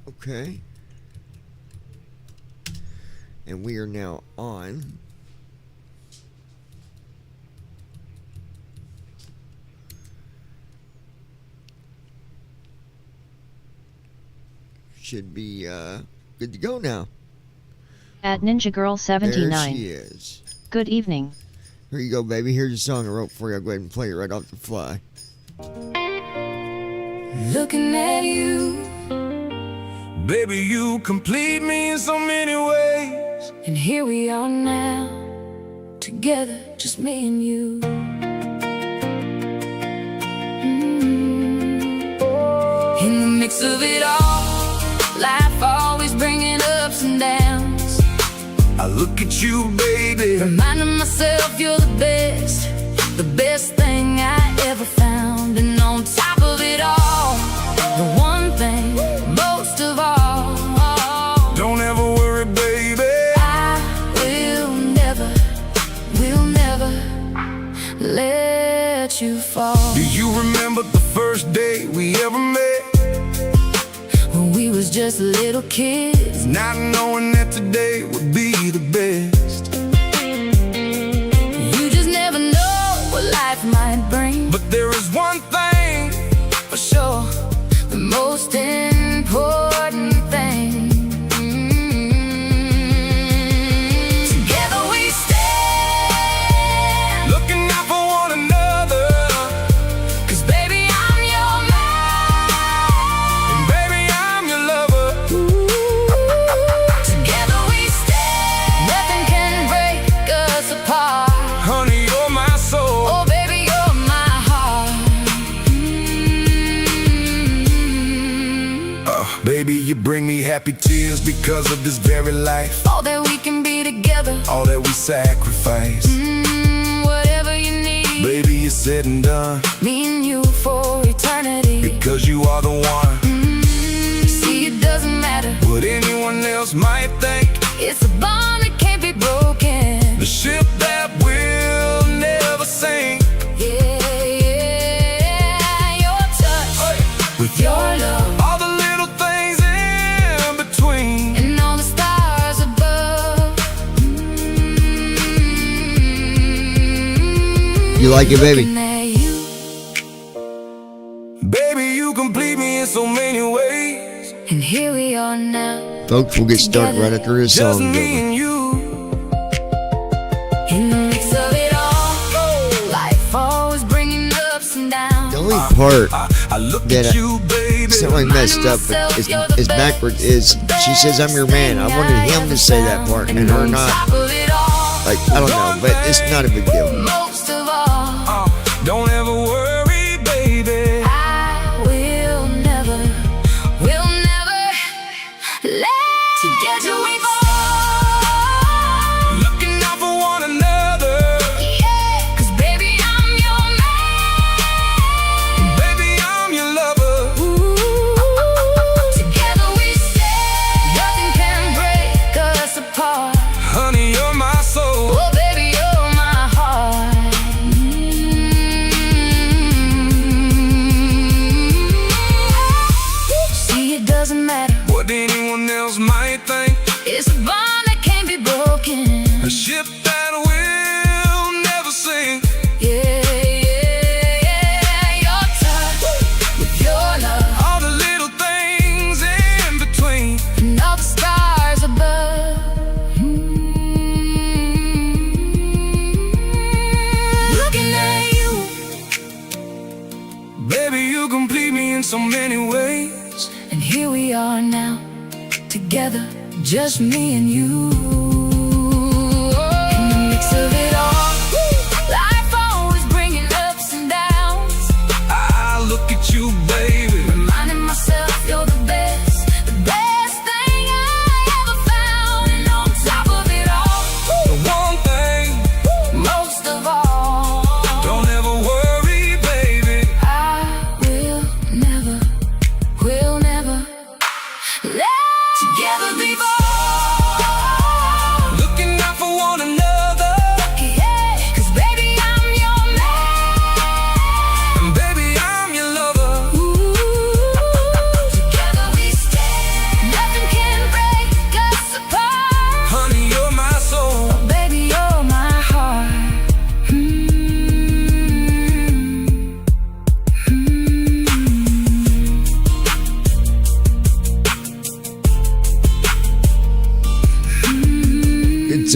Okay. And we are now on. Should be good to go now. At Ninja Girl 79. There she is. Good evening. Here you go, baby. Here's a song I wrote for you. I'll go ahead and play it right off the fly. Looking at you, baby, you complete me in so many ways. and here we are now, together, just me and you. In the mix of it all, life always bringing ups and downs. I look at you, baby, Reminding myself you're the best thing I ever found. And on top of it all, the one thing most of all, don't ever worry, baby, I will never let you fall. do you remember the first day we ever met? When we was just little kids, Not knowing that today would be the best. you just never know what life might bring. But there is one thing For sure, the most important thing. Together we stand, looking out for one another. 'cause baby I'm your man, And baby, I'm your lover. together we stand. Nothing can break us apart. Honey, you're my soul. Oh baby, you're my heart. Baby, you bring me happy tears because of this very life. All that we can be together, All that we sacrifice. whatever you need. Baby, it's said and done. Me and you for eternity. Because you are the one. See, it doesn't matter. What anyone else might think. It's a bond that can't be broken. The ship that will never sink. Yeah, yeah. Your touch With your love all the little things in between. and all the stars above. You like it, baby? Looking at you, Baby, you complete me in so many ways. and here we are now, Folks, we'll get started right after this Just song. me and you. in the mix of it all. Life always bringing ups and downs. The only part I look that at you, baby. something messed up is backward is she says I'm your man. I wanted him to say that part and her not. Like, I don't know, but it's not a big deal. Most of all, Don't ever worry, baby. I will never let together we fall. Looking out for one another. Yeah, 'cause baby I'm your man. Baby, I'm your lover. Together we stand, nothing can break us apart. Honey, you're my soul. Oh baby, you're my heart. See, it doesn't matter. What anyone else might think. It's a bond that can't be broken. A ship that will never sink. Yeah, yeah, yeah. Your touch with your love All the little things in between. and all the stars above. Looking at you, Baby, you complete me in so many ways. and here we are now, together, just me and you. In the mix of it all, life always bringing ups and downs. I look at you, baby. Reminding myself you're the best thing I ever found. And on top of it all, The one thing, most of all, don't ever worry, baby. I will never let together be born.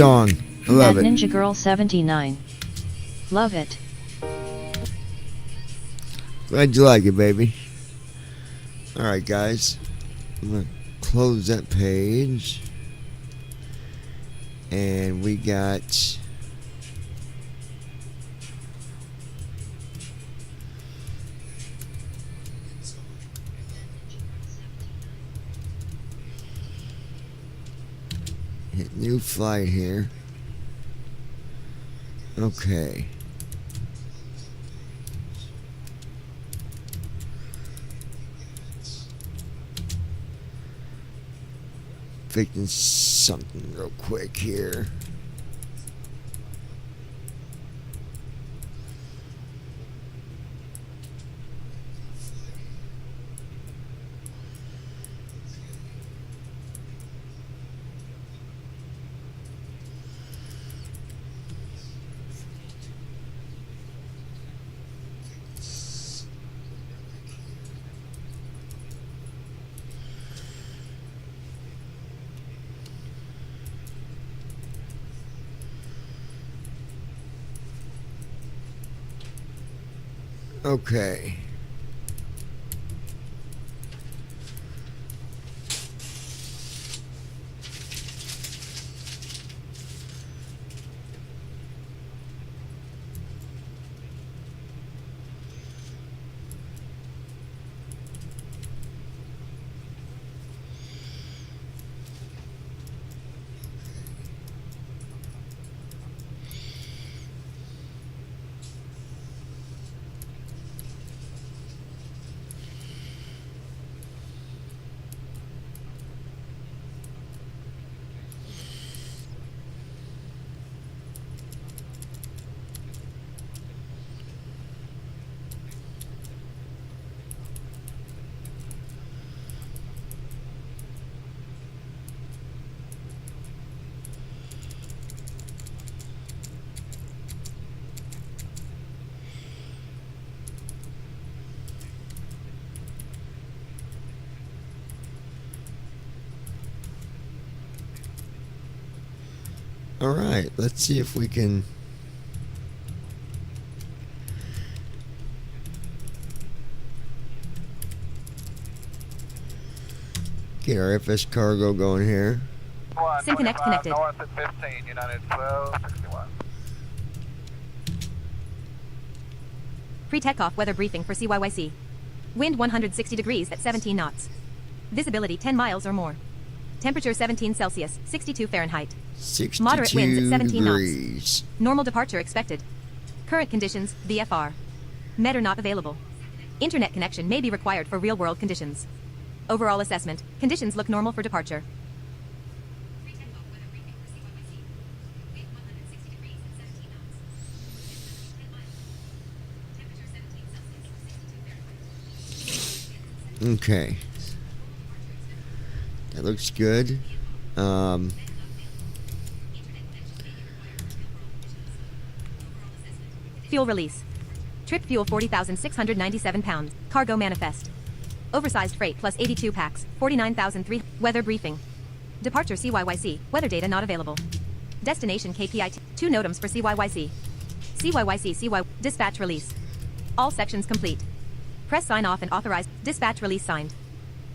song. I love At it. Ninja Girl 79. Love it. Glad you like it, baby. Alright, guys. I'm going to close that page. And we got... hit new flight here. Okay. Fixing something real quick here. Okay. Alright, let's see if we can get our FS cargo going here. SimConnect connected. North at 15, United 1261. Pre-takeoff weather briefing for CYYC. Wind 160 degrees at 17 knots. Visibility 10 miles or more. Temperature 17 Celsius, 62 Fahrenheit. 62 Moderate winds at 17 degrees. knots. Normal departure expected. Current conditions, VFR. MEDR not available. Internet connection may be required for real-world conditions. Overall assessment, conditions look normal for departure. Okay. That looks good. Fuel release. Trip fuel 40,697 pounds. Cargo manifest. Oversized freight plus 82 packs, 49,300. Weather briefing. Departure CYYC. Weather data not available. Destination KPIT. 2 NOTAMs for CYYC. CY. Dispatch release. All sections complete. Press sign off and authorize. Dispatch release signed.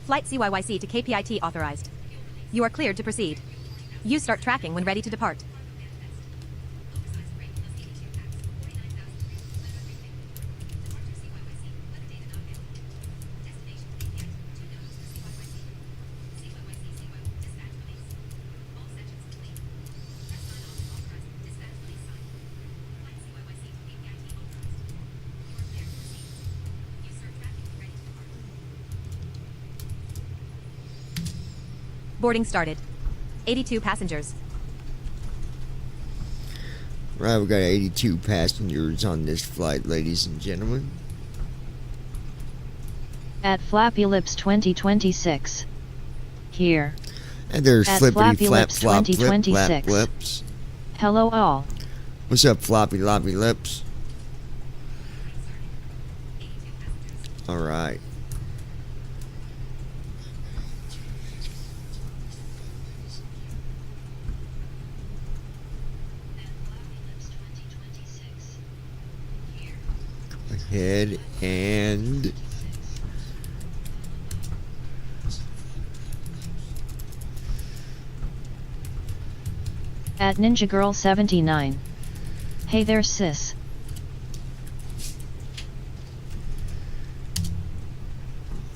Flight CYYC to KPIT authorized. You are cleared to proceed. You start tracking when ready to depart. Boarding started. 82 passengers. Right, we got 82 passengers on this flight, ladies and gentlemen. At Flappy Lips 2026. Here. And there's At flippity Flappy flap Lips flop flip flap 2026. flips. Hello all. What's up, floppy loppy lips? Alright. ahead and At Ninja Girl 79. Hey there sis.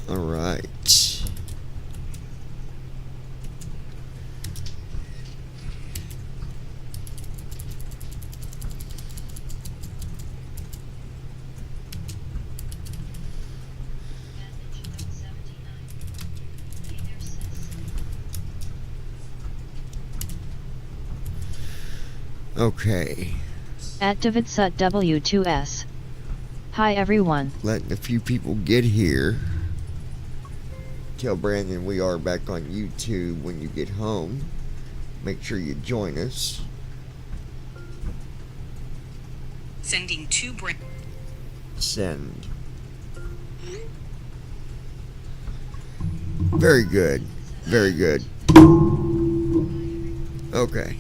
all right. Okay, At Davidsut W2S. Hi everyone. letting a few people get here. Tell Brandon we are back on YouTube when you get home. Make sure you join us. Sending to Send. Very good. Very good. Okay.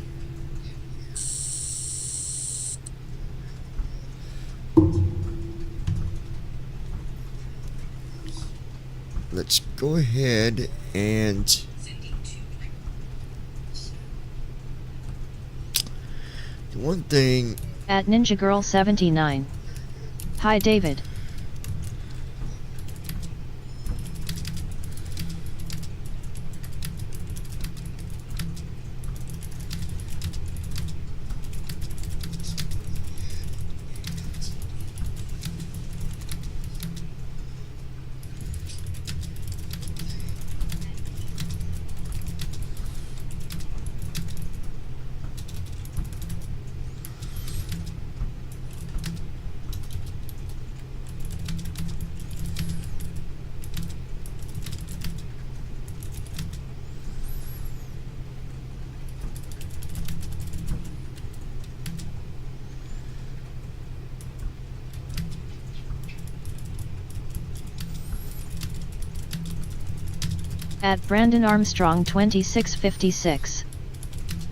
Let's go ahead and the one thing. At Ninja Girl 79. Hi David. At Brandon Armstrong 2656.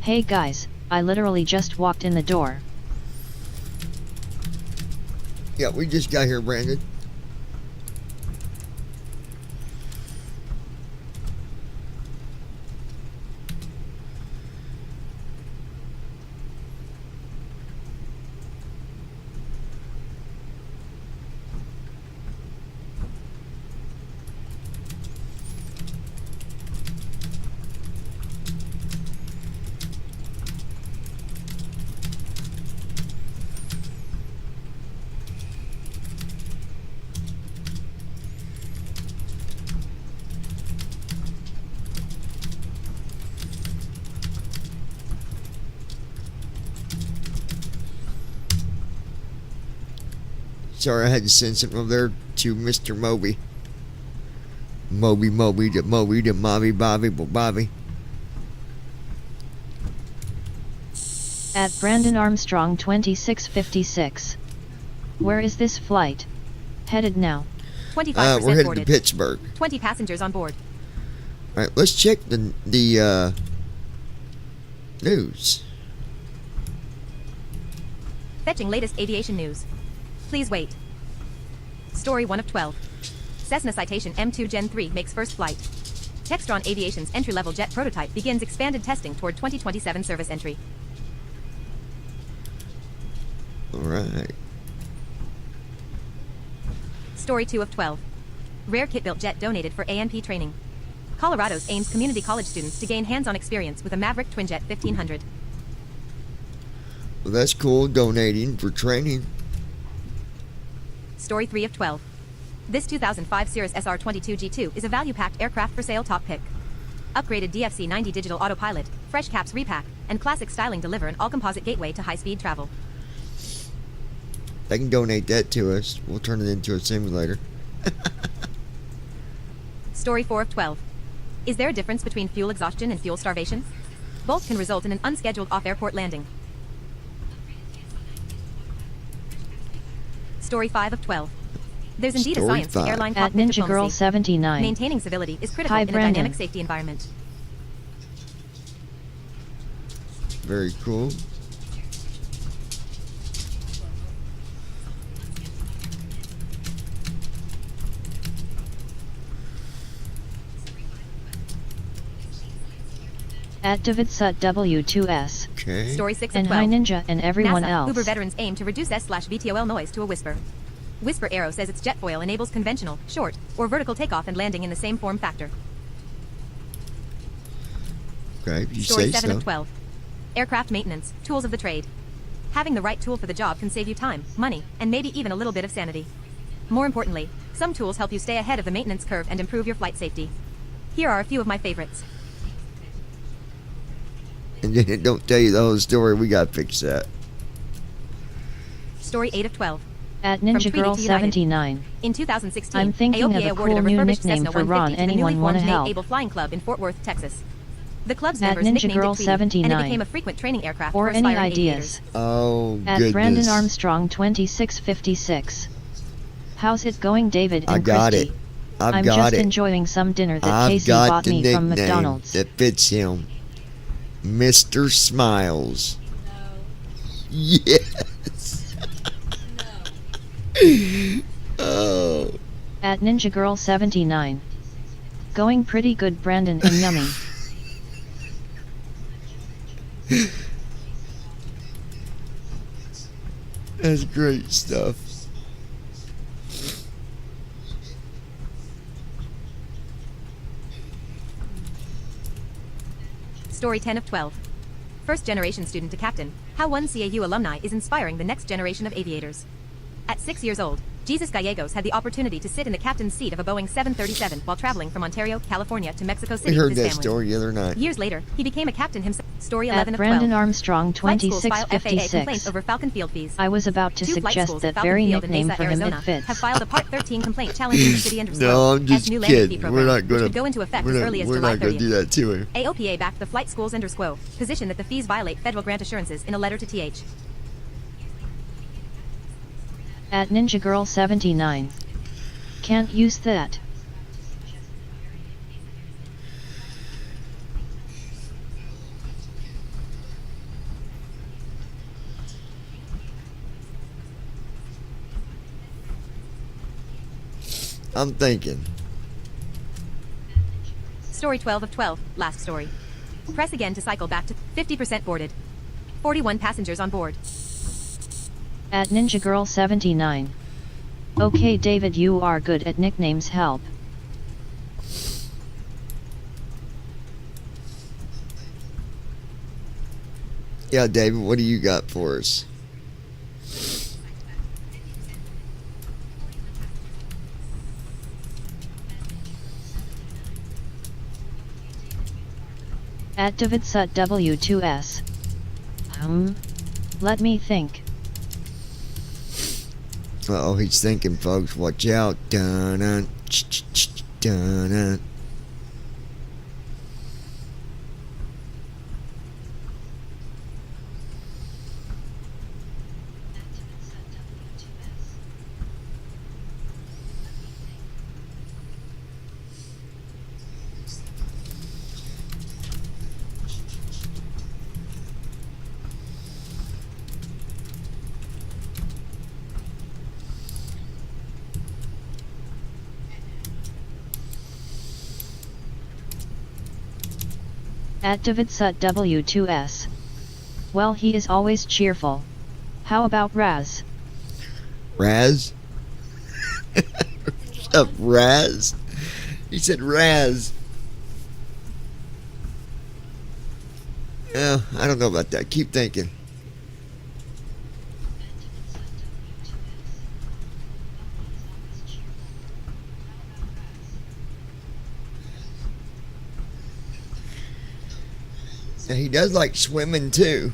Hey guys, I literally just walked in the door. Yeah, we just got here, Brandon. Sorry, I had to send something over there to Mr. Moby. Moby to Mobby Bobby. At Brandon Armstrong 2656. Where is this flight? Headed now. 25% We're headed boarded. to Pittsburgh. 20 passengers on board. All right, let's check the news. Fetching latest aviation news. Please wait. Story 1 of 12. Cessna Citation M2 Gen 3 makes first flight. Textron Aviation's entry-level jet prototype begins expanded testing toward 2027 service entry. All right. Story 2 of 12. Rare kit-built jet donated for ANP training. Colorado's Ames Community College students to gain hands-on experience with a Maverick Twinjet 1500. Well, that's cool. Donating for training. Story 3 of 12. This 2005 Cirrus SR-22G2 is a value-packed aircraft for sale top pick. Upgraded DFC-90 digital autopilot, fresh caps repack, and classic styling deliver an all-composite gateway to high-speed travel. They can donate that to us. We'll turn it into a simulator. Story 4 of 12. Is there a difference between fuel exhaustion and fuel starvation? Both can result in an unscheduled off-airport landing. Story 5 of 12. There's indeed Story a science to 5. airline At cockpit Ninja Girl diplomacy. 79. Maintaining civility is critical Hi, in a Brandon. dynamic safety environment. Very cool. At Davidsut W2S. Okay. Story 6 of And 12. Hi Ninja and everyone NASA, else. Uber veterans aim to reduce S/VTOL noise to a whisper. Whisper Aero says its jetfoil enables conventional, short, or vertical takeoff and landing in the same form factor. Okay, if you Story say 7 so. of 12. Aircraft maintenance, tools of the trade. Having the right tool for the job can save you time, money, and maybe even a little bit of sanity. More importantly, some tools help you stay ahead of the maintenance curve and improve your flight safety. Here are a few of my favorites. And then it don't tell you the whole story. We gotta fix that. Story 8 of 12. At From Ninja Treaty Girl to United. 79. In 2016, I'm thinking AOPA of a awarded cool a new refurbished nickname Cessna for Ron. 150 to the newly Anyone wanna formed help? Able Flying Club in Fort Worth, Texas. The club's At members Ninja nicknamed Girl it Tweety, and it 79. became a frequent training aircraft Or for any aspiring ideas? Oh, At goodness. Brandon Armstrong 2656. How's it going, David and I got Christy? it. I've I'm got just it. enjoying some dinner that I've Casey got bought the me from nickname McDonald's. that fits him. Mr. Smiles. Yes. Oh. At Ninja Girl 79. Going pretty good, Brandon and Yummy. That's great stuff. Story 10 of 12. First generation student to captain, how one CAU alumni is inspiring the next generation of aviators. At 6 years old, Jesus Gallegos had the opportunity to sit in the captain's seat of a Boeing 737 while traveling from Ontario, California to Mexico We City heard with that his family. story the other night. Years later, he became a captain himself. Story 11 At of Brandon 12. Armstrong Flight schools file FAA 2656. complaints over Falcon Field fees. I was about to Two flight suggest schools that at Falcon very Field in nickname Mesa, for him. It Arizona, fits. have filed a Part 13 complaint challenging the city and No, I'm just new landing fee kidding. program, We're not which gonna. would go into effect as early as we're July not gonna 30th. do that to him. AOPA backed the flight school's Enders Quo position that the fees violate federal grant assurances in a letter to TH. At Ninja Girl 79. Can't use that. I'm thinking. Story 12 of 12, last story. Press again to cycle back to 50% boarded. 41 passengers on board. At Ninja Girl 79. Okay, David, you are good at nicknames. Help. Yeah, David, what do you got for us? At Davidsut W2S. Let me think. Uh-oh, he's thinking, folks. Watch out. Dun-dun, dun-dun. At Davidsut W2S. Well, he is always cheerful. How about Raz? Raz? What's up, Raz? He said Raz. I don't know about that. Keep thinking. Now, he does like swimming too.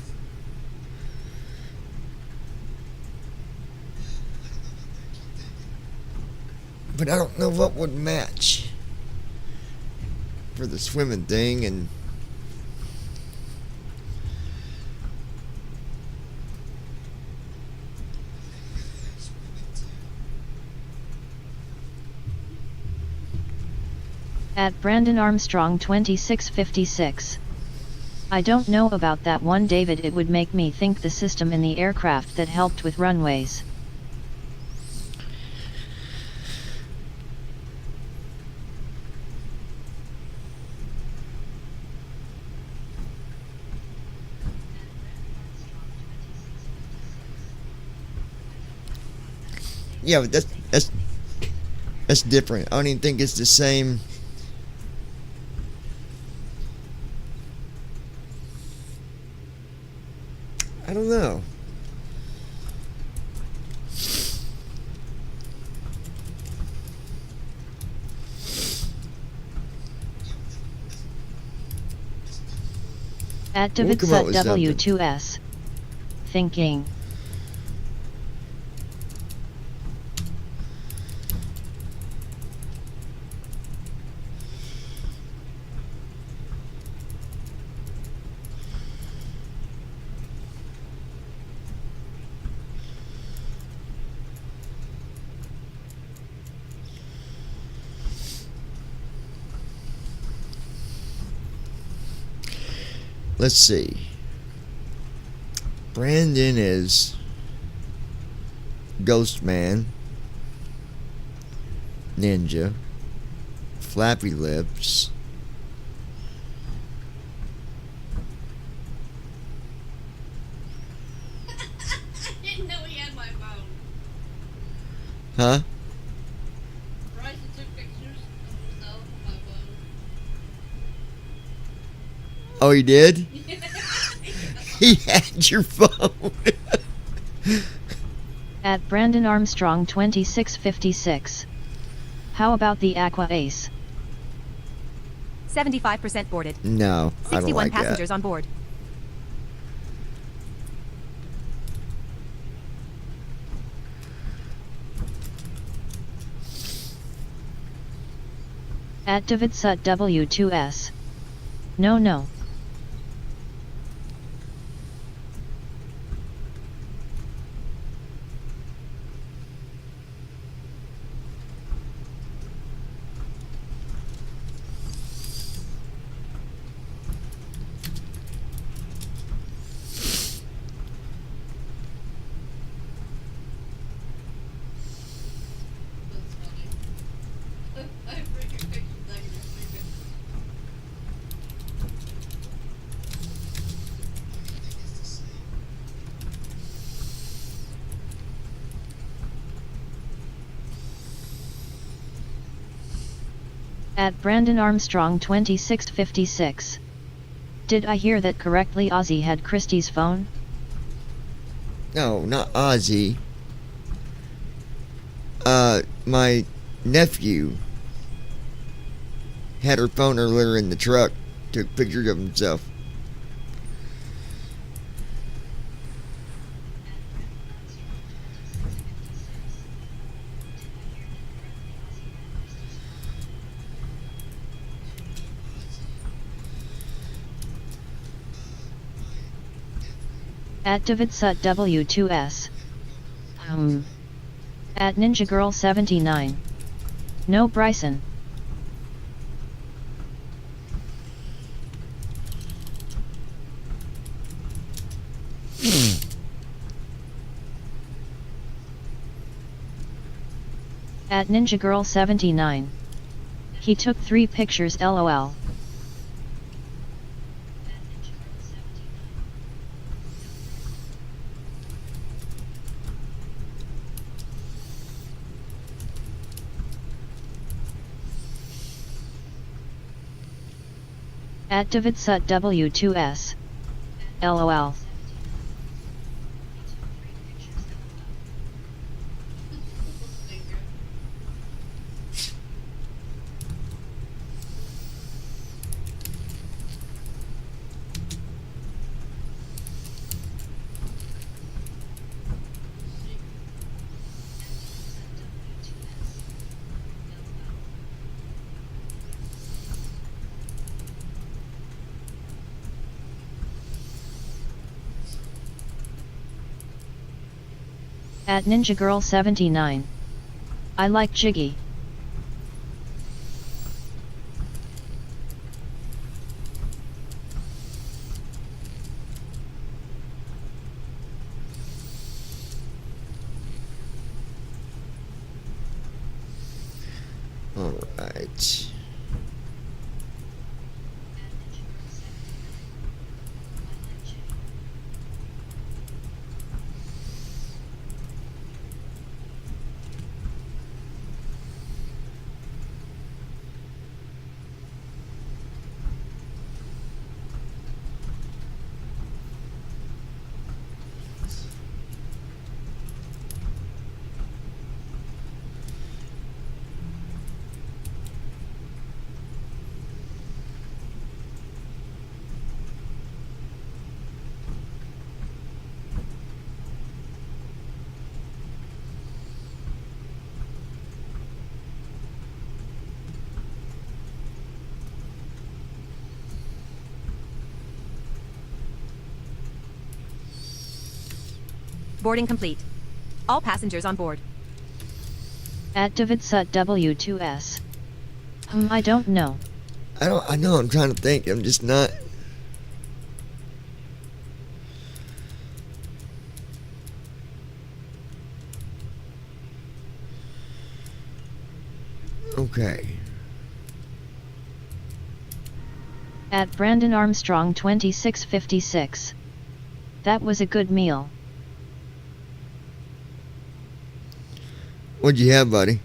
But I don't know what would match for the swimming thing. And At Brandon Armstrong 2656. I don't know about that one, David. It would make me think the system in the aircraft that helped with runways. Yeah, but that's different. I don't even think it's the same. I don't know. At We'll come up with something. DavidSut W2S. Thinking. Let's see. Brandon is Ghost Man, Ninja, Flappy Lips, I didn't know he had my phone. huh? Bryson took pictures of himself on my phone. Oh, he did? He had your phone. At Brandon Armstrong 2656. How about the Aqua Ace? 75% boarded. No, I don't 61 like passengers that. on board. At DavidSut W2S. No, no. That's funny. I bring your pictures. I can just leave it. At Brandon Armstrong 2656. Did I hear that correctly? Ozzy had Christie's phone? No, not Ozzy. My nephew had her phone earlier in the truck, took pictures of himself. At DavidSut W2S. At Ninja Girl 79. No, Bryson. At Ninja Girl 79. He took 3 pictures, lol. At DavidSut W2S. LOL. Thank you. At Ninja Girl 79. I like Jiggy. Alright. Boarding complete. All passengers on board. At David Sut W2S. I don't know. I know, I'm trying to think. I'm just not. Okay. At Brandon Armstrong 2656. That was a good meal. What'd you have, buddy?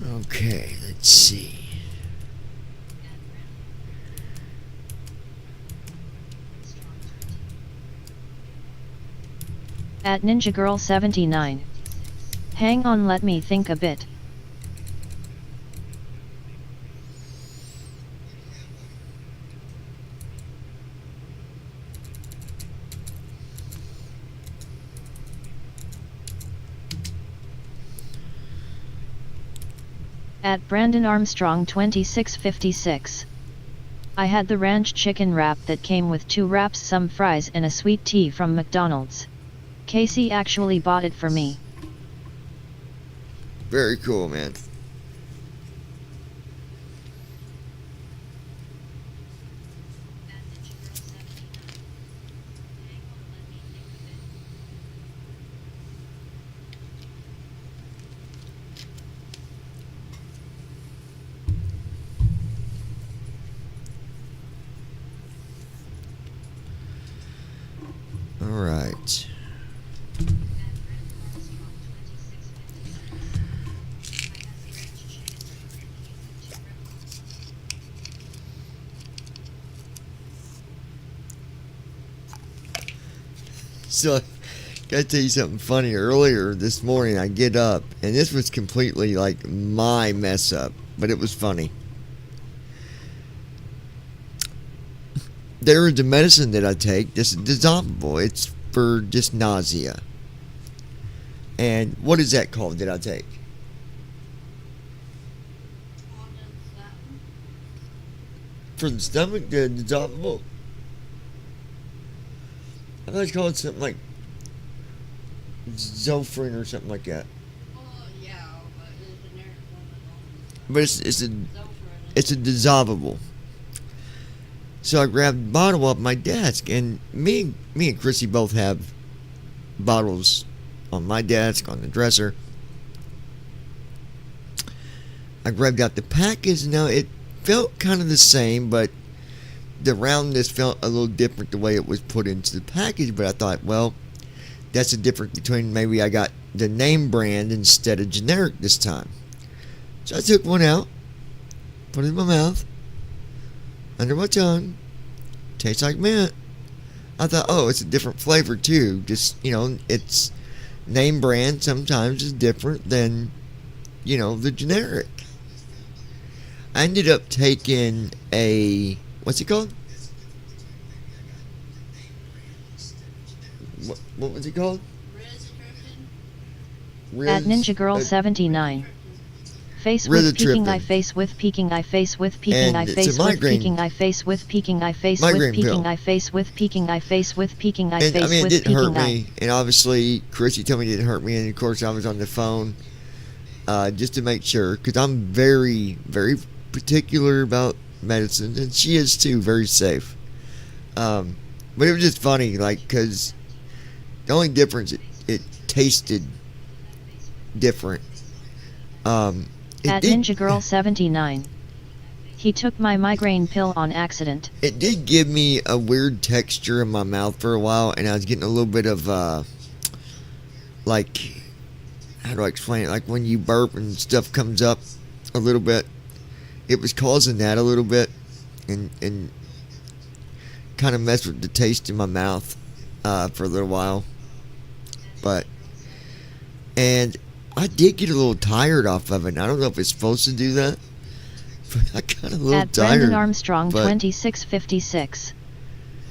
Okay, let's see. At Ninja Girl 79. Hang on, let me think a bit. At Brandon Armstrong 2656. I had the ranch chicken wrap that came with 2 wraps, some fries and a sweet tea from McDonald's. Casey actually bought it for me. Very cool, man. All right. So, gotta tell you something funny. Earlier this morning, I get up, and this was completely like my mess up, but it was funny. There is a medicine that I take, this is dissolvable. It's for just nausea. And what is that called that I take? For the stomach, the dissolvable? I thought it's called something like Zofran or something like that. Yeah, but it's a generic one. But it's a dissolvable. So I grabbed a bottle off my desk, and me and Chrissy both have bottles on my desk, on the dresser. I grabbed out the package. Now it felt kind of the same, but the roundness felt a little different the way it was put into the package. But I thought, well, that's the difference between maybe I got the name brand instead of generic this time. So I took one out, put it in my mouth, under my tongue. Tastes like mint. I thought, oh, it's a different flavor too. Just, it's name brand sometimes is different than, the generic. I ended up taking what's it called? What was it called? At Ninja Girl 79. Face with peeking eye, face with peeking eye, face with peeking eye, face with peeking eye, face with peeking eye, face with peeking eye, face with peeking eye, face with peeking eye, face with peeking eye. And it didn't hurt me. And obviously, Chrissy told me it didn't hurt me. And of course, I was on the phone just to make sure, because I'm very, very particular about medicine, and she is too. Very safe. But it was just funny, because the only difference, it tasted different. At Ninja Girl 79. He took my migraine pill on accident. It did give me a weird texture in my mouth for a while, and I was getting a little bit of, how do I explain it? Like when you burp and stuff comes up a little bit. It was causing that a little bit, and kind of messed with the taste in my mouth for a little while. And I did get a little tired off of it. I don't know if it's supposed to do that, I got a little At tired. Brandon Armstrong but 2656.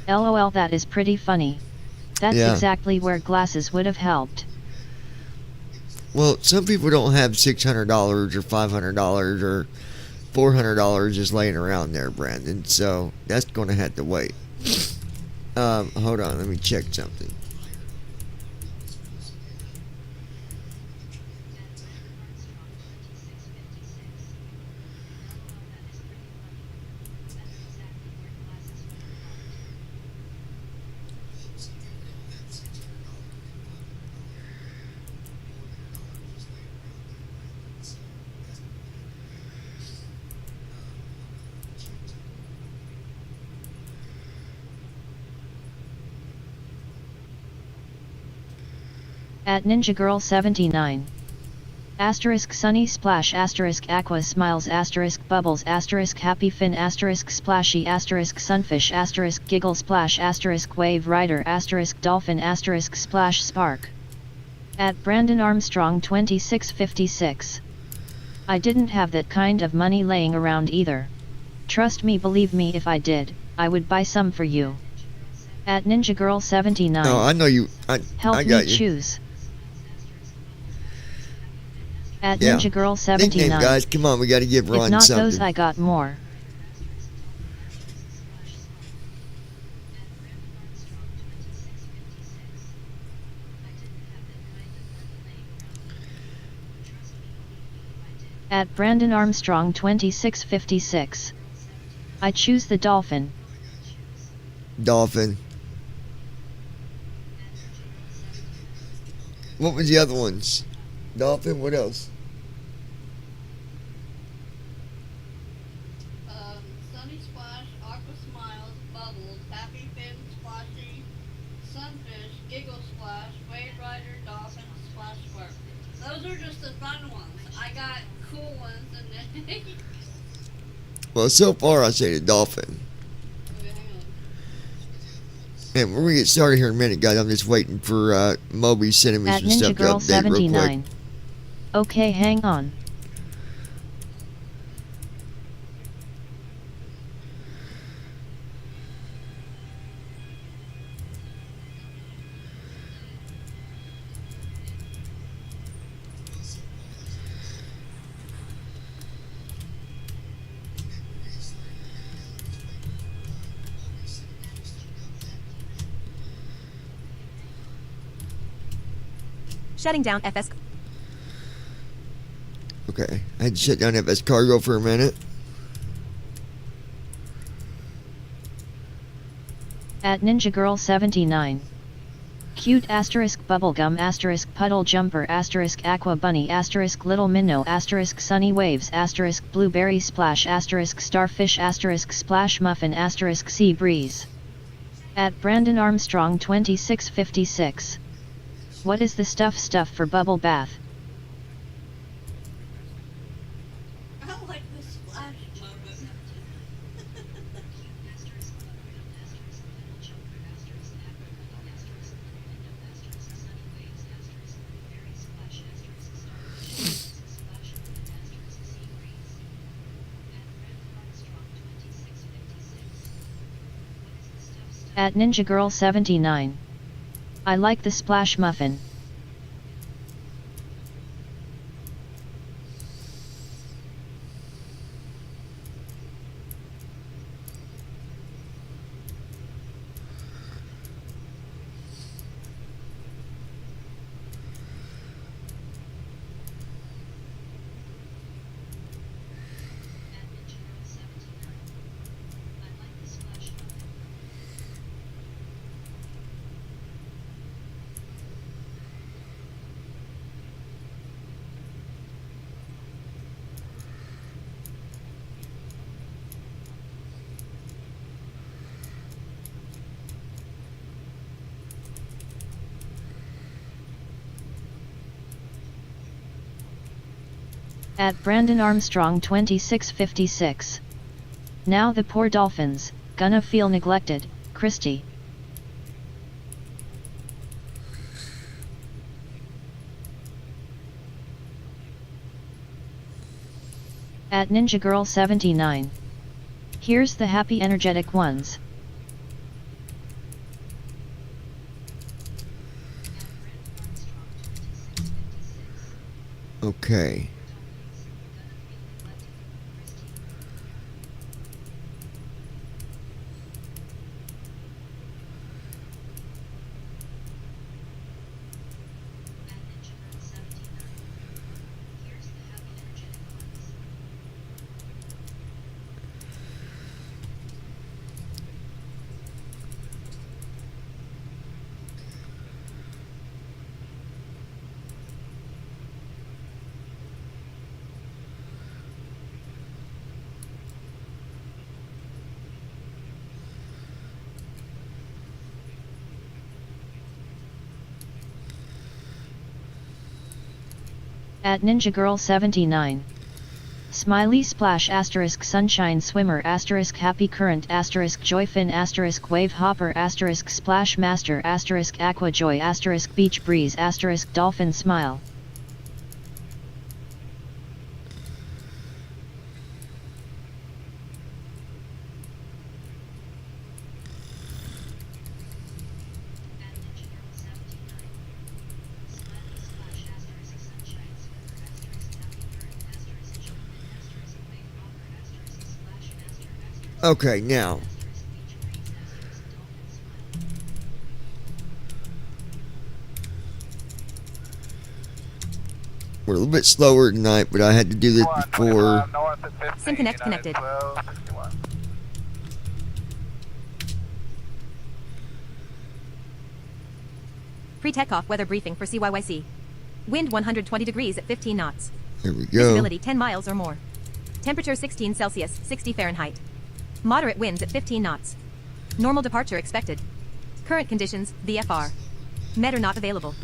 LOL, that is pretty funny. That's Yeah. exactly where glasses would have helped. Well, some people don't have $600 or $500 or $400 just laying around there, Brandon. So that's going to have to wait. Hold on, let me check something. At Ninja Girl 79. Asterisk Sunny Splash asterisk Aqua Smiles asterisk Bubbles asterisk Happy Fin asterisk Splashy asterisk Sunfish asterisk Giggle Splash asterisk Wave Rider asterisk Dolphin asterisk Splash Spark. At Brandon Armstrong 2656. I didn't have that kind of money laying around either. Trust me, believe me, if I did, I would buy some for you. At Ninja Girl 79. No, I know you. Help I got me you. choose. At Yeah. Ninja Girl Nickname, 79. guys. Come on, we got to give If Ron not something. those, I got more. At Brandon Armstrong 2656. I choose the Dolphin. Dolphin. What was the other ones? Dolphin. What else? Sunny Splash, Aqua Smiles, Bubbles, Happy Fin, Splashy, Sunfish, Giggle Splash, Wave Rider, Dolphin, Splash Spark. Those are just the fun ones. I got cool ones and then. Well, so far I say the Dolphin. Okay, hang on. And we're gonna get started here in a minute, guys. I'm just waiting for Moby sending me At some stuff Ninja to Girl update real quick. 79. Okay, hang on. Shutting down FS. Okay, I had to shut down FS Cargo for a minute. At Ninja Girl 79. Cute asterisk bubblegum asterisk puddle jumper asterisk aqua bunny asterisk little minnow asterisk sunny waves asterisk blueberry splash asterisk starfish asterisk splash muffin asterisk sea breeze. At Brandon Armstrong 2656. What is the stuff for bubble bath? I like the splash moment. At Ninja Girl 79. I like the splash muffin. At Brandon Armstrong 2656. Now the poor dolphins, gonna feel neglected, Christy. At Ninja Girl 79. Here's the happy energetic ones. Okay. At Ninja Girl 79. Smiley Splash asterisk Sunshine Swimmer asterisk Happy Current asterisk Joyfin asterisk Wave Hopper asterisk Splash Master asterisk Aqua Joy asterisk Beach Breeze asterisk Dolphin Smile. Okay, now. We're a little bit slower tonight, but I had to do this before. SimConnect connected. Pre-takeoff weather briefing for CYYC. Wind 120 degrees at 15 knots. There we go. Visibility 10 miles or more. Temperature 16 Celsius, 60 Fahrenheit. Moderate winds at 15 knots. Normal departure expected. Current conditions, VFR. Med not available.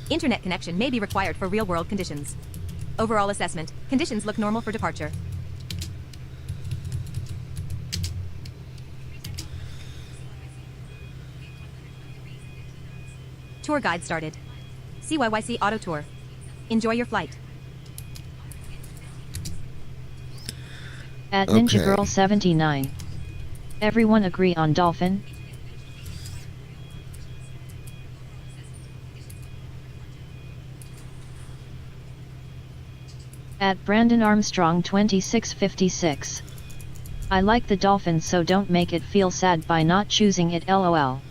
Internet connection may be required for real-world conditions. Overall assessment, conditions look normal for departure. Tour guide started. CYYC Auto Tour. Enjoy your flight. At Ninja Okay. Girl 79. Everyone agree on Dolphin? At Brandon Armstrong 2656. I like the Dolphin, so don't make it feel sad by not choosing it, lol.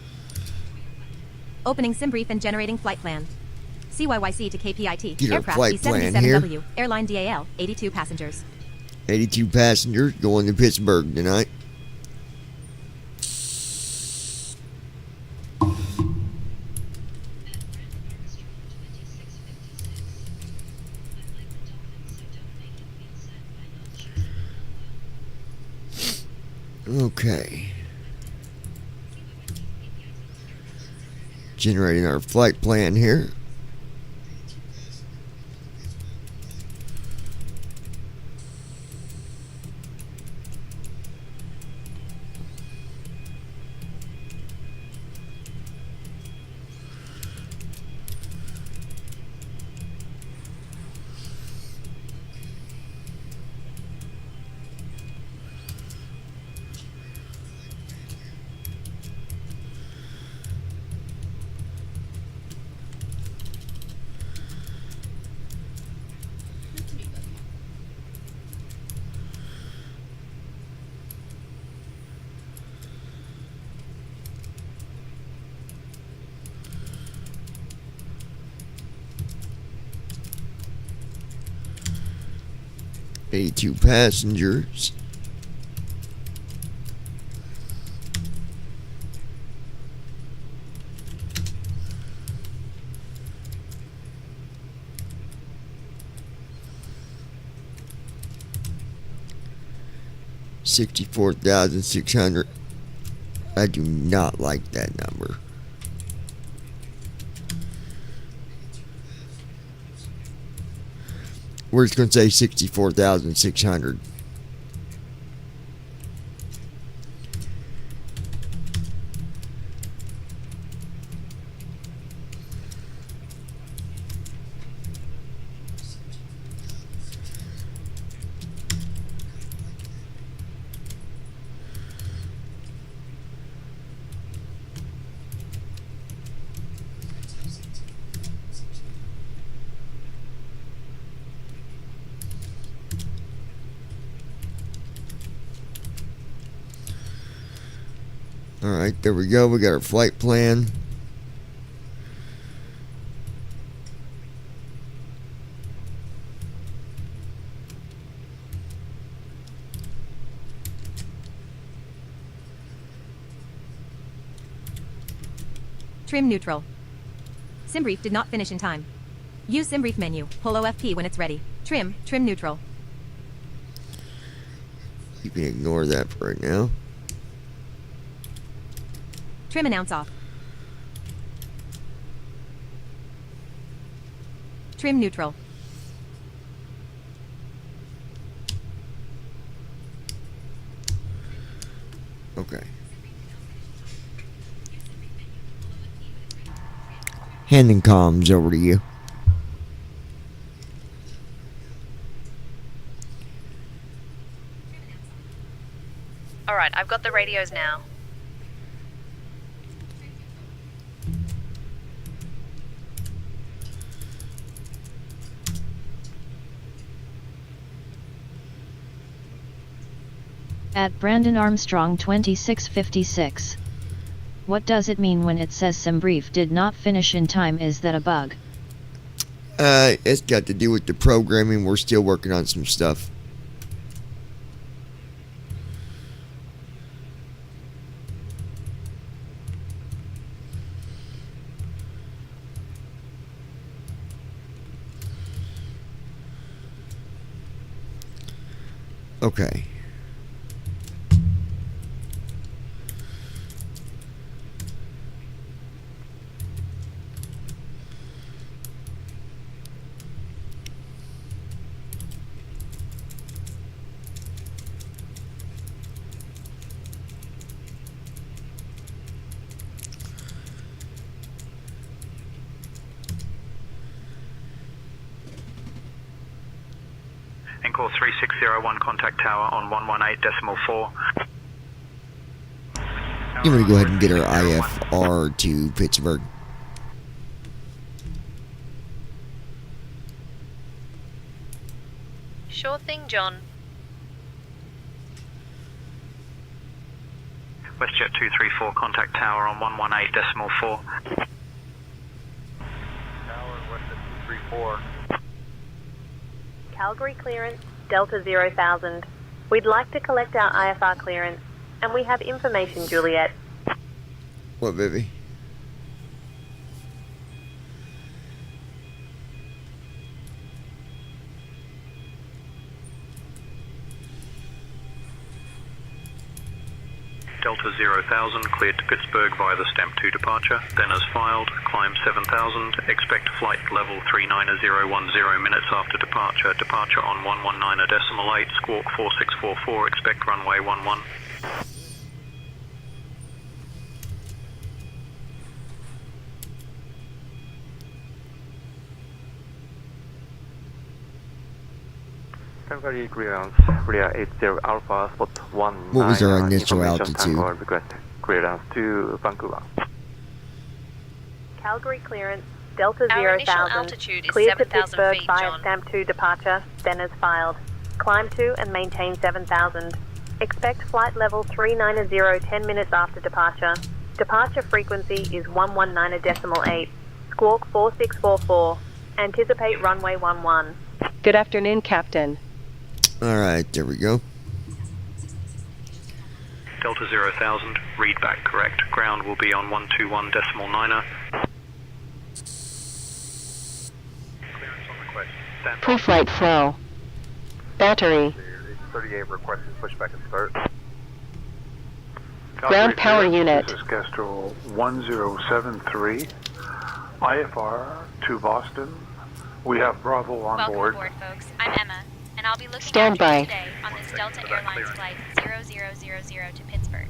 Opening sim brief and generating flight plan. CYYC to KPIT. Get our Aircraft flight plan here. B77W. Airline DAL. 82 passengers. 82 passengers going to Pittsburgh tonight. Okay. Generating our flight plan here. Two passengers. $64,600. I do not like that number. We're just going to say 64,600. Alright, there we go. We got our flight plan. Trim neutral. SimBrief did not finish in time. Use SimBrief menu. Pull OFP when it's ready. Trim neutral. You can ignore that for right now. Trim announce off. Trim neutral. Okay. Handing comms over to you. Alright, I've got the radios now. At Brandon Armstrong 2656. What does it mean when it says SimBrief did not finish in time? Is that a bug? It's got to do with the programming. We're still working on some stuff. Okay. Encore 3601, contact tower on 118.4. You want to go ahead and get our IFR to Pittsburgh. Sure thing, John. WestJet 234, contact tower on 118.4. Tower, WestJet 234. Calgary clearance, Delta 0000. We'd like to collect our IFR clearance, and we have information, Juliet. What, baby? Delta 0000, cleared to Pittsburgh via the Stamp 2 departure. Then as filed, climb 7000, expect flight level 39010 minutes after departure. Departure on 119.8, squawk 4644, expect runway 11. Calgary clearance, Rear 80 Alpha, spot 1. What was our initial altitude? Request clearance to Vancouver. Calgary clearance, Delta Our initial 0000. altitude is Cleared to 7,000 Pittsburgh feet, via John. Stamp 2 departure, then as filed. Climb to and maintain 7000. Expect flight level 390 10 minutes after departure. Departure frequency is 119.8. Squawk 4644. Anticipate runway 11. Good afternoon, Captain. Alright, there we go. Delta 0000, read back correct. Ground will be on 121.9. Pre-flight flow. Battery. 38 requested pushback and start. Ground power unit. This is Kestrel 1073, IFR to Boston. We have Bravo on board. Welcome aboard, folks. I'm Emma, and I'll be looking Stand after you by. today on this Delta Airlines flight 0000 to Pittsburgh.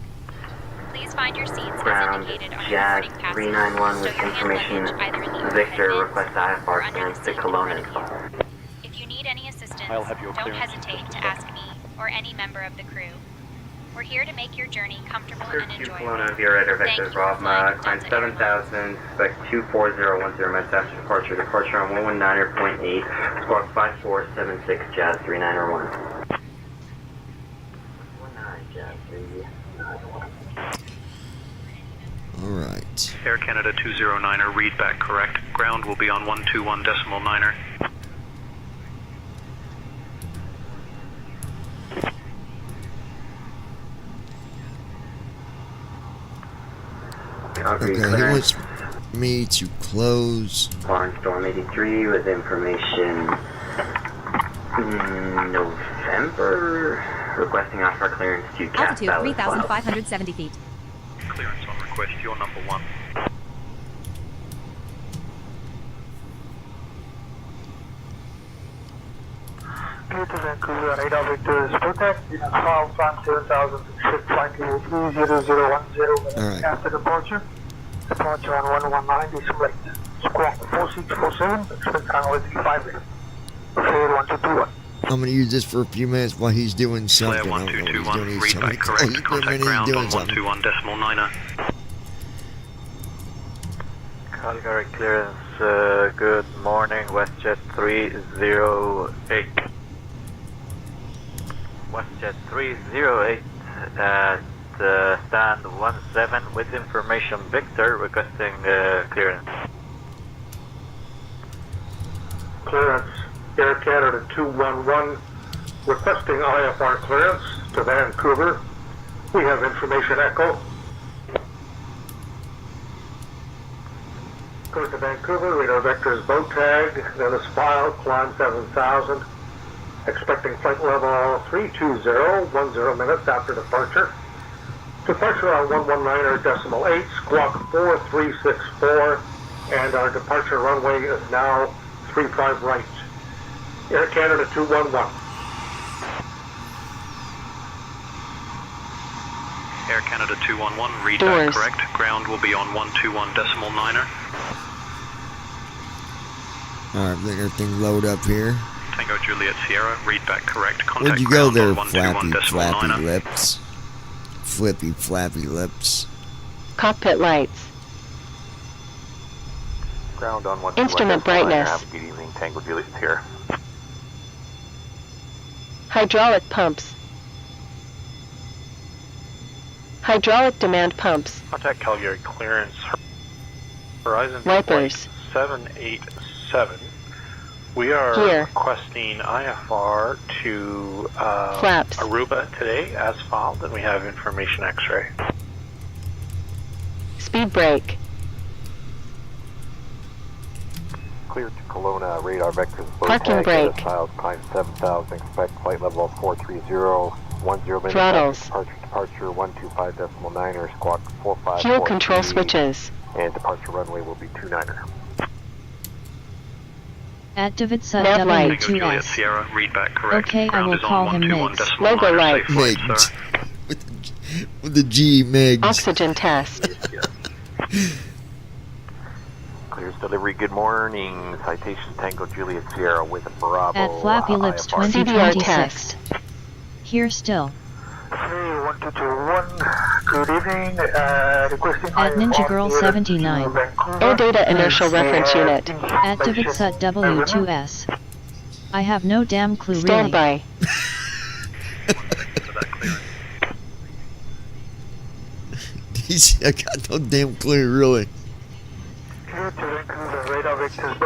Please find your seats Ground, as indicated on your JAG boarding passes. 391 with Stow your hand information. luggage either in the Victor overhead requests bins IFR or under clearance the to seat in Kelowna. front of you. If you need any assistance, I'll have your don't clearance. hesitate to ask me or any member of the crew. We're here to make your journey comfortable and Search to enjoyable. Kelowna via radar Thank vector you for Ravma, flying climb Delta 7000, expect 24010 minutes after departure. Departure on 119.8, squawk 5476, Jazz 3901. 19, Jazz 3901. Alright. Air Canada 209er, read back correct. Ground will be on 121.9er. Okay, he wants me to close. Barnstorm 83 with information November. Requesting offer clearance to Cap Altitude Valley. 3,570 feet. Clearance on request, you're number 1. Clear to Vancouver, radar vectors, protect, unit file, climb 7,000, ship flight level 30010 after departure. Departure on 119, decimal 8. Squawk 4647, expect runway 35 minutes. Clear 1221. I'm going to use this for a few minutes while he's doing something. Flare I don't know what 1221, he's read doing. back correct. Contact ground on He's doing 121.9er. Calgary clearance, good morning, WestJet 308. WestJet 308 at stand 17 with information Victor requesting clearance. Clearance, Air Canada 211, requesting IFR clearance to Vancouver. We have information echo. Go to Vancouver, radar vectors boat tag, then is filed, climb 7,000. Expecting flight level 320, 10 minutes after departure. Departure on 119.8, squawk 4364, and our departure runway is now 35 right. Air Canada 211. Air Canada 211, read Doors. back correct. Ground will be on 121.9er. Alright, let everything load up here. Tango Juliet Sierra, read back correct. Contact Where'd you go ground there, on flappy 121.9er. lips? Flippy flappy lips. Cockpit lights. Ground on 121. Instrument brightness. Have a good evening, Tango Juliet here. Hydraulic pumps. Hydraulic demand pumps. Contact Calgary clearance. Horizon Wipers. 787. We are Gear. requesting IFR to Flaps. Aruba today as filed, and we have information X-ray. Speed brake. Clear to Kelowna, radar vectors, boat Parking tag, brake. Files, climb 7,000, expect flight level 430, 10 minutes Throttles. after departure 125.9er, squawk 4543. Fuel control switches. And departure runway will be 29er. At Davidsa Nav light. Tango Juliet W2S. Sierra, read back correct. Okay, I Ground will is on call him 121 Migs. decimal Logo niner. light. Safe flight, Migs. sir. With the G, Megs. Oxygen test. Clears delivery, good morning. Citation Tango Juliet Sierra with a Bravo. At Flappy Lips IFR. CBR 2026. Here still. 1221, good evening, requesting At Ninja Girl IFR 79. to Vancouver. Air data inertial reference unit. At Davidsa W2S. I have no damn clue really. Standby. I got no damn clue, really. Clear to Vancouver, radar vectors.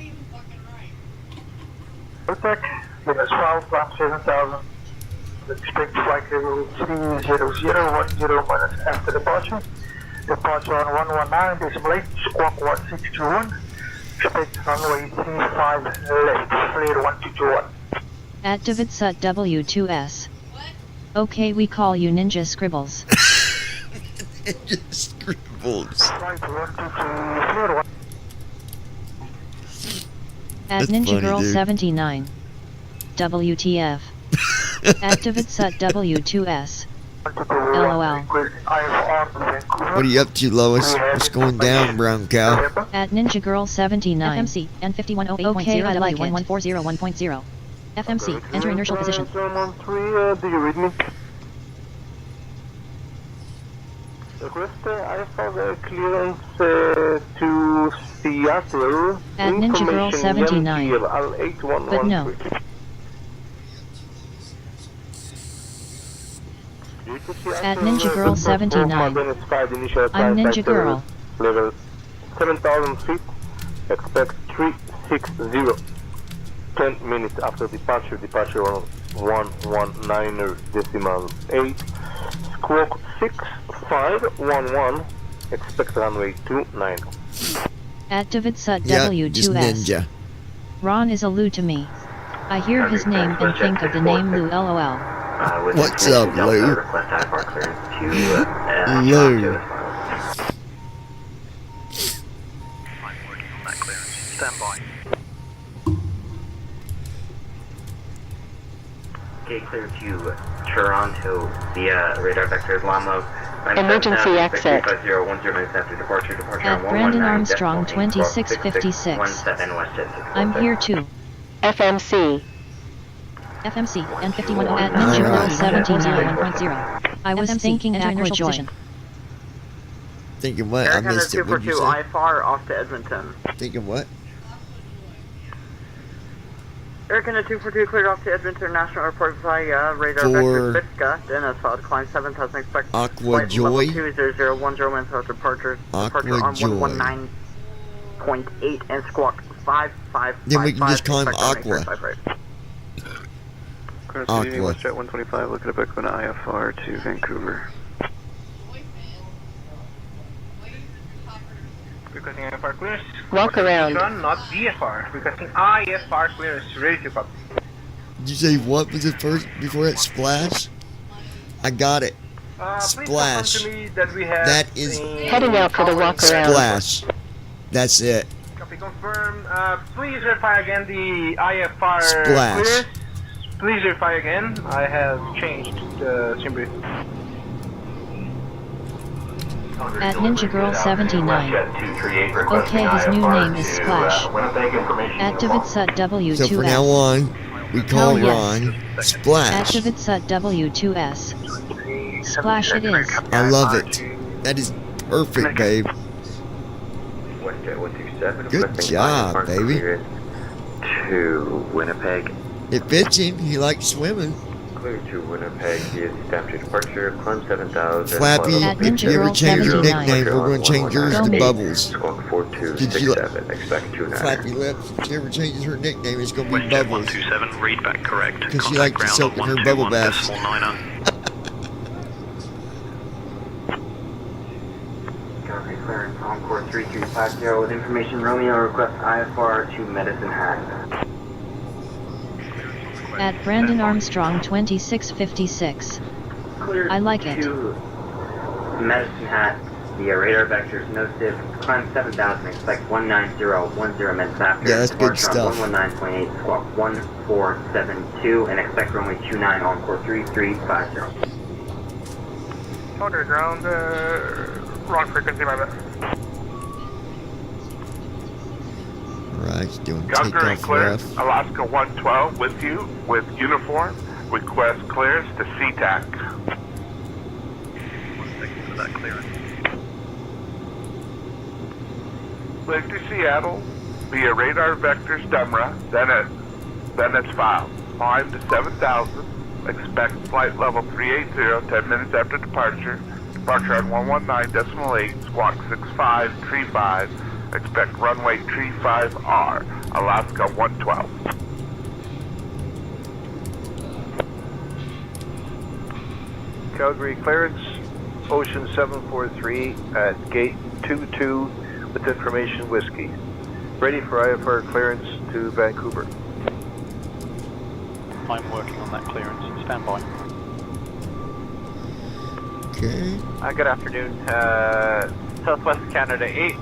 Protect, units file, climb 7,000. Expect flight level 30010 minutes after departure. Departure on 119.8, squawk 1621. Expect runway 35 left, clear 1221. At Davidsa W2S. Okay, we call you Ninja Scribbles. Ninja Scribbles. Flight 122, clear 1. At That's Ninja funny, Girl dude. 79. WTF. At Davidsa W2S. LOL. What are you up to, Lois? What's going down, brown cow? At Ninja Girl 79. FMC, N5108.0 Okay, I like it. W1140.1.0. FMC, enter inertial position. 713, do you read me? Request IFR clearance to Seattle. At Ninja Girl 79. But no. At Ninja Girl 79. I'm Ninja Girl. level 7,000 feet, expect 360. 10 minutes after departure, departure on 119.8, squawk 6511, expect runway 29. At Davidsut Yeah, W2S. just Ninja. Ron is a Lou to me. I hear his name and think of the name Lou LOL. What's up, Lou? Request IFR clearance to Lou. I'm working on that clearance. Stand by. Okay, clear to Toronto via radar vector Lamo. Emergency exit. 350 minutes after departure. Departure At on Brandon 119.8, Armstrong squawk 2656. 17 West Jet 646. I'm here too. FMC. FMC N51 at Ninja Girl 79.0. I was thinking at inertial position. Thinking what? I missed it. What'd you say? IFR off to Edmonton. Thinking what? American 242 cleared off to Edmonton International Airport via radar For vector Bitska. Dennis filed climb 7,000 expect Aqua flight Joy. level 20010 minutes after departure. Aqua Departure on Joy. 119.8 and squawk 5555. Then we can just call him expect Aqua. 25. Aqua. West Jet 125, looking at Beckman IFR to Vancouver. Requesting IFR clearance. Walk around. Not VFR. Requesting IFR clearance. Ready to copy. Did you say what was it first before that? Splash? I got it. Splash. That is Heading out for the walk around. Splash. That's it. Copy confirm. Please verify again the IFR Splash. clearance. Please verify again. I have changed the sim brief. At Ninja Girl 79. Okay, his new name is Splash. At Davidsut W2S. So from now on, we call Hell yes. Ron Splash. At Davidsut W2S. Splash it is. I love it. That is perfect, babe. Good job, baby. To Winnipeg. It fits him. He likes swimming. Clear to Winnipeg via stamp to departure. Climb 7,000. Flappy, At if Ninja you ever Girl change your 79. nickname, we're going to change yours to Bubbles. Squawk Did you 4267. Expect 29. Flappy Lips, if she ever changes her nickname, it's going to be West Jet Bubbles. 127, read back correct. Because she Contact likes to ground soak on in her bubble 121 baths. decimal 9er. Copy clearance Encore 3350 with information Romeo request IFR to Medicine Hat. At Brandon Armstrong 2656. Clear I like it. to Medicine Hat via radar vectors no stiff. Climb 7,000. Expect 19010 minutes after. Yeah, that's good Departure on stuff. 119.8 squawk 1472 and expect runway 29 Encore 3350. Underground, wrong frequency, my bad. Right, doing Calgary takeoff clearance, rough. Alaska 112 with you, with uniform. Request clearance to SeaTac. 1 second for that clearance. Clear to Seattle via radar vector Stemra, then it's filed. Climb to 7,000. Expect flight level 380, 10 minutes after departure. Departure on 119.8, squawk 6535. Expect runway 35R, Alaska 112. Calgary clearance, Ocean 743 at gate 22 with information whiskey. Ready for IFR clearance to Vancouver. I'm working on that clearance. Stand by. Okay. Good afternoon. Southwest Canada 8.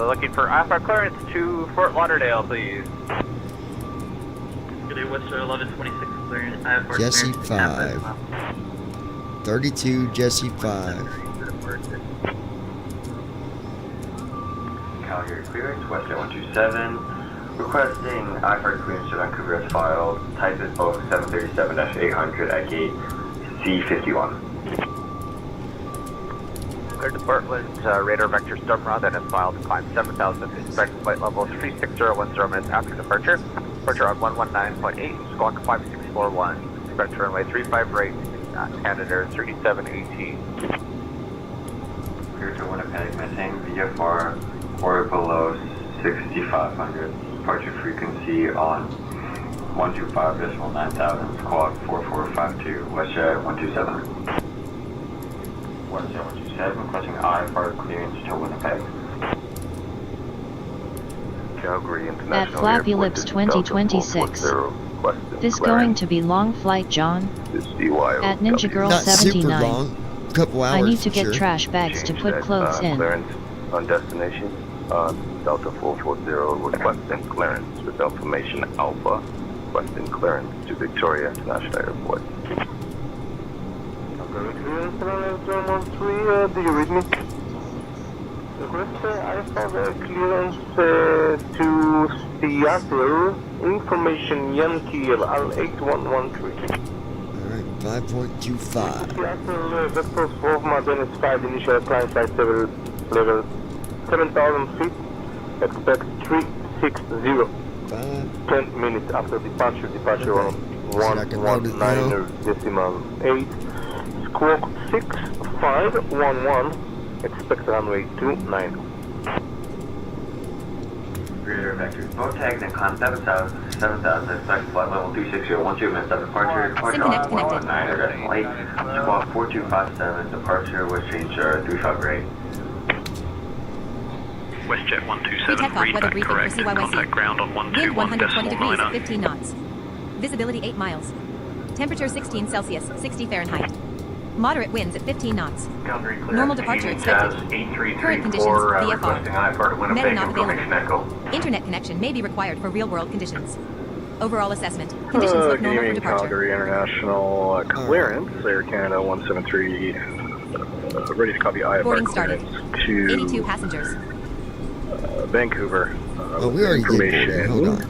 Looking for IFR clearance to Fort Lauderdale, please. Good day, Western 1126 clearance. IFR Jesse 5. 32 Jesse 5. Calgary clearance, Western 127. Requesting IFR clearance to Vancouver as filed. Type is both 737-800 at gate C51. Clear to Portland, radar vector Stemra, then is filed to climb 7,000. Expect flight level 36010 minutes after departure. Departure on 119.8, squawk 5641. Expect runway 35 right, Canada 3718. Clear to Winnipeg, missing VFR or below 6500. Departure frequency on 125.9000, squawk 4452, WestJet 127. WestJet 127, requesting IFR clearance to Winnipeg. Calgary International At Flappy Lips 2026. This going to be long flight, John? At Ninja Girl Not 79. super long. Couple hours. I need to get sure. trash bags to put clothes in. Clearance on destination. Delta 440 requesting clearance with information Alpha. Requesting clearance to Victoria International Airport. Do you read me? Request IFR clearance to Seattle. Information Yankee L8113. Alright, 5.25. Seattle Vector 12 Dennis 5 initial climb flight level 7,000 feet. Expect 360. 10 minutes after departure. Departure on 119.8. Squawk 6511. Expect runway 29. Rear vector boat tag, then climb 7,000, expect flight level 260, 12 minutes after departure. Departure on 119, addressing late. Squawk 4257, departure West Change 358. WestJet 127, Pre-takeoff read weather back briefing correct. for CYYC. Contact ground on Wind 120 degrees at 15 knots. Visibility 8 miles. Temperature 16 Celsius, 60 Fahrenheit. Moderate winds at 15 knots. Normal departure expected. Current conditions, VFR. Meta not available. Internet connection may be required for real-world conditions. Overall assessment. Conditions look normal for departure. Calgary International clearance. Air Canada 173. Ready to copy IFR Boarding started. To 82 passengers. Vancouver. We already did boarding. Hold on.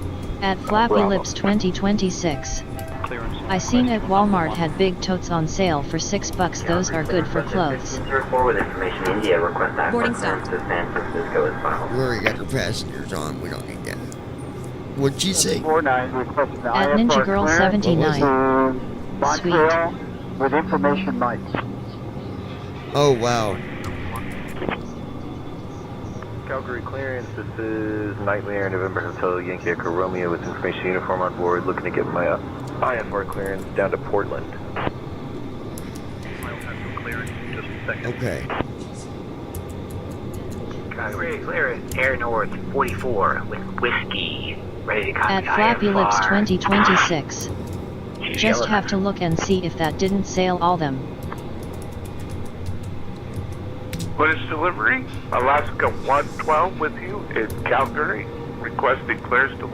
At Flappy Lips 2026. I seen at Walmart had big totes on sale for $6. Those are good for clothes. With information India, request Boarding stopped. to San Francisco is final. We already got the passengers on. We don't need that. What'd she say? At Ninja Girl 79. Sweet. With information Mike. Oh, wow. Calgary clearance, this is Nightly Air November Hotel Yankee Echo Romeo with information uniform on board, looking to get my IFR clearance down to Portland. Okay. Calgary clearance, Air North 44 with Whiskey, ready to copy At Flappy IFR. Lips 2026. Just have to look and see if that didn't sail all them. What is delivery? Alaska 112 with you in Calgary, requesting clearance to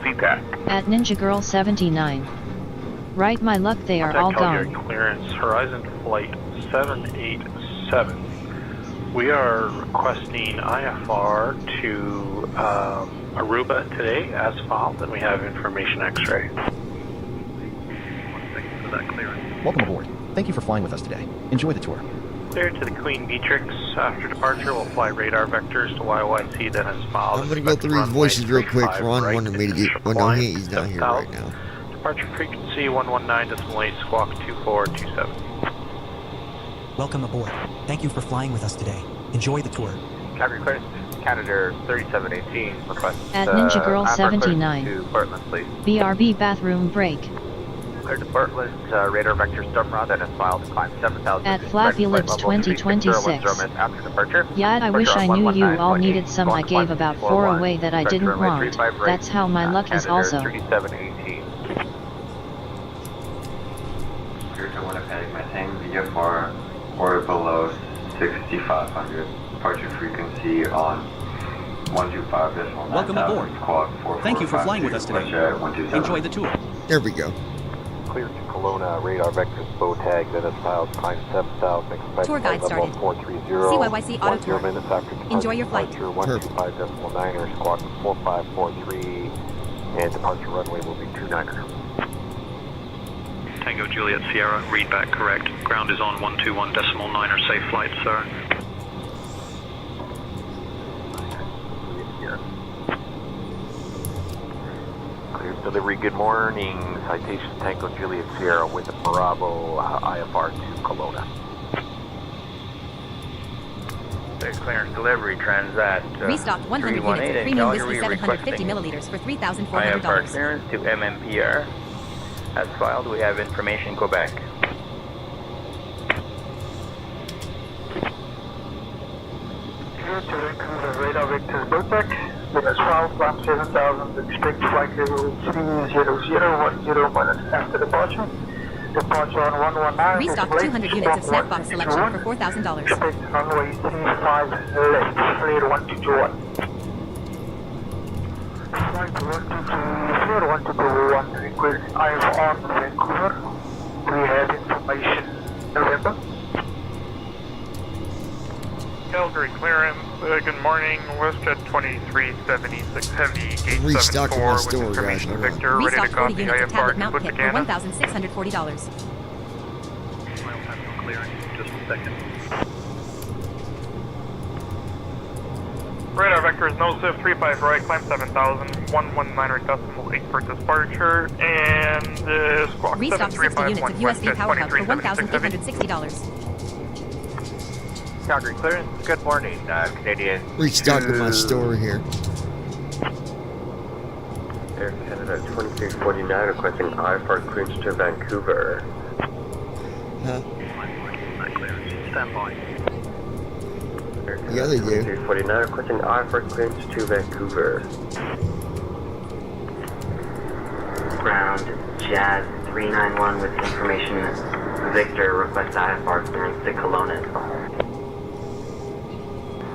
SeaTac. At Ninja Girl 79. Right my luck they are all Calgary gone. clearance, Horizon Flight 787. We are requesting IFR to Aruba today as filed, and we have information X-ray. Welcome aboard. Thank you for flying with us today. Enjoy the tour. Cleared to the Queen Beatrix. After departure, we'll fly radar vectors to YYC, then as filed. I'm gonna go through his voices real quick. Ron wanted me to get. Well, no, he's not here right now. Departure frequency 119.8, squawk 2427. Welcome aboard. Thank you for flying with us today. Enjoy the tour. Calgary clearance, Canada 3718, request. At Ninja Girl IFR 79. to Portland, please. BRB bathroom break. Cleared to Portland, radar vector Stormrod, then as filed, climb 7,000. At Flappy Lips 2026. After departure. Yeah, I wish I knew you all needed some. I gave about 4 away that I didn't want. That's how my luck is also. 3718. Clear to Winnipeg, maintain VFR or below 6,500. Departure frequency on 125.9. Welcome aboard. Thank you for flying with us today. Enjoy the tour. There we go. Clear to Kelowna, radar vectors bow tag, then as filed, climb 7,000, expect Tour guide level started. 430. CYYC auto tour. 10 minutes after departure. Enjoy your flight. Departure 125.9er, squawk 4543, and departure runway will be 29er. Tango Juliet Sierra, read back correct. Ground is on 121.9er, safe flight, sir. Delivery, good morning. Citation Tango Juliet Sierra with Bravo IFR to Kelowna. Clearance delivery trends at restocked 100 units of premium whiskey 750 milliliters for $3,400. IFR clearance to MMPR. As filed, we have information Quebec. Clear to Vancouver, radar vectors Botek. As filed, climb 7000, expect flight level 30010 after departure. Departure on 119. Restock 200 units of Snapbox selection for $4,000. Expect runway 35 left, clear 1221. Flight 122, clear 1221, request IFR to Vancouver. We have information November. Calgary clearance. Good morning. WestJet 2376 Heavy, Gate Restocking 74 my with store, information guys. Victor, ready to Restock 40 copy units of IFR tablet to mount put kit the for Canada. $1,640. I'll have your clearance in just a second. Radar vector is NOSIF 35 right, climb 7000, 119.8 for departure, and squawk Restock 60 units of USB power hub for $1,860. Calgary clearance. Good morning, Canadian. Restocking my store here. Air Canada 2349 requesting IFR clearance to Vancouver. Huh? Stand by. Yeah, they do. 2349 requesting IFR clearance to Vancouver. Ground Jazz 391 with information Victor requests IFR clearance to Kelowna.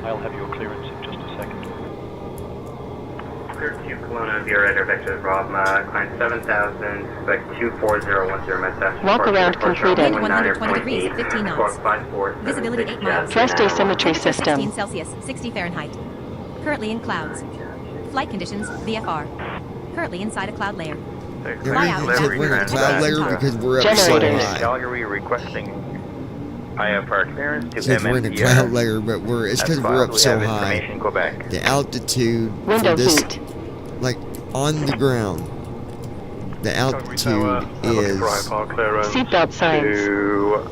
I'll have your clearance in just a second. Clear to Kelowna via radar vector Rob, climb 7000, expect 24010 message. Walk around completed. Wind 120 degrees at 15 knots. Visibility 8 miles. Thrust asymmetry Temperature 16 system. Celsius, 60 Fahrenheit. Currently in clouds. Flight conditions, VFR. Currently inside a cloud layer. Fly out We're in a cloud layer because we're up so Generators. high. Calgary requesting IFR clearance to Says we're in a MMPR. cloud layer, but it's because we're up so We have high. information Quebec. The altitude Window for this, heat. like on the ground, the altitude is Seatbelt signs. To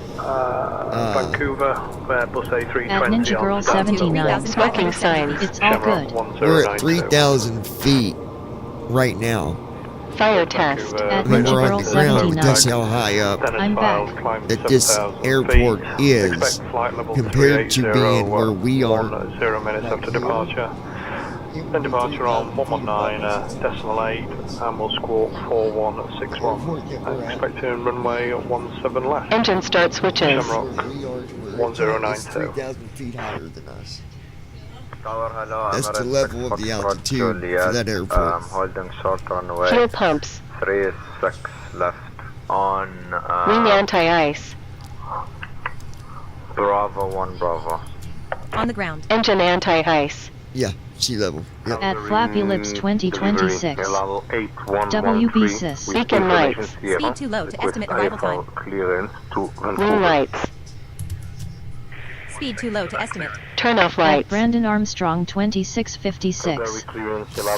Vancouver, Airbus A320. At Ninja Girl 79. Smoking signs. It's all good. we're at 3,000 feet right now. Fire test. At When Ninja we're on Girl the ground, 79. that's how high up I'm back. that this airport is compared to being where we are. 0 minutes after departure. Then departure on 119.8 and we'll squawk 4161. Expecting runway 17 left. Engine start switches. Shamrock 1092. 3,000 feet higher than us. Hello, That's the level of the altitude for that airport. Holding short on the way. Fuel pumps. 36 left on Wing anti-ice. Bravo 1 Bravo. On the ground. Engine anti-ice. Yeah, sea level. Yep. At Flappy Lips 2026. WB Sys. Beacon lights. Speed too low to estimate arrival time. Clearance to Wing lights. Speed too low to estimate. Turn off At lights. Brandon Armstrong 2656.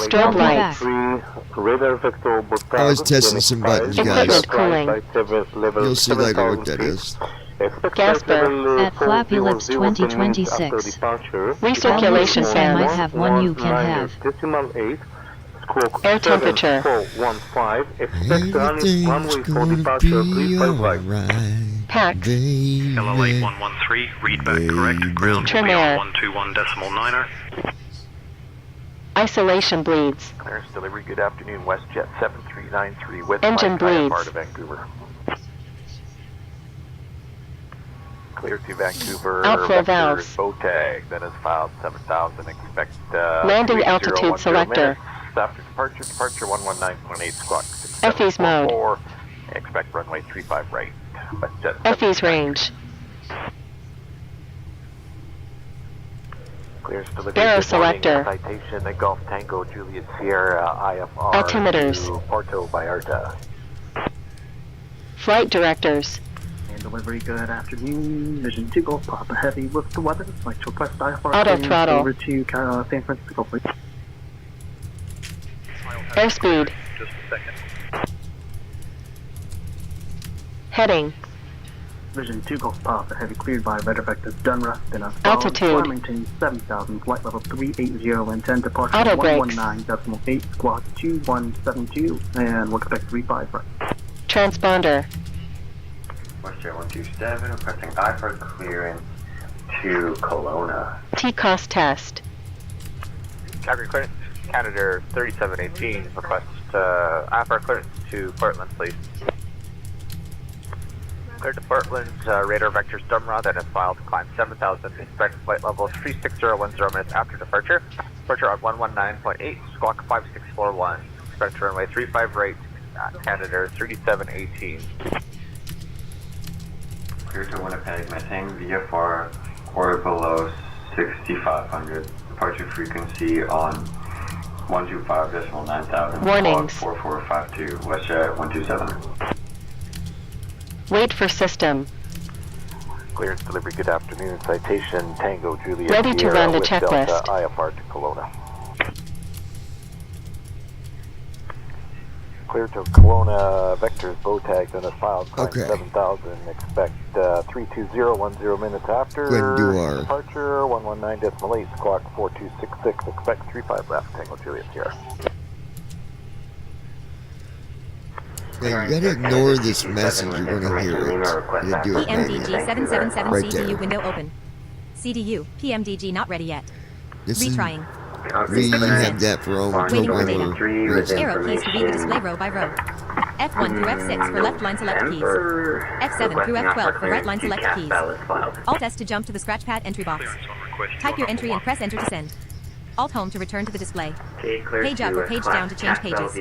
Strobe lights. I was testing some buttons, guys. Equipment cooling. You'll see later what that is. Gasper. At Flappy Lips 2026. Recirculation I fans. might have one you can have. Air temperature. Everything's gonna be alright. Pack. Baby. LLA 113, read back correct. Ground Trim will be air. on 121.9er. Isolation bleeds. Clearance delivery, good afternoon, WestJet 7393 with Engine bleeds. IFR to Vancouver. Clear to Vancouver. Outflow vector valves. Botag, that is filed 7000, expect Landing 3010 altitude selector. minutes after departure 119.8 squawk FE's mode. 6744, expect runway 35 right. WestJet FE's range. Clearance delivery. Barrow good morning, selector. Citation Golf Tango Juliet Sierra IFR Altimeters. to Porto Vallarta. Flight directors. And delivery, good afternoon. Vision 2 Golf Papa Heavy with the weather. I'd like to request IFR Auto clearance throttle. over to San Francisco, please. Airspeed. Just a second. Heading. Vision 2 Golf Papa, heavy cleared by radar vectors Dunra, then a altitude. Maintain 7,000, flight level 380 and 10 departure Auto brakes. 119.8, squawk 2172, and we'll expect 35 right. Transponder. WestJet 127, requesting IFR clearance to Kelowna. TCOS test. Calgary clearance, Canada 3718, request IFR clearance to Portland, please. Cleared to Portland, radar vectors Dumra, that is filed, climb 7,000, expect flight level 36010 minutes after departure. Departure on 119.8, squawk 5641. Expect runway 35 right, Canada 3718. Cleared to Winnipeg, missing VFR or below 6,500. Departure frequency on 125.9000. Warnings. 4452, WestJet 127. Wait for system. Clearance delivery, good afternoon. Citation Tango Juliet Ready to Sierra run the with checklist. Delta IFR to Kelowna. Clear to Kelowna, vectors, bow tags, and a filed, climb 7,000, expect 32010 minutes after. Go ahead and do our departure, 119.8, squawk 4266, expect 35 left, Tango Juliet Sierra. Now you gotta ignore this message, you're gonna hear it. You do it, PMDG baby. 777 Right CDU there. window open. CDU, PMDG not ready yet. This is- Retrying. We have that for all Waiting for programmer data. reasons. Arrow keys to read the display row by row. F1 through F6 for left line select keys. F7 through F12 for right line select keys. Alt S to jump to the scratch pad entry box. Type your entry and press enter to send. Alt home to return to the display. Page up or page down to change pages.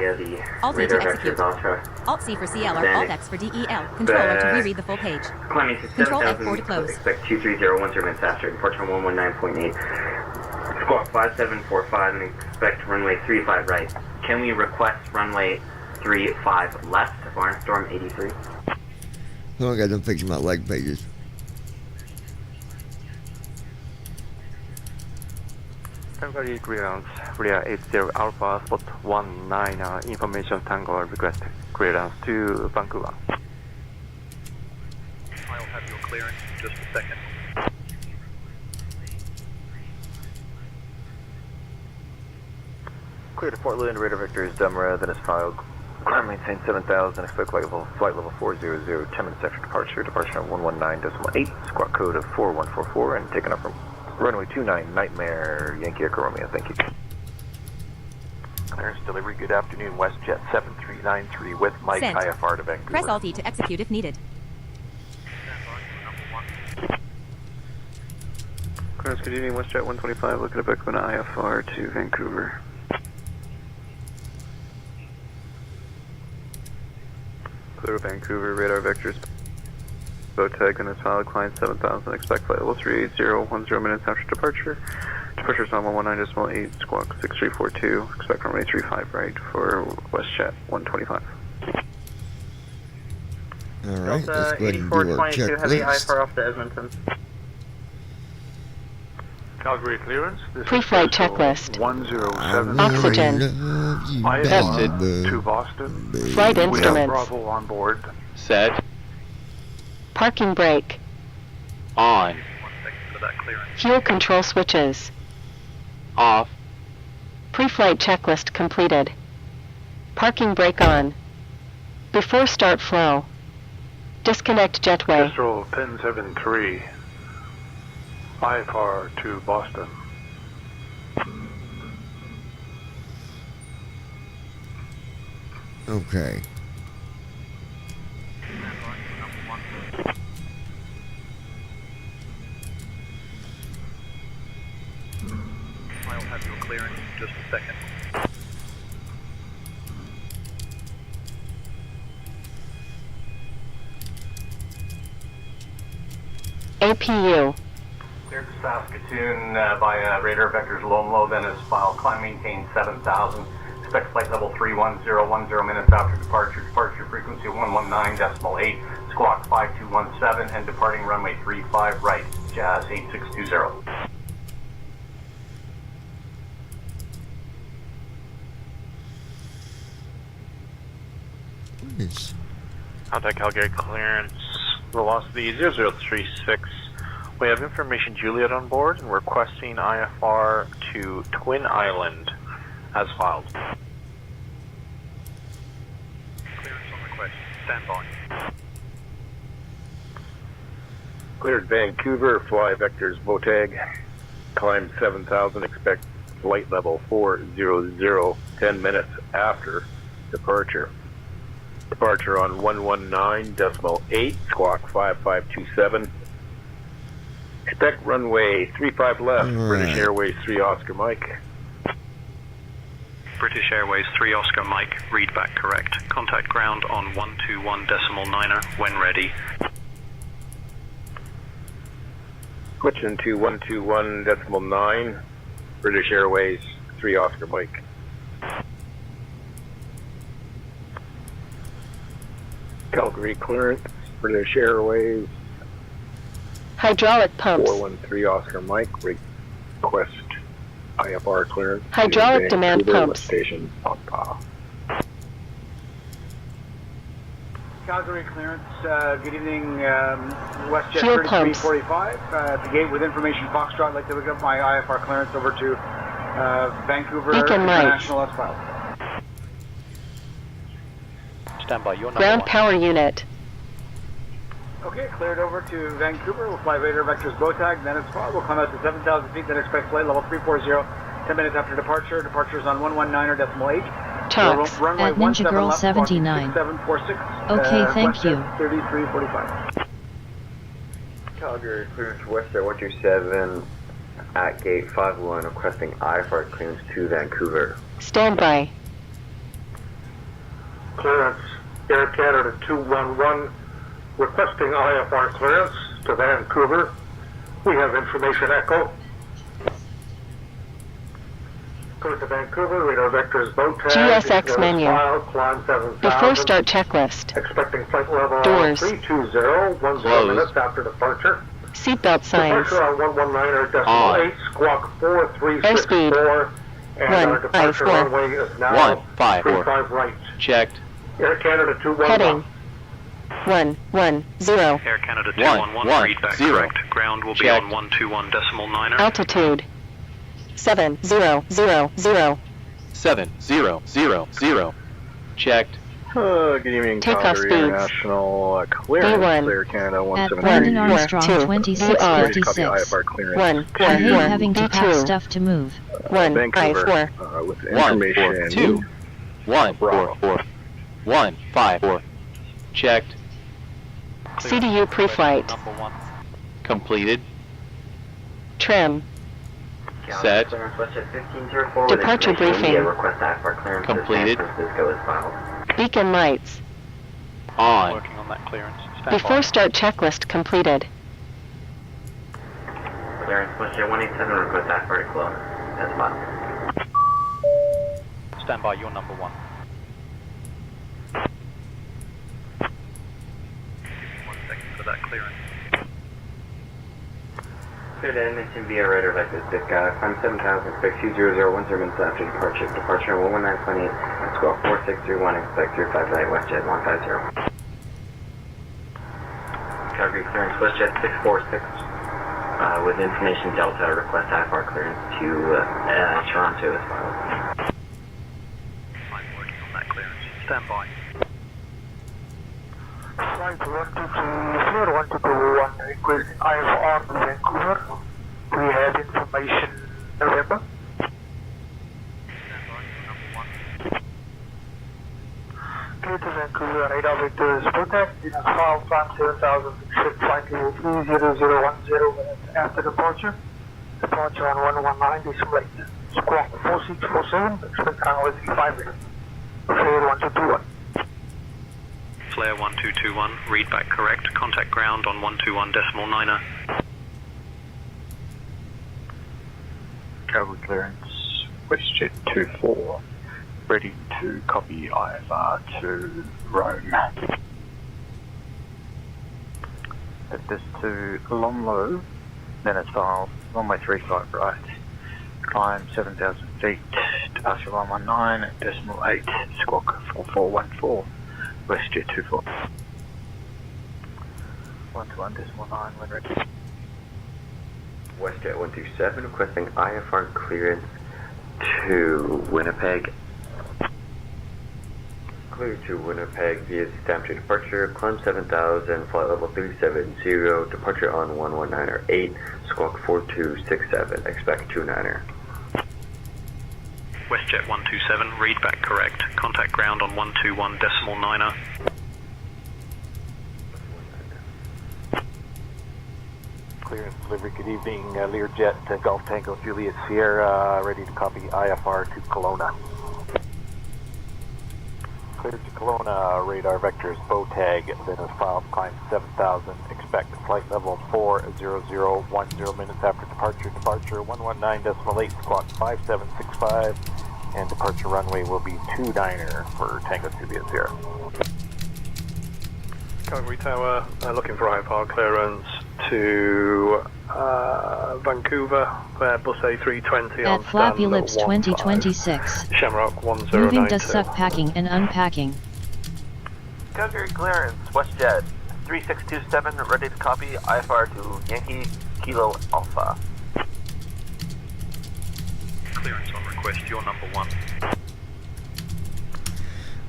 Alt E to execute. Alt C for CL or Alt X for DEL. Control R to reread the full page. Climbing to Control 7,000, F4 to close. expect 23010 minutes after, departure on 119.8. Squawk 5745 and expect runway 35 right. Can we request runway 35 left, Barnstorm 83? Hold on guys, I'm fixing my leg pages. Tango clearance, Rear 80 Alpha, spot 19, information Tango request clearance to Vancouver. I'll have your clearance in just a second. Clear to Portland, radar vector is Dumra, then is filed. Climb maintain 7,000, expect flight level 400, 10 minutes after departure. Departure on 119.8, squawk code of 4144, and taken up from runway 29, Nightmare, Yankee Echo Romeo, thank you. Clearance delivery, good afternoon, WestJet 7393 with Mike, Sent. IFR to Vancouver. Press Alt E to execute if needed. Clearance, good evening, WestJet 125, looking to book an IFR to Vancouver. Clear Vancouver, radar vectors, bow tag, and is filed, client 7,000, expect flight level 38010 minutes after departure. Departure's on 119.8, squawk 6342, expect runway 35 right for WestJet 125. Alright, let's go ahead and do our 8422 heavy checklist. IFR off to Edmonton. Calgary clearance. Pre-flight checklist. 107. Oxygen. I Tested. tested to Boston. Flight We have instruments. Bravo on board. Set. Parking brake. On. Fuel control switches. Off. Pre-flight checklist completed. Parking brake on. Before start flow. Disconnect jetway. Kestrel pin 73. IFR to Boston. Okay. I'll have your clearance in just a second. APU. Cleared to Saskatoon via radar vectors Lone Low, then is filed. Climb maintain 7,000. Expect flight level 31010 minutes after departure. Departure frequency 119.8. Squawk 5217 and departing runway 35 right. Jazz 8620. Contact Calgary clearance. Velocity 0036. We have information Juliet on board and requesting IFR to Twin Island as filed. Clearance on request. Stand by. Cleared Vancouver, fly vectors VOTAG, climb 7,000, expect flight level 400, 10 minutes after departure. Departure on 119.8, squawk 5527. Expect runway 35 left, British Airways 3 Oscar Mike. British Airways 3 Oscar Mike, read back correct. Contact ground on 121.9er when ready. Switching to 121.9, British Airways 3 Oscar Mike. Calgary clearance, British Airways. Hydraulic pumps. 413 Oscar Mike, request IFR clearance. Hydraulic demand pumps. Station Papa. Calgary clearance, good evening, WestJet Fuel 3345. At the gate with information Foxtrot, I'd like to look up my IFR clearance over to Vancouver International as filed. Stand by, your number Ground 1. power unit. Okay, cleared over to Vancouver. We'll fly Radar Vectors BOTAG, then it's filed. We'll come out to 7,000 feet, then expect flight level 340, 10 minutes after departure. Departure is on 119.8. Talks runway at Ninja Girl 79. 746. Okay, thank you. 3345. Calgary clearance WestJet 127 at gate 51, requesting IFR clearance to Vancouver. Stand by. Clearance, Air Canada 211, requesting IFR clearance to Vancouver. We have information echo. Clear to Vancouver, radar vectors BOTAG. GSX menu. Climb 7,000. Before start checklist. Expecting flight level Doors. 320, 10 minutes after departure. Seatbelt signs. Departure on 119.8, squawk 4364. And our departure 154. runway is now 154. 35 right. Checked. Air Canada 211. Heading 110. Air Canada 211, read back 110. correct. Ground will be on 121.9er. Altitude 7000. 7000. Checked. Good evening, Takeoff Calgary speeds. International clearance. B1. Clear Canada At 173. Brandon Armstrong 2656. IFR clearance. I hate having to pack stuff to move. Vancouver, with information. 144. 154. Checked. CDU pre-flight. Completed. Trim. Set. Departure briefing. Request IFR clearance Completed. to San Francisco is filed. Beacon lights. On. Working on that clearance. Stand Before by. start checklist completed. Clearance WestJet 187, request IFR to close. That's filed. Stand by, your number 1. 1 second for that clearance. Clear to Edmonton via radar vectors. Climb 7,000, expect 200, 10 minutes after departure. Departure on 119.8, squawk 4631, expect 35 right, WestJet 150. Calgary clearance, WestJet 646, with information Delta, request IFR clearance to Toronto as filed. I'm working on that clearance. Stand by. Flight 122, request IFR to Vancouver. We have information November. Clear to Vancouver, radar vectors BOTAG, Venus file, climb 7,000, expect flight level 30010 minutes after departure. Departure on 119.8, squawk 4647, expect runway 35 minutes. Flare 1221. Flare 1221, read back correct. Contact ground on 121.9er. Calgary clearance. WestJet 24. Ready to copy IFR to Rome. Set this to Lomlo, then it's filed, runway 35 right. Climb 7,000 feet, departure 119.8, squawk 4414, WestJet 24. 121.9 when ready. WestJet 127 requesting IFR clearance to Winnipeg. Clear to Winnipeg via Stamp 2 departure, climb 7000, flight level 370, departure on 11908, squawk 4267, expect 29er. WestJet 127, read back correct. Contact ground on 121.9er. Clearance delivery, good evening. Learjet Golf Tango Juliet Sierra, ready to copy IFR to Kelowna. Cleared to Kelowna, radar vectors, bow tag, then is filed, climb 7000, expect flight level 40010 minutes after departure, departure 119.8, squawk 5765, and departure runway will be 29er for Tango Juliet Sierra. Calgary Tower, looking for IFR clearance to Vancouver, Airbus A320 at Flappy Lips 2026. Shamrock 1092. Moving to suck packing and unpacking. Calgary clearance, WestJet 3627, ready to copy IFR to Yankee Kilo Alpha. Clearance on request, you're number 1.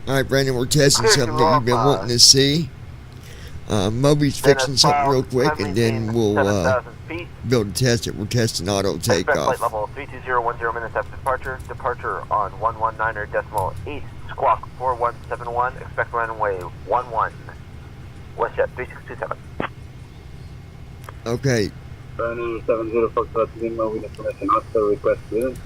Alright, Brandon, we're testing something that you've been wanting to see. Moby's fixing something real quick, and then we'll be able to test it. We're testing auto Expect takeoff. flight level 32010 minutes after departure. Departure on 119.8, squawk 4171. Expect runway 11. WestJet 3627. Okay. Brandon 70 Foxtrot Lima with information after request clearance.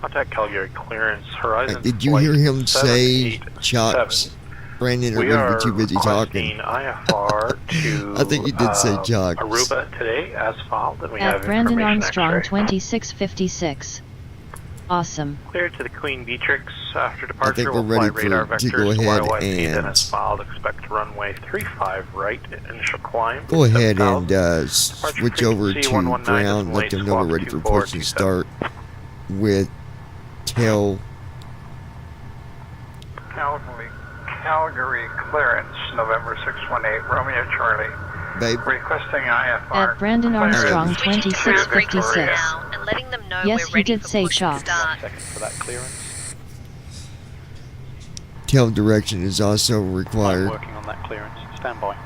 Contact Calgary clearance, Horizon. Did you hear him say Chucks? Brandon, or we were are you too busy talking? IFR to I think you did say Chucks. Aruba today as filed, and we At have Brandon information Armstrong X-ray. 2656. Awesome. Cleared to the Queen Beatrix after I think departure. we're We'll ready fly radar to go vectors ahead YYC, then and as filed. Expect runway 35 right, initial climb. go ahead 7000. and switch over to ground. Let them know we're ready for push and start with tail. Calgary clearance, November 618, Romeo Charlie. Babe. Requesting IFR. At Brandon Armstrong clearance. 2656. And letting them know Yes, we're he ready did for say push and shock. start. Seconds for that clearance. Tail direction is also I'm required. working on that clearance. Stand by.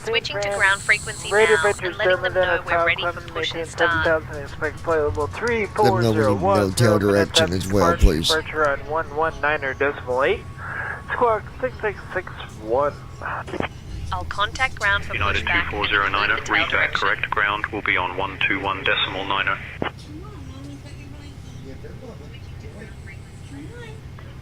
Switching to ground frequency now and letting them know we're ready for push and start. Expect flight level Let them know we need to know tail direction as well, please. Departure on 119.8, squawk 6661. I'll contact ground for United pushback. 2409, read back correct. Ground will be on 121.9.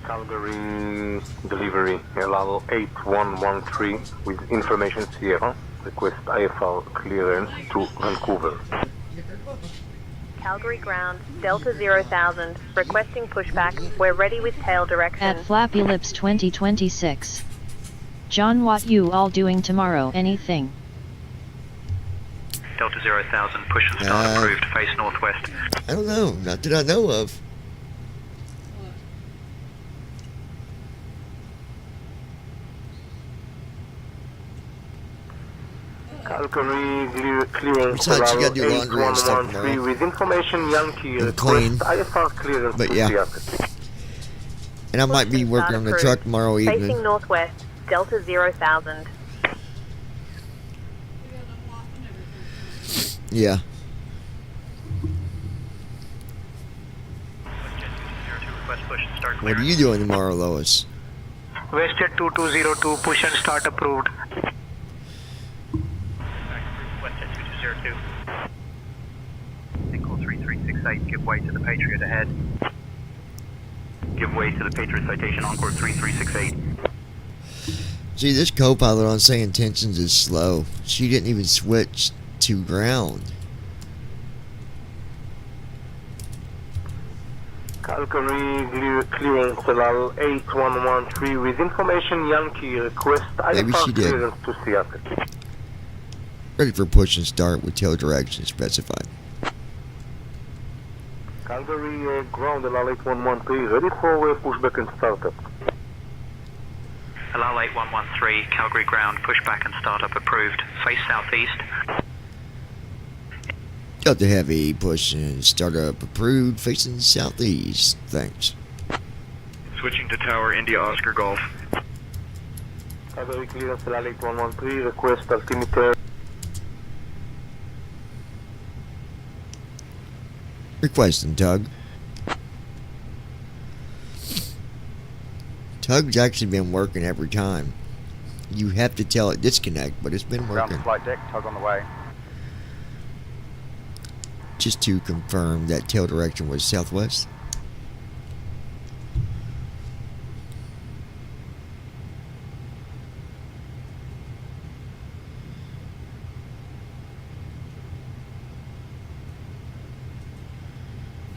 Calgary delivery, level 8113 with information Sierra. Request IFR clearance to Vancouver. Calgary ground, Delta 0000, requesting pushback. We're ready with tail direction. At Flappy Lips 2026. John, what you all doing tomorrow? Anything? Delta 0000, push and start approved, face northwest. I don't know. Not that I know of. Calgary clearance Besides, you level gotta do laundry and stuff 8113 tomorrow. with information Yankee And clean. request IFR clearance But to yeah. Seattle. And I might be working on the truck tomorrow Facing evening. northwest, Delta 0000. Yeah. What are you doing tomorrow, Lois? WestJet 2202, push and start approved. WestJet 2202. Single 3368, give way to the Patriot ahead. Give way to the Patriot citation, Encore 3368. See, this co-pilot on saying tensions is slow. She didn't even switch to ground. Calgary clearance level 8113 with information Yankee request Maybe she IFR did. clearance to Seattle. Ready for push and start with tail direction specified. Calgary ground, Alal 811, please. Ready for pushback and startup. Alal 8113, Calgary ground, pushback and startup approved. Face southeast. Delta Heavy, push and startup approved, facing southeast. Thanks. Switching to tower, India Oscar Golf. Calgary clearance, Alal 8113, request altimeter. Requesting Tug. Tug's actually been working every time. You have to tell it disconnect, but it's been working. Ground flight deck, Tug on the way. Just to confirm that tail direction was southwest.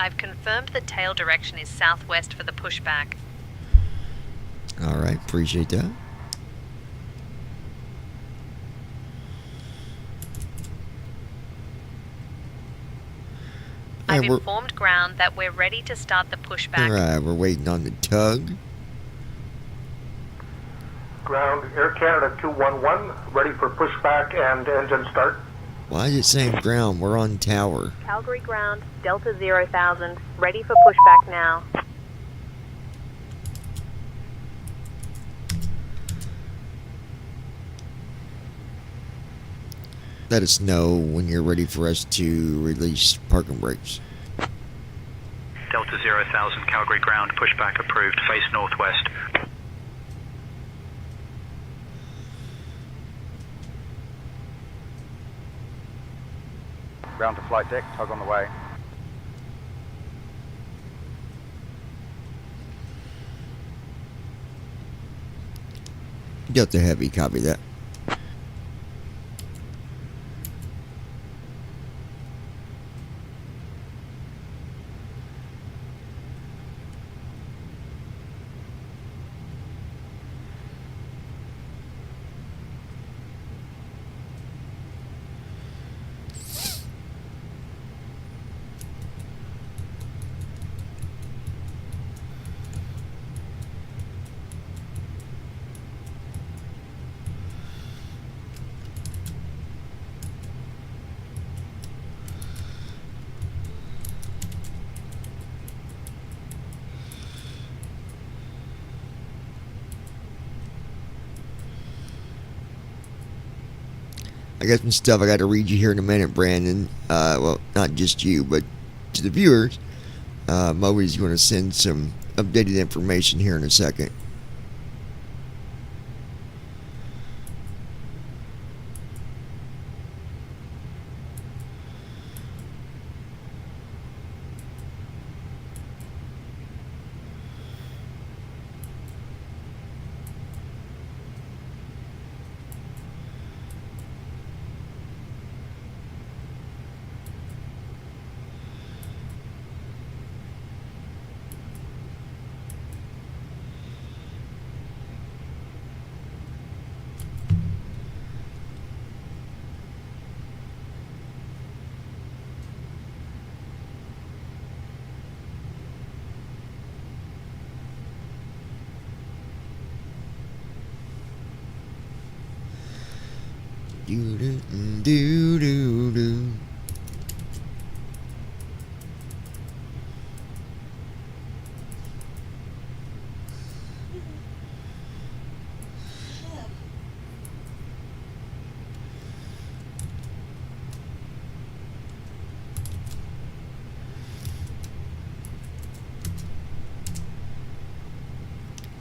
I've confirmed the tail direction is southwest for the pushback. Alright, appreciate that. I've informed ground that we're ready to start the pushback. Alright, we're waiting on the Tug. Ground, Air Canada 211, ready for pushback and engine start. Why is it saying ground? We're on tower. Calgary ground, Delta 0,000, ready for pushback now. Let us know when you're ready for us to release parking brakes. Delta 0,000, Calgary ground, pushback approved. Face northwest. Ground to flight deck, Tug on the way. Delta Heavy, copy that. I got some stuff I got to read you here in a minute, Brandon. Well, not just you, but to the viewers. Moby's going to send some updated information here in a second. Do-do-do-do-do.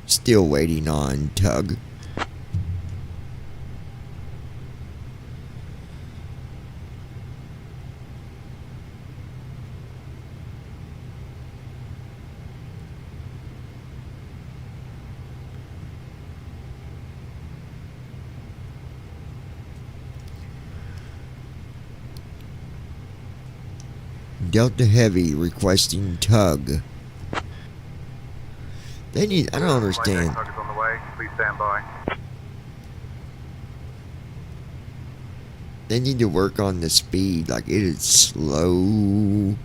Still waiting on Tug. Delta Heavy requesting Tug. They need, I don't understand. Tug is on the way. Please stand by. They need to work on the speed. Like, it is slow.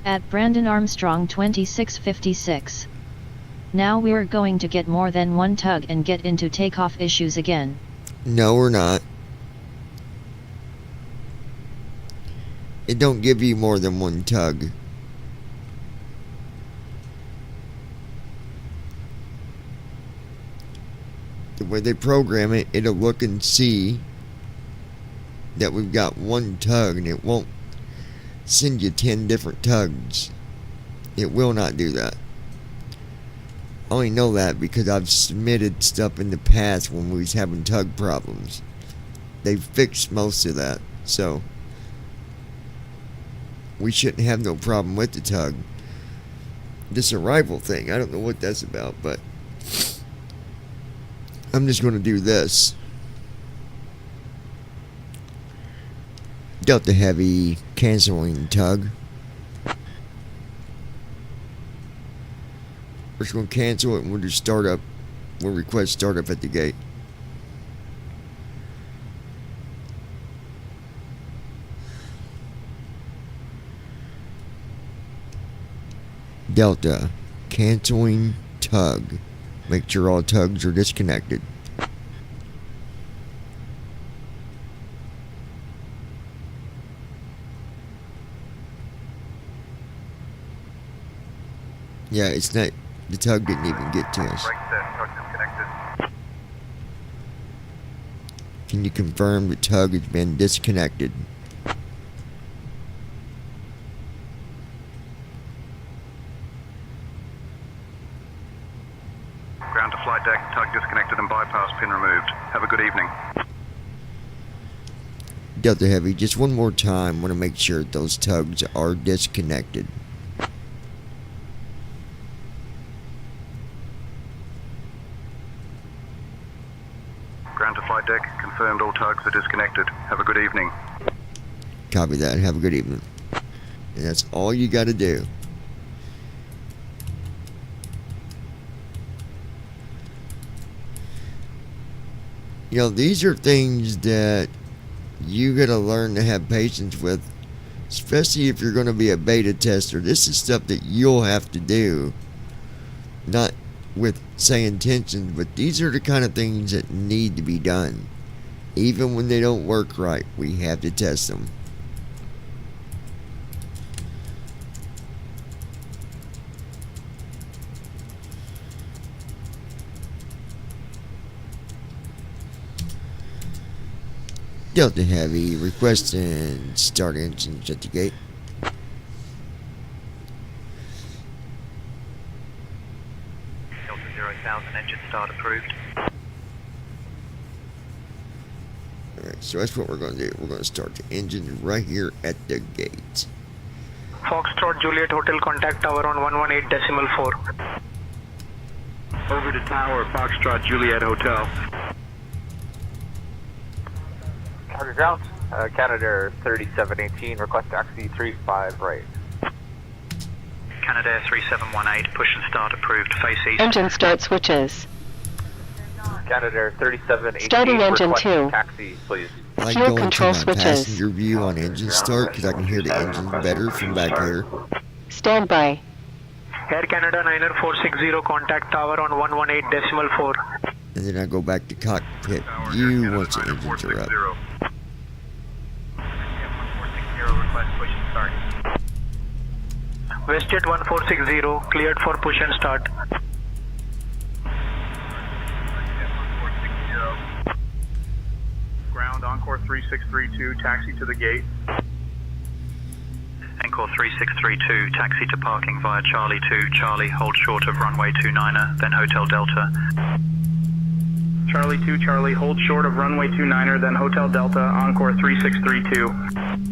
At Brandon Armstrong 2656. Now we're going to get more than one tug and get into takeoff issues again. No, we're not. It don't give you more than one tug. The way they program it, it'll look and see that we've got one tug, and it won't send you 10 different tugs. It will not do that. I only know that because I've submitted stuff in the past when we was having tug problems. They've fixed most of that, so we shouldn't have no problem with the tug. This arrival thing, I don't know what that's about, but I'm just going to do this. Delta Heavy, canceling tug. We're just going to cancel it and we'll do startup. We'll request startup at the gate. Delta, canceling tug. Make sure all tugs are disconnected. Yeah, it's not, the tug didn't even get to us. Can you confirm the tug has been disconnected? Ground to flight deck, tug disconnected and bypass pin removed. Have a good evening. Delta Heavy, just one more time, want to make sure those tugs are disconnected. Ground to flight deck, confirmed all tugs are disconnected. Have a good evening. Copy that, have a good evening. And that's all you got to do. You know, these are things that you got to learn to have patience with, especially if you're going to be a beta tester. This is stuff that you'll have to do, not with say intentions, but these are the kind of things that need to be done. Even when they don't work right, we have to test them. Delta Heavy, requesting start engines at the gate. Delta 0,000 engine start approved. Alright, so that's what we're going to do. We're going to start the engine right here at the gate. Foxtrot Juliet Hotel, contact tower on 118.4. Over to tower, Foxtrot Juliet Hotel. Cargo ground, Canadair 3718, request taxi 35 right. Canadair 3718, push and start approved, face east. Engine start switches. Canadair 3718, starting engine 2. Taxi, please. I like Fuel going control to my switches. passenger view on engine start because I can hear the engine better from back here. Standby. Air Canada 9460, contact tower on 118.4. And then I go back to cockpit view once the engines are up. WestJet 1460, cleared for push and start. Ground, Encore 3632, taxi to the gate. Encore 3632, taxi to parking via Charlie 2, Charlie, hold short of runway 29er, then Hotel Delta. Charlie 2, Charlie, hold short of runway 29er, then Hotel Delta, Encore 3632.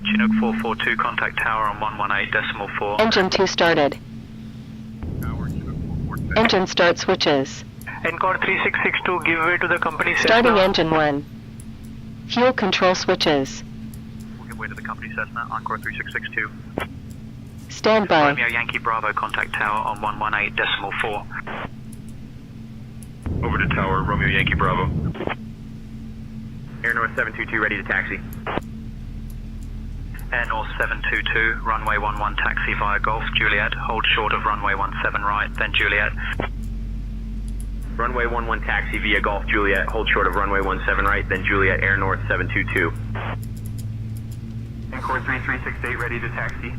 Chinook 442, contact tower on 118.4. Engine 2 started. Engine start switches. Encore 3662, give way to the company Cessna. Starting engine 1. Fuel control switches. We'll give way to the company Cessna, Encore 3662. Standby. Romeo Yankee Bravo, contact tower on 118.4. Over to tower, Romeo Yankee Bravo. Air North 722, ready to taxi. Air North 722, runway 11 taxi via Golf, Juliet, hold short of runway 17 right, then Juliet. Runway 11 taxi via Golf, Juliet, hold short of runway 17 right, then Juliet, Air North 722. Encore 3368, ready to taxi.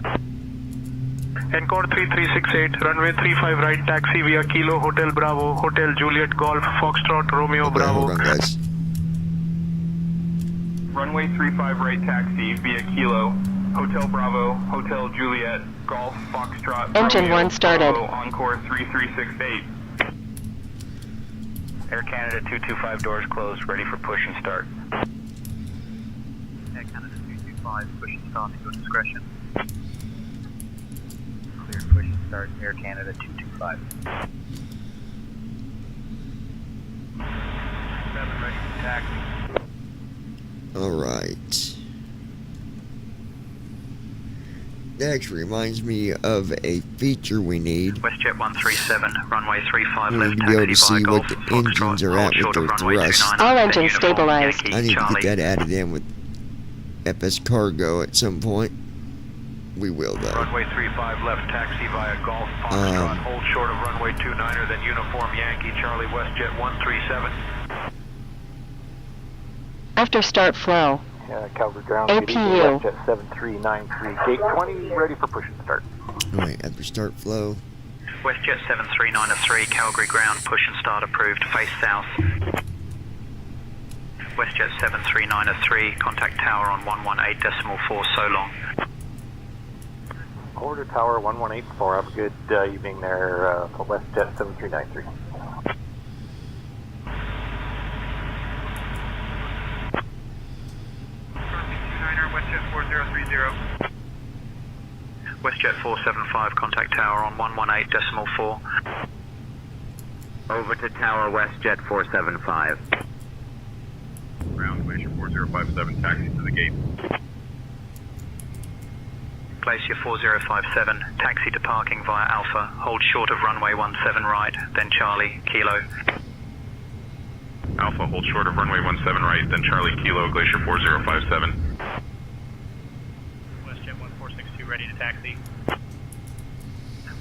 Encore 3368, runway 35 right, taxi via Kilo, Hotel Bravo, Hotel Juliet, Golf, Foxtrot, Romeo, Bravo. Hold on, guys. Runway 35 right, taxi via Kilo, Hotel Bravo, Hotel Juliet, Golf, Foxtrot, Engine Romeo, 1 started. Bravo, Encore 3368. Air Canada 225, doors closed, ready for push and start. Air Canada 225, push and start at your discretion. Cleared push and start, Air Canada 225. 7 ready for taxi. Alright. That actually reminds me of a feature we need. WestJet 137, runway 35 We left need to be able to taxi see via what Golf, the engines are at with their thrust. All engines stabilized. I need to get that added in with FS Cargo at some point. We will, though. Runway 35 left taxi via Golf, Foxtrot, hold short of runway 29er, then uniform Yankee, Charlie, WestJet 137. After start flow. Calgary ground, APU. WestJet 7393, gate 20, ready for push and start. Alright, after start flow. WestJet 7393, Calgary ground, push and start approved, face south. WestJet 7393, contact tower on 118.4, so long. Quarter tower 1184, have a good evening there for WestJet 7393. WestJet 4030. WestJet 475, contact tower on 118.4. Over to tower WestJet 475. Ground Glacier 4057, taxi to the gate. Glacier 4057, taxi to parking via Alpha, hold short of runway 17 right, then Charlie, Kilo. Alpha, hold short of runway 17 right, then Charlie, Kilo, Glacier 4057. WestJet 1462, ready to taxi.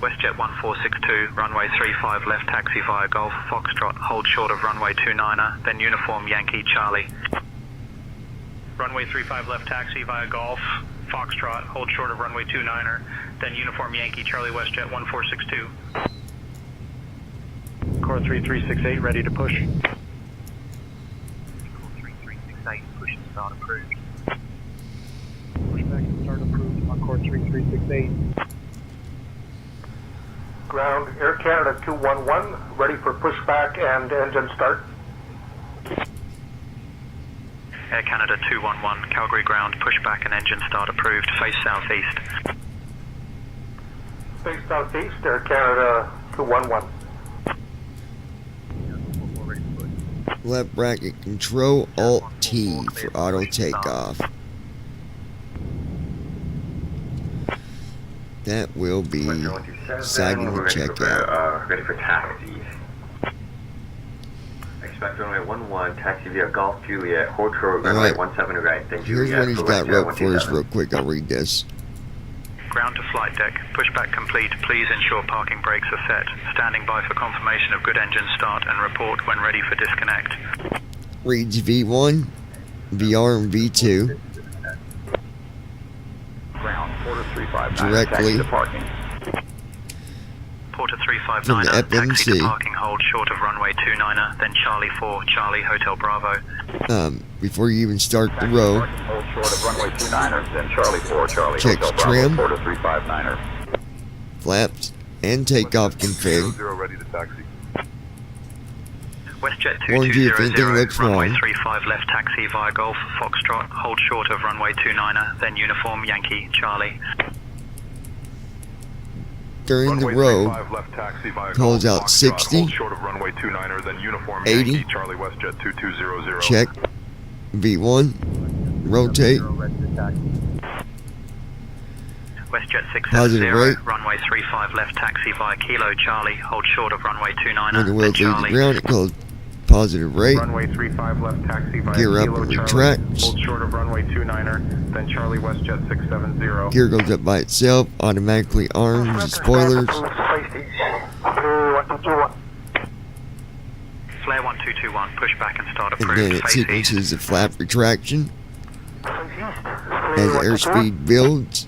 WestJet 1462, runway 35 left taxi via Golf, Foxtrot, hold short of runway 29er, then uniform Yankee, Charlie. Runway 35 left taxi via Golf, Foxtrot, hold short of runway 29er, then uniform Yankee, Charlie, WestJet 1462. Core 3368, ready to push. 3368, push and start approved. Push back and start approved on core 3368. Ground, Air Canada 211, ready for pushback and engine start. Air Canada 211, Calgary ground, pushback and engine start approved, face southeast. Face southeast, Air Canada 211. Left bracket control Alt T for auto takeoff. That will be sighting and checkout. Ready for taxi. Expect runway 11, taxi via Golf, Juliet, hold short, runway 17 right, then Here's Juliet. what he's got wrote for us real quick. I'll read this. Ground to flight deck, pushback complete, please ensure parking brakes are set. Standing by for confirmation of good engine start and report when ready for disconnect. Reads V1, VR, and V2. Ground, Porter 359, Directly taxi to parking. Porter from 359, the taxi to FMC. parking, hold short of runway 29er, then Charlie 4, Charlie, Hotel Bravo. Before you even start the row, Hold short of runway 29er, then Charlie 4, Charlie, Checks Hotel Bravo, trim. Porter 359er. flaps, and takeoff config. Ready to taxi. WestJet Warns you if anything 2200, looks runway wrong. 35 left taxi via Golf, Foxtrot, hold short of runway 29er, then uniform Yankee, Charlie. During the Runway row, 35 left taxi via calls Golf, out Foxtrot, 60, hold short of runway 29er, then uniform 80, Yankee, Charlie, WestJet 2200. check, V1, rotate, WestJet Positive 670, rate. runway 35 left taxi via Kilo, Charlie, hold short of runway 29er, when the then wheels leave the Charlie. ground, it calls positive rate. Runway 35 left taxi via Gear up Kilo and Charlie. retracts. Hold short of runway 29er, then Charlie WestJet 670. Gear goes up by itself, automatically arms the spoilers. Flare 1221, push back and start And approved. then it Face sequences the flap retraction. As airspeed builds,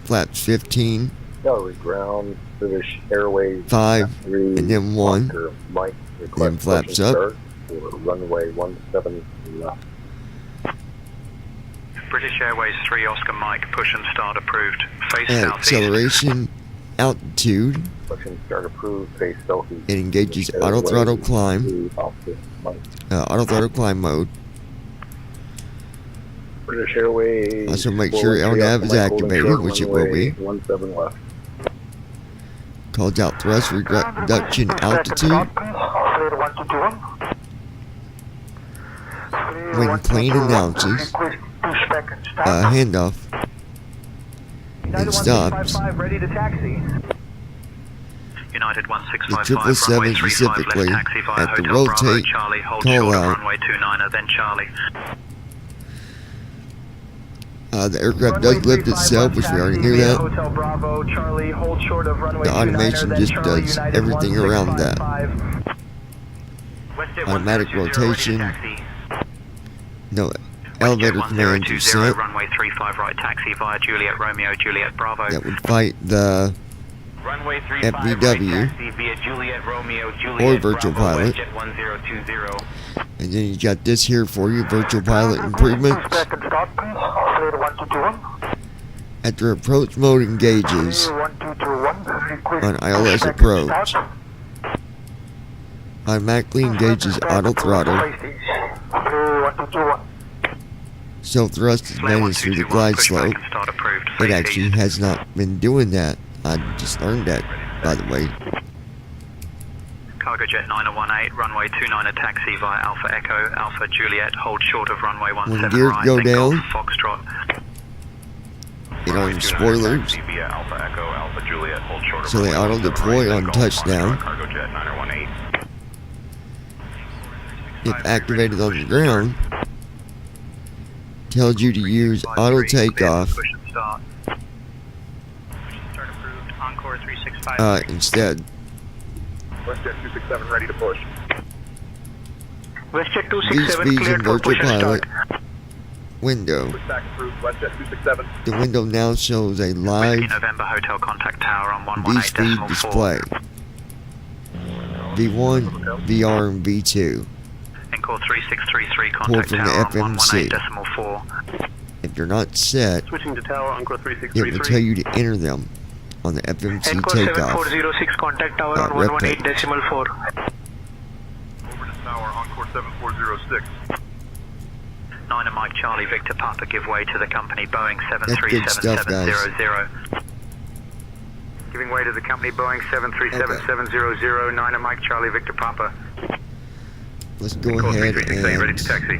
flaps 15, Gallery ground, British Airways 5, 3, and then 1, Mike, then flaps up. For runway 17 left. British Airways 3 Oscar Mike, push and start approved. Face At southeast. acceleration, altitude, Push and start approved, face southeast. it engages auto throttle climb, auto throttle climb mode. British Airways. Also make sure LNAV is activated, which it will be. 17 left. Calls out thrust reduction altitude. When plane announces handoff and stops, Ready to taxi. United the 1655, 777 runway 35 specifically left taxi via at the Hotel Bravo, rotate Charlie, hold call short of out. runway 29er, then Charlie. The aircraft does lift itself, which we already knew that. Hotel Bravo, Charlie, hold short of runway The automation 29er, just then Charlie, does United everything around that. 165. Automatic rotation, no elevator commands are set runway 35 right taxi via Juliet Romeo, Juliet Bravo. that would fight the Runway 35 FVW right taxi via Juliet Romeo, or Juliet virtual Bravo, pilot. Jet 1020. And then you got this here for you, virtual pilot improvements. After approach mode engages on ILS approach, automatically engages auto throttle. So thrust is managed through the glide slope. It actually has not been doing that. I just learned that, by the way. Cargo Jet 9018, runway 29er taxi via Alpha Echo, Alpha Juliet, hold short of runway 17 When gears right, go then down, Golf Foxtrot. it arms spoilers, Via Alpha Echo, Alpha Juliet, hold short of so they auto deploy on touchdown. Cargo Jet 9018. If activated on the ground, tells you to use auto takeoff Push and start. Push and start approved. Encore 365. instead. WestJet 267 ready to push. WestJet These 267 speeds in cleared for virtual push and pilot start. window. Push back approved. WestJet 267. The window now shows a live Whiskey November Hotel contact tower on V-speed 118.4. display. V1, VR, and V2. Encore 3633 Pulled contact from the tower on FMC. 118.4. If you're not set, Switching to tower, Encore it will 3633. tell you to enter them on the FMC Encore takeoff. 7406 contact tower on rep page. 118.4. Over to tower, Encore 7406. 9 Mike Charlie Victor Papa give way to the company Boeing That's good stuff, guys. 737-700. Giving way to the company Boeing 737-700, 9 Mike Charlie Victor Papa. Let's go Encore ahead 3368 ready to and taxi.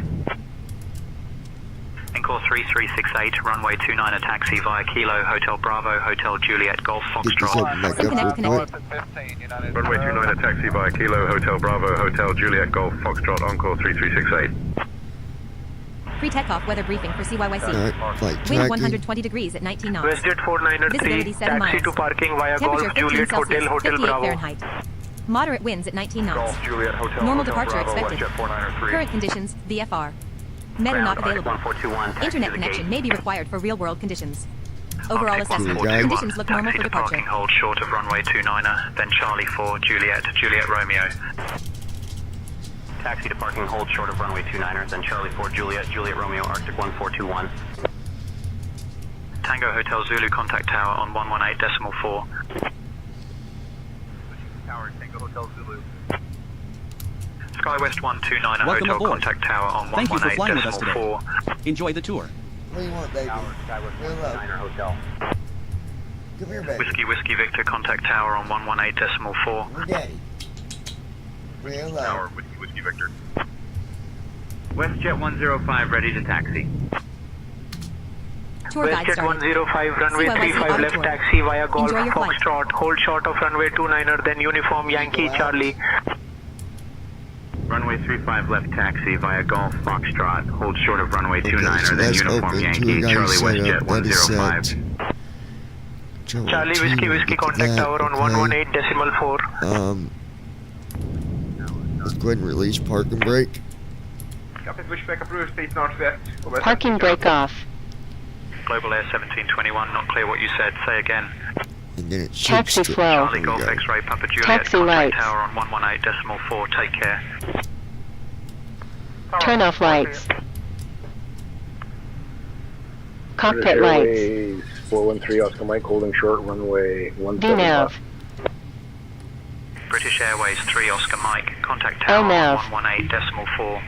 Encore 3368, runway 29er taxi via Kilo, Hotel Bravo, Hotel Juliet, Golf get this Foxtrot. open back up real quick. Runway 29er taxi via Kilo, Hotel Bravo, Hotel Juliet, Golf Foxtrot, Encore 3368. Pre-takeoff weather briefing for CYYC. Alright, flight Wind tracking. 120 degrees at 19 knots. WestJet 493 Visibility 7 taxi miles. to parking via Temperature Golf 15 Juliet Celsius, Hotel, Hotel 58 Bravo. Fahrenheit. Moderate winds at 19 knots. Golf Juliet, Hotel Normal Hotel departure Bravo, expected. WestJet 493. Current conditions, VFR. Meta not available. 1421, taxi Internet to the connection gate. may be required for real-world conditions. Overall Arctic assessment. 141, Conditions look normal taxi for to departure. parking, hold short of runway 29er, then Charlie 4, Juliet, Juliet Romeo. Taxi to parking, hold short of runway 29er, then Charlie 4, Juliet, Juliet Romeo, Arctic 1421. Tango Hotel Zulu contact tower on 118.4. Tower, Tango Hotel Zulu. SkyWest 129er Welcome Hotel aboard. contact tower on Thank you for flying with us today. 118.4. Enjoy the tour. What do you want, baby? Hotel. Come here, baby. Whiskey Victor contact tower on 118.4. We're daddy. Real low. Tower, Whiskey Victor. WestJet 105 ready to taxi. Tour guide WestJet started. 105, runway CYYC 35 left tour. taxi via Golf Enjoy your flight. Foxtrot, hold short of runway 29er, then uniform Yankee Charlie. Runway 35 left taxi via Golf Foxtrot. Hold short of runway 29 so or then that's Uniform open. Yankee. Charlie WestJet 105. Charlie Whiskey contact tower on 118.4. Let's go ahead and release park and brake. Pushback approved, state northwest. Parking brake off. Global Air 1721, not clear what you said. Say again. And then it should Taxi still- flow. Charlie Golf X-ray Papa Juliet. Taxi contact lights. tower on 118.4. Take care. Turn off lights. Cockpit lights. 413 Oscar Mike holding short runway 17 VNAV. British Airways 3 Oscar Mike. Contact tower LNAV. on 118.4.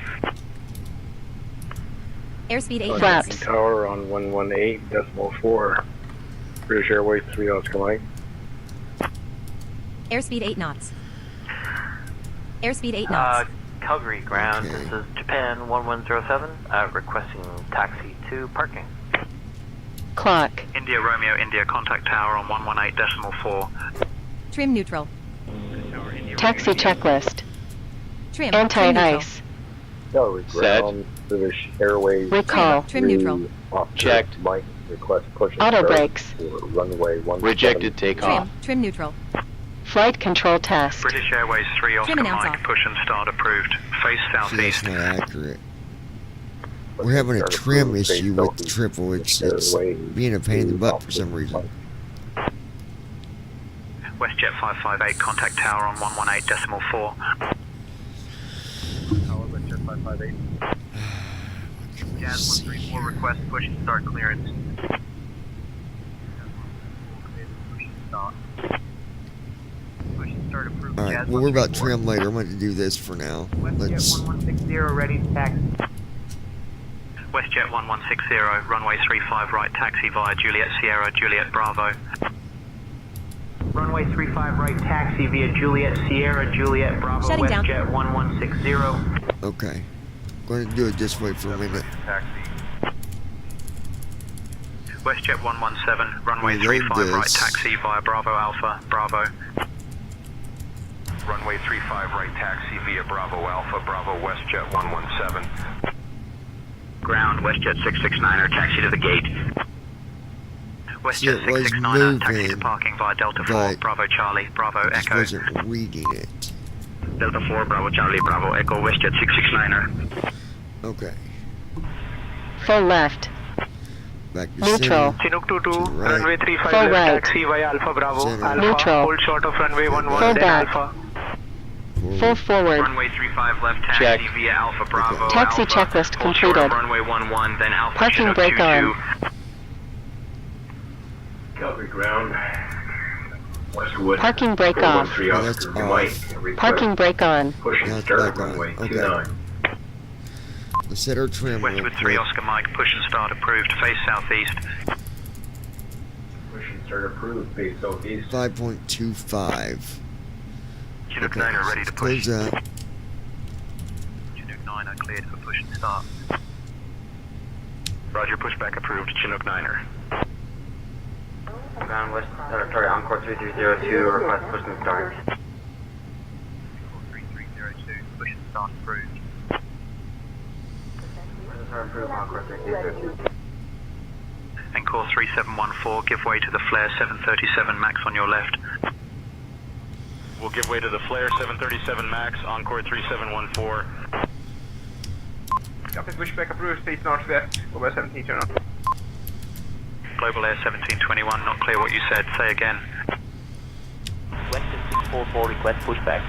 Airspeed 8 Flaps. knots. Tower on 118.4. British Airways 3 Oscar Mike. Airspeed 8 knots. Airspeed 8 knots. Calgary ground, Okay. this is Japan 1107, requesting taxi to parking. Clock. India Romeo India. Contact tower on 118.4. Trim neutral. Taxi checklist. Trim. Trim neutral. Anti-ice. Calgary Set. ground, British Airways. Recall. Trim neutral. Oscar Checked. Mike request push and Auto start brakes. for runway 17. Rejected takeoff. Trim. Trim neutral. Flight control test. British Airways 3 Oscar Trim announce Mike. off. Push and start approved. Face See, that's southeast. not accurate. We're having a trim issue with the triple. It's being a pain in the butt for some reason. WestJet 558. Contact tower on 118.4. Tower WestJet 558. Jazz 134 request push and start clearance. Push and start approved. Alright, Jazz well, we're about 134. trim later. I'm going to do this for now. WestJet Let's. 1160 ready to taxi. WestJet 1160. Runway 35 right. Taxi via Juliet Sierra Juliet Bravo. Runway 35 right taxi via Juliet Sierra Juliet Bravo Shutting down. WestJet 1160. Okay. I'm going to do it this way for a minute. WestJet 117. Runway Load 35 right. this. Taxi via Bravo Alpha Bravo. Runway 35 right taxi via Bravo Alpha, Bravo WestJet 117. Ground WestJet 669er taxi to the gate. WestJet it was 669 taxi to moving, parking via Delta 4 but Bravo Charlie Bravo I just Echo. wasn't reading it. Delta 4 Bravo Charlie Bravo Echo WestJet 669er. Okay. Full left. Back to Neutral. center. Chinook 22, To the right. runway 35 Full left right. taxi via Alpha Bravo, Center. Alpha, Neutral. hold short of runway 11, Full then back. Alpha. Forward. Full forward. Runway 35 left taxi Check. via Alpha Bravo. Taxi Alpha. checklist Hold short of completed. runway 11, then Alpha Parking Chinook brake 22. on. Calgary ground. Westwood. Parking brake off. 413 Oh, that's Oscar off. Mike request Parking brake on. push and Now it's start back on. runway Okay. 29. Let's set our trim real Westwood 3 quick. Oscar Mike. Push and start approved. Face southeast. Push and start approved, face southeast. 5.25. Chinook Okay, 9 ready let's to push. close that. Chinook 9 cleared for push and start. Roger, pushback approved. Chinook 9er. Ground West, sorry, Encore 3302, request push and start. 3302. Push and start approved. Approved, Encore 3302. Encore 3714. Give way to the flare 737 max on your left. We'll give way to the Flare 737 Max, Encore 3714. Copy, pushback approved, state northwest, over 17 turn on. Global Air 1721. Not clear what you said. Say again. WestJet 644 request pushback.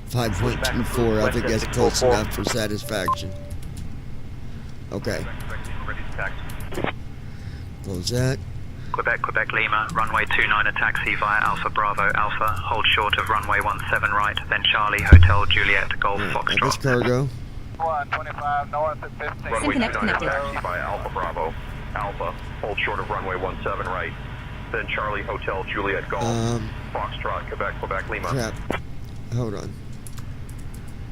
.24. I think that's close enough for satisfaction. Okay. Ready to taxi. Close that. Quebec Lima. Runway 29 a taxi via Alpha Bravo Alpha. Hold short of runway 17 right. Then Charlie Hotel Juliet Golf Alright, Foxtrot. cargo. 125 north at 15. Runway Connect 29 connected. taxi by Alpha Bravo. Alpha, hold short of runway 17 right. Then Charlie Hotel Juliet Golf. Foxtrot, Quebec Lima. Crap. Hold on.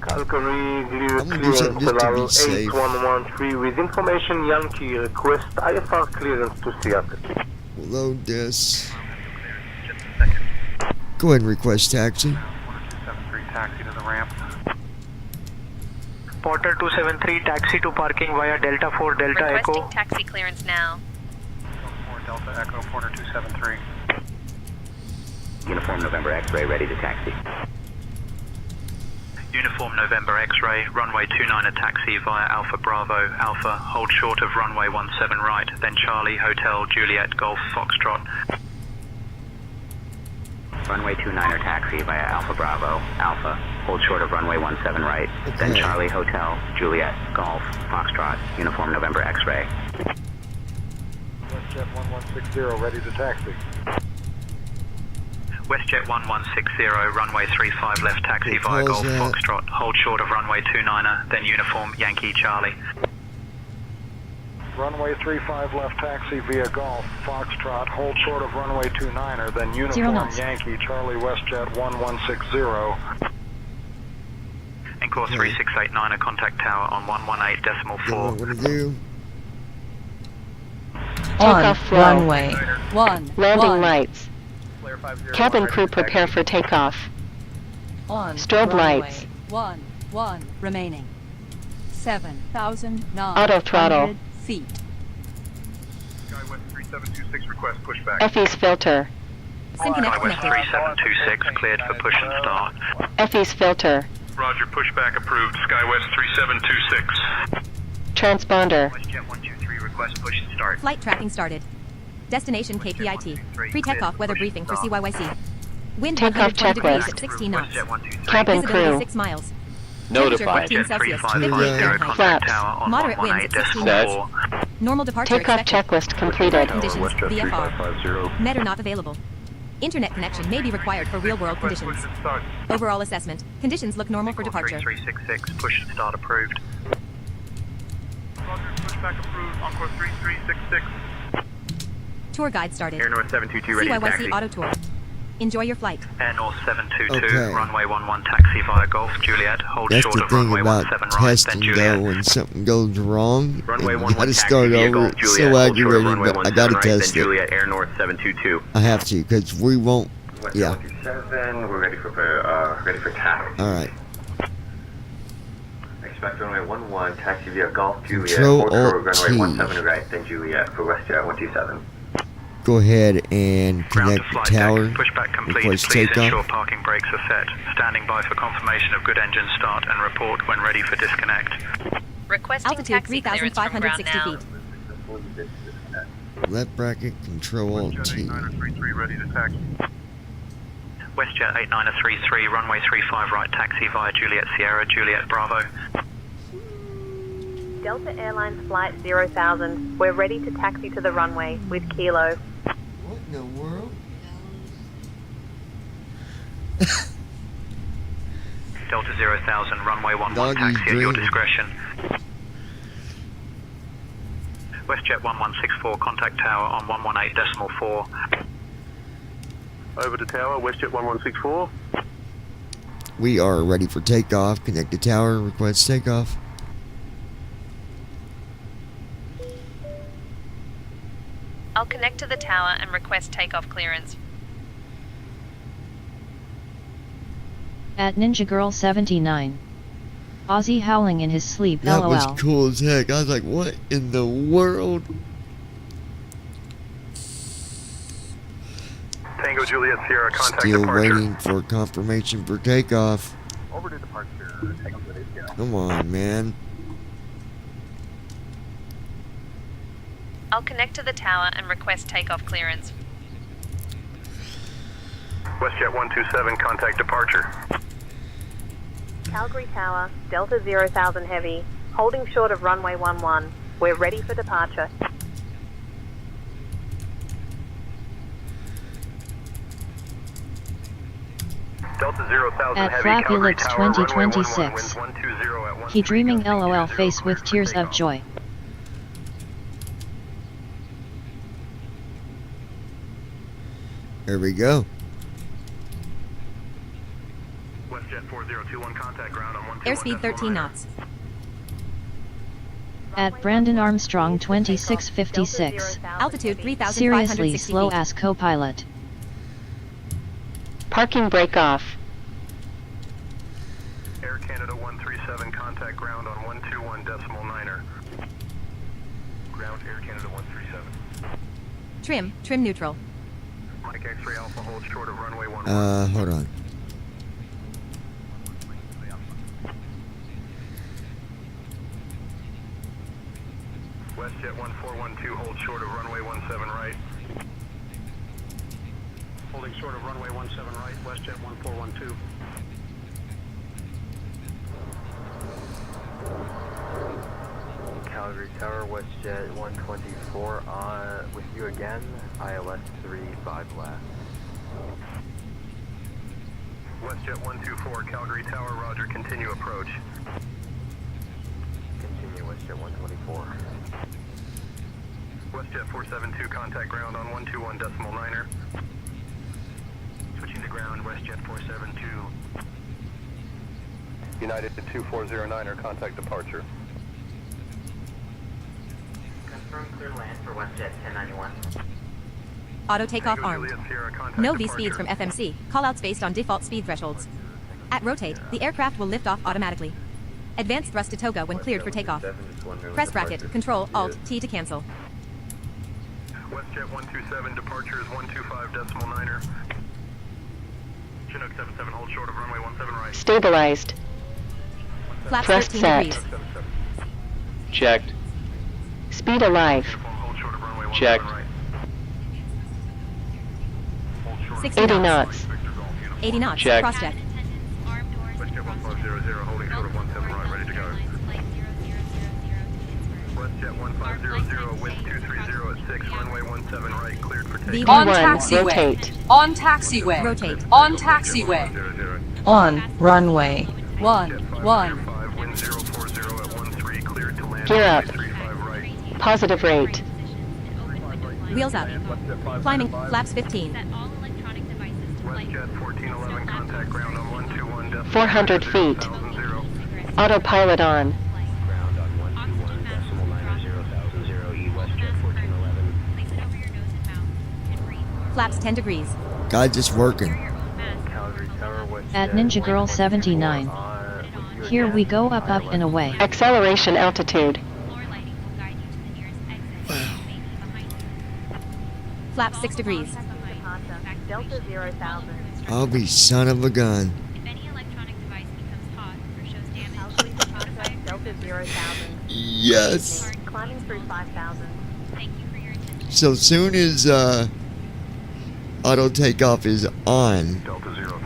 Calgary, I'm gonna do something just to be safe. 8113 with information Yankee request IFR clearance to Seattle. We'll load this. Go ahead and request taxi. 273 taxi to the ramp. Porter 273 taxi to parking via Delta 4 Delta Requesting Echo. taxi clearance now. 4 Delta Echo, Porter 273. Uniform November X-ray ready to taxi. Uniform November X-ray, runway 29 taxi via Alpha Bravo, Alpha, hold short of runway 17 right, then Charlie, Hotel, Juliet, Golf, Foxtrot. Runway 29 taxi via Alpha Bravo, Alpha, hold short of runway 17 right, then Charlie, Hotel, Juliet, Golf, Foxtrot, Uniform November X-ray. WestJet 1160 ready to taxi. WestJet 1160, runway 35 left taxi via Golf Foxtrot, hold short of runway 29er, then uniform Yankee Charlie. Runway 35 left taxi via Golf Foxtrot, hold short of runway 29er, then uniform Yankee Charlie WestJet 1160. Encore 3689er, contact tower on 118.4. What to do? Takeoff runway. 1. Landing lights. Cabin crew prepare for takeoff. On strobe runway. lights. 1 remaining. 7,900 Auto throttle. feet. Skywest 3726 request pushback. FE's filter. Skywest 3726, cleared for push and start. FE's filter. Roger, pushback approved. Skywest 3726. Transponder. WestJet 123, request push and start. Flight tracking started. Destination KPIT. Pre-takeoff weather briefing for CYYC. Wind Takeoff 120 degrees at checklist. 16 knots. Cabin Visibility crew. 6 miles. Notified. Temperature 15 Celsius. contact Flaps. tower on Moderate winds at 16 Set. knots. Normal departure Takeoff expected. checklist completed. Conditions, WestJet VFR. 3550. Med are not available. Internet connection may be required for real-world conditions. Overall assessment. Conditions look normal for departure. 3366, push and start approved. Roger, pushback approved. Encore 3366. Tour guide started. Air North 722 ready to taxi. CYYC Auto Tour. Enjoy your flight. Air North 722, Okay. runway 11 taxi via Golf, Juliet, hold That's short the of thing runway about 17 right, then testing Juliet. though, when something goes wrong, Runway and you 11 gotta taxi start via over. Golf, It's Juliet, so hold short of aggravating, runway but I gotta 17 right, test then it. Juliet, Air North 722. I have to, because we won't. Yeah. 7, we're ready for taxi. Alright. Expect runway 11, taxi via Golf, Juliet, Control hold short of Alt runway T. 17 right, then Juliet for WestJet 127. Go ahead and Ground connect to the flight tower. deck, pushback complete, Request please ensure takeoff. parking brakes are set. Standing by for confirmation of good engine start and report when ready for disconnect. Requesting Altitude taxi clearance from ground 3,560 now. feet. Left bracket, Control Alt WestJet T. 8933 ready to taxi. WestJet 8933, runway 35 right taxi via Juliet Sierra, Juliet Bravo. Delta Airlines Flight 0000. We're ready to taxi to the runway with Kilo. What in the world? Delta 0000, runway 11 Doggy's taxi at your dreaming. discretion. WestJet 1164, contact tower on 118.4. Over to tower, WestJet 1164. We are ready for takeoff. Connect the tower. Request takeoff. I'll connect to the tower and request takeoff clearance. At Ninja Girl 79. Ozzy howling in his sleep. That LOL. was cool as heck. I was like, what in the world? Tango Juliet Sierra, contact Still departure. waiting for confirmation for takeoff. Over to departure. Tango Juliet Sierra. Come on, man. I'll connect to the tower and request takeoff clearance. WestJet 127, contact departure. Calgary Tower, Delta 0000 Heavy, holding short of runway 11. We're ready for departure. Delta 0000 At Heavy, Flappy Calgary Lips Tower, runway 11, 2026. winds 120 at 1. He dreaming LOL face with tears of joy. There we go. WestJet 4021, contact ground on 121. Airspeed 13 knots. At Brandon Armstrong 2656. Altitude 3,560 Seriously slow feet. ass co-pilot. Parking brake off. Air Canada 137, contact ground on 121.9er. Ground Air Canada 137. Trim neutral. Mike X-ray Alpha, hold short of runway 11. Hold on. WestJet 1412, hold short of runway 17 right. Holding short of runway 17 right, WestJet 1412. Calgary Tower, WestJet 124 on with you again, ILS 35 left. WestJet 124, Calgary Tower, roger, continue approach. Continue WestJet 124. WestJet 472, contact ground on 121.9er. Switching to ground, WestJet 472. United 2409er, contact departure. Confirm clear land for WestJet 1091. Auto takeoff armed. No V-speeds from FMC. Callouts based on default speed thresholds. At rotate, the aircraft will lift off automatically. Advance thrust to toga when cleared for takeoff. Press bracket, Control, Alt, T to cancel. WestJet 127, departure is 125.9er. Chinook 77, hold short of runway 17 right. Stabilized. Flaps Thrust 13 set. degrees. Checked. Speed alive. Checked. 60 80 knots. knots. 80 knots. Check. Cross check. WestJet 1500, holding short of 17 right, ready to go. WestJet 1500, wind 230 at 6, runway 17 right, cleared for takeoff. On V1, taxiway. rotate. On taxiway. Rotate. On taxiway. On runway. 1. Wind 040 at 13, cleared to land. Gear up. 35 right. Positive rate. Wheels up. Climbing. Flaps 15. WestJet 1411, contact ground on 121.9. 400 feet. Autopilot on. Ground on 121.900,000 E, WestJet 1411. Flaps 10 degrees. God, just working. Calgary Tower, WestJet At Ninja Girl 79. Here we go up and away. Acceleration altitude. Flaps 6 degrees. Delta 0,000. I'll be son of a gun. Delta 0,000. Yes. Climbing through 5,000. So soon as auto takeoff is on,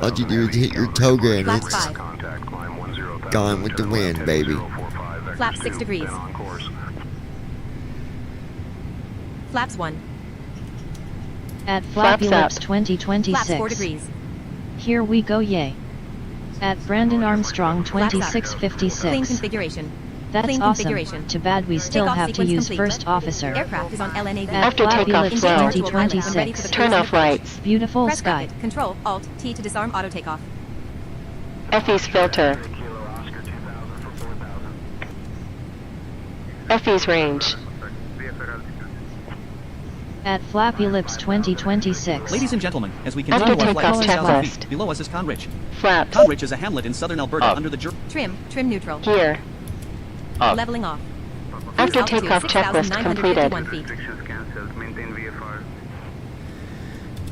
all you do is hit your toga and Flaps it's 5. gone with the wind, baby. Flaps 6 degrees. Flaps 1. At Flappy Flaps up. Lips 2026. Flaps 4 degrees. Here we go, yay. At Brandon Armstrong Flaps up. Clean 2656. configuration. That's Clean awesome. configuration. Too bad we still Takeoff have to sequence use complete. first officer. Aircraft is on LNAV. At After Flappy takeoff Lips slow. 2026. Turn off lights. Beautiful Press sky. bracket, Control, Alt, T to disarm auto takeoff. FE's filter. FE's range. At Flappy Lips 2026. Ladies and gentlemen, as we After continue our flight takeoff 6,000 checklist. feet, below us is Conridge. Flaps. Conridge is a hamlet in southern Alberta Up. under the Trim neutral. Gear. Up. Leveling off. After Altitude takeoff checklist 6,951 completed. feet.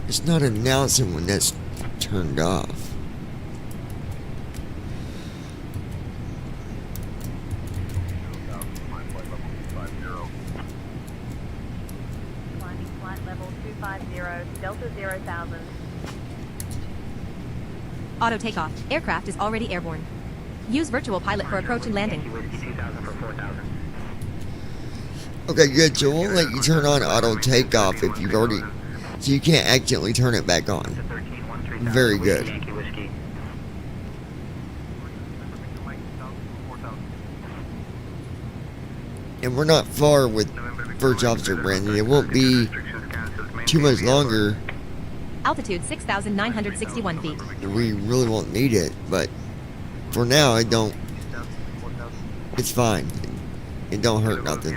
It's not announcing when that's turned off. Climbing flight level 250. Delta 0,000. Auto takeoff. Aircraft is already airborne. Use virtual pilot for approach and landing. Okay, good. So it won't let you turn on auto takeoff if you've already... So you can't accidentally turn it back on. Very good. And we're not far with First Officer Brandon. It won't be too much longer. Altitude 6,961 feet. We really won't need it, but for now, I don't... It's fine. It don't hurt nothing.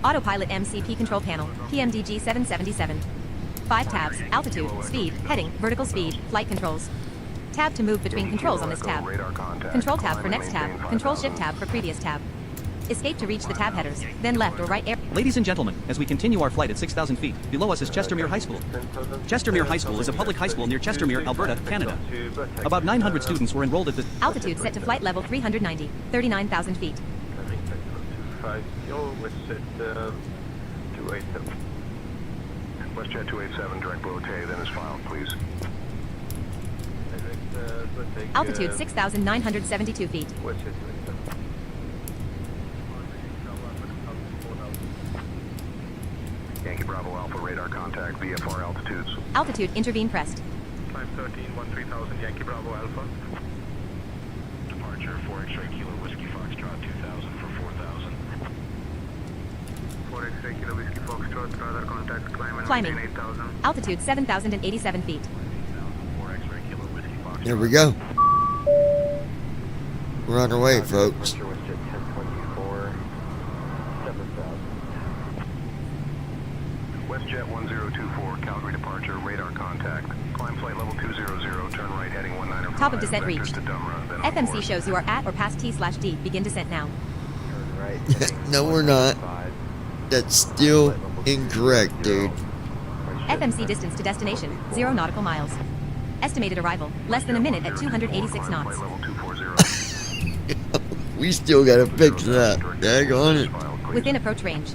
Autopilot MCP control panel, PMDG 777. 5 tabs, altitude, speed, heading, vertical speed, flight controls. Tab to move between controls on this tab. Control tab for next tab, control shift tab for previous tab. Escape to reach the tab headers, then left or right air. Ladies and gentlemen, as we continue our flight at 6,000 feet, below us is Chestermere High School. Chestermere High School is a public high school near Chestermere, Alberta, Canada. About 900 students were enrolled at the... Altitude set to flight level 390, 39,000 feet. WestJet 287, direct Beauté, then is filed, please. Altitude 6,972 feet. Yankee Bravo Alpha radar contact, VFR altitudes. Altitude intervene pressed. Climb 13, 13,000, Yankee Bravo Alpha. Departure 4 X-ray Kilo Whiskey Foxtrot 2,000 for 4,000. 4 X-ray Kilo Whiskey Foxtrot, radar contact, climb and Climbing. 8,000. Altitude 7,087 feet. 4 X-ray Kilo Whiskey Foxtrot. There we go. We're on our way, folks. WestJet 1024, Calgary departure, radar contact. Climb flight level 200, turn right heading 195. Top of descent vectors reached. to Dumra, then on FMC board. shows you are at or past T/D. Begin descent now. No, we're not. That's still incorrect, dude. FMC distance to destination, 0 nautical miles. Estimated arrival, less than a minute at 286 knots. We still gotta fix that. Daggone it. Within approach range.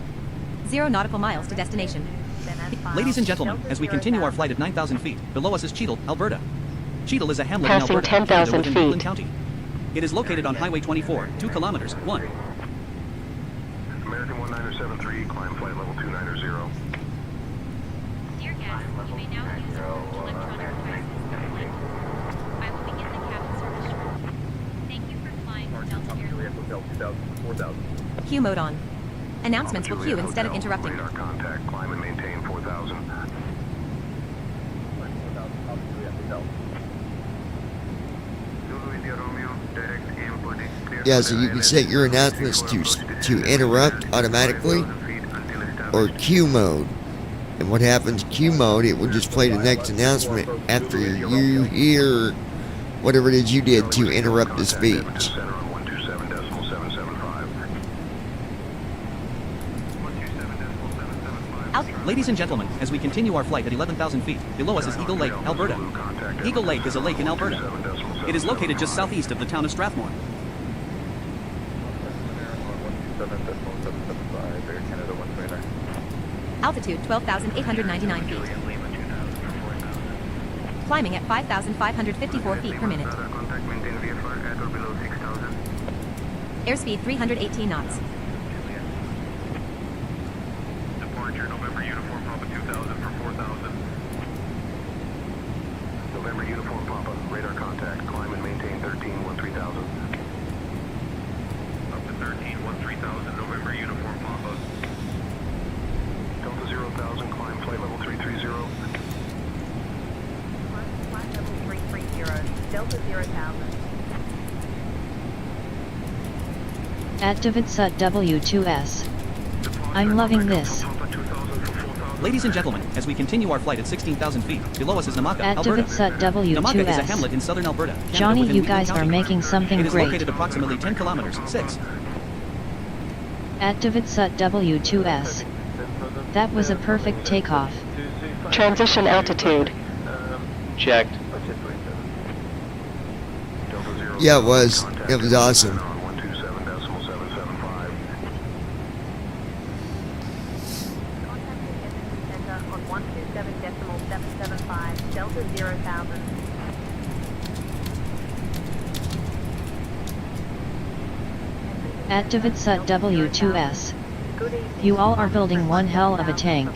0 nautical miles to destination. Ladies and gentlemen, as we continue our flight at 9,000 feet, below us is Cheadle, Alberta. Cheadle is a hamlet in Passing Alberta, 10,000 within feet. Cleveland County. It is located on Highway 24, 2 kilometers, 1. American 1973, climb flight level 290. Dear guests, you may now use your electronic devices. I will begin the cabin service shortly. Thank you for flying Delta Airlines. Q mode on. Announcements will queue instead of interrupting. Radar contact, climb and maintain 4,000. Yeah, so you can set your announcements to interrupt automatically or Q mode. And what happens Q mode, it will just play the next announcement after you hear whatever it is you did to interrupt the speech. Ladies and gentlemen, as we continue our flight at 11,000 feet, below us is Eagle Lake, Alberta. Eagle Lake is a lake in Alberta. It is located just southeast of the town of Strathmore. Altitude 12,899 feet. Climbing at 5,554 feet per minute. Airspeed 318 knots. Departure, November Uniform Papa 2000 for 4,000. November Uniform Papa, radar contact, climb and maintain 13,000. Up to 13,000, November Uniform Papa. Delta 0,000, climb flight level 330. Flight level 330, Delta 0,000. Activate SUT W2S. I'm loving this. Ladies and gentlemen, as we continue our flight at 16,000 feet, below us is Namaka, Activate Alberta. SUT W2S. Namaka is a hamlet in southern Alberta, Canada, Johnny, within you Wheatland guys are County. making something It is great. located approximately 10 kilometers, 6. Activate SUT W2S. That was a perfect takeoff. Transition altitude. Checked. Yeah, it was. It was awesome. On 127.775, Delta 0,000. Activate SUT W2S. You all are building one hell of a tank.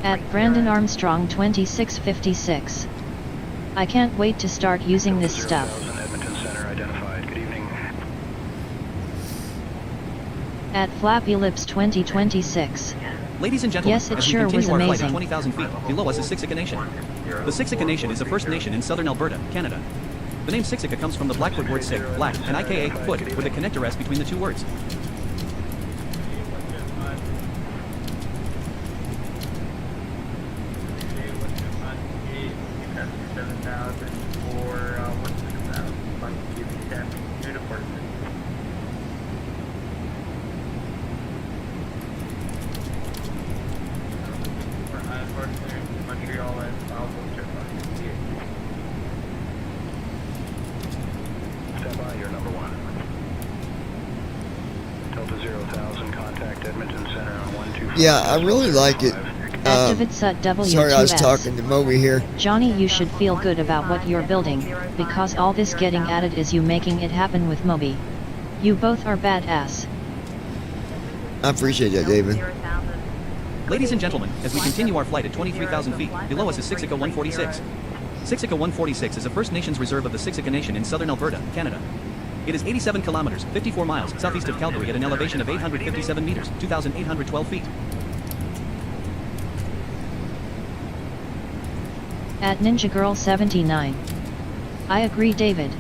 At Brandon Armstrong 2656. I can't wait to start using this stuff. Edmonton Center identified. Good evening. At Flappy Lips 2026. Ladies and gentlemen, Yes, it as we sure continue was our flight amazing. at 20,000 feet, below us is Siksika Nation. The Siksika Nation is a First Nation in southern Alberta, Canada. The name Siksika comes from the Blackfoot word Sik, black, and IKA, foot, with a connector S between the two words. You're number one. Delta 0,000, contact Edmonton Center on 125. Yeah, I really like it. Activate W2S. Sorry, I was talking to Moby here. Johnny, you should feel good about what you're building, because all this getting added is you making it happen with Moby. You both are badass. I appreciate that, David. Ladies and gentlemen, as we continue our flight at 23,000 feet, below us is Siksika 146. Siksika 146 is a First Nations reserve of the Siksika Nation in southern Alberta, Canada. It is 87 kilometers, 54 miles, southeast of Calgary at an elevation of 857 meters, 2,812 feet. At Ninja Girl 79. I agree, David.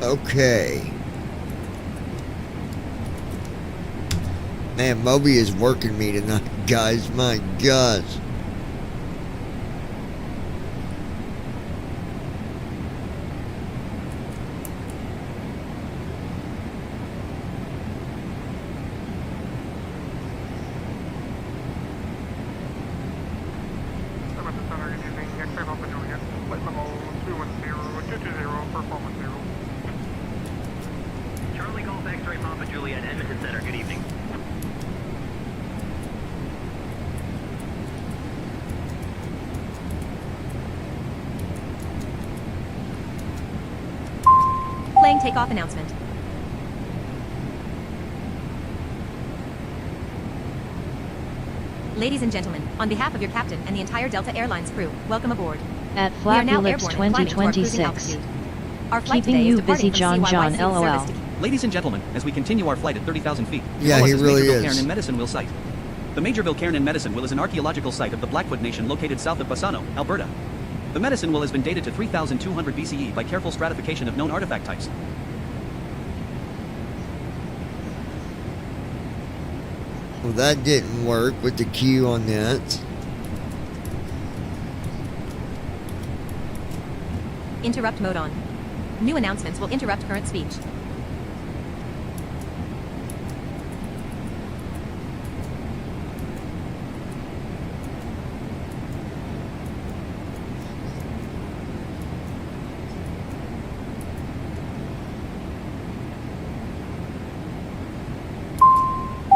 Okay. Man, Moby is working me tonight, guys. My gosh. Playing takeoff announcement. Ladies and gentlemen, on behalf of your captain and the entire Delta Airlines crew, welcome aboard. At We are now Flabulips airborne and climbing to our cruising 2026. altitude. Our flight Keeping today is you departing busy, from John, CYYC LOL. service to Ladies and gentlemen, as we continue our flight at 30,000 feet, Yeah, below he us really Majorville is. Cairn and Medicine Wheel site. The Majorville Cairn and Medicine Wheel is an archaeological site of the Blackfoot Nation located south of Bassano, Alberta. The Medicine Wheel has been dated to 3,200 BCE by careful stratification of known artifact types. Well, that didn't work with the Q on that. Interrupt mode on. New announcements will interrupt current speech.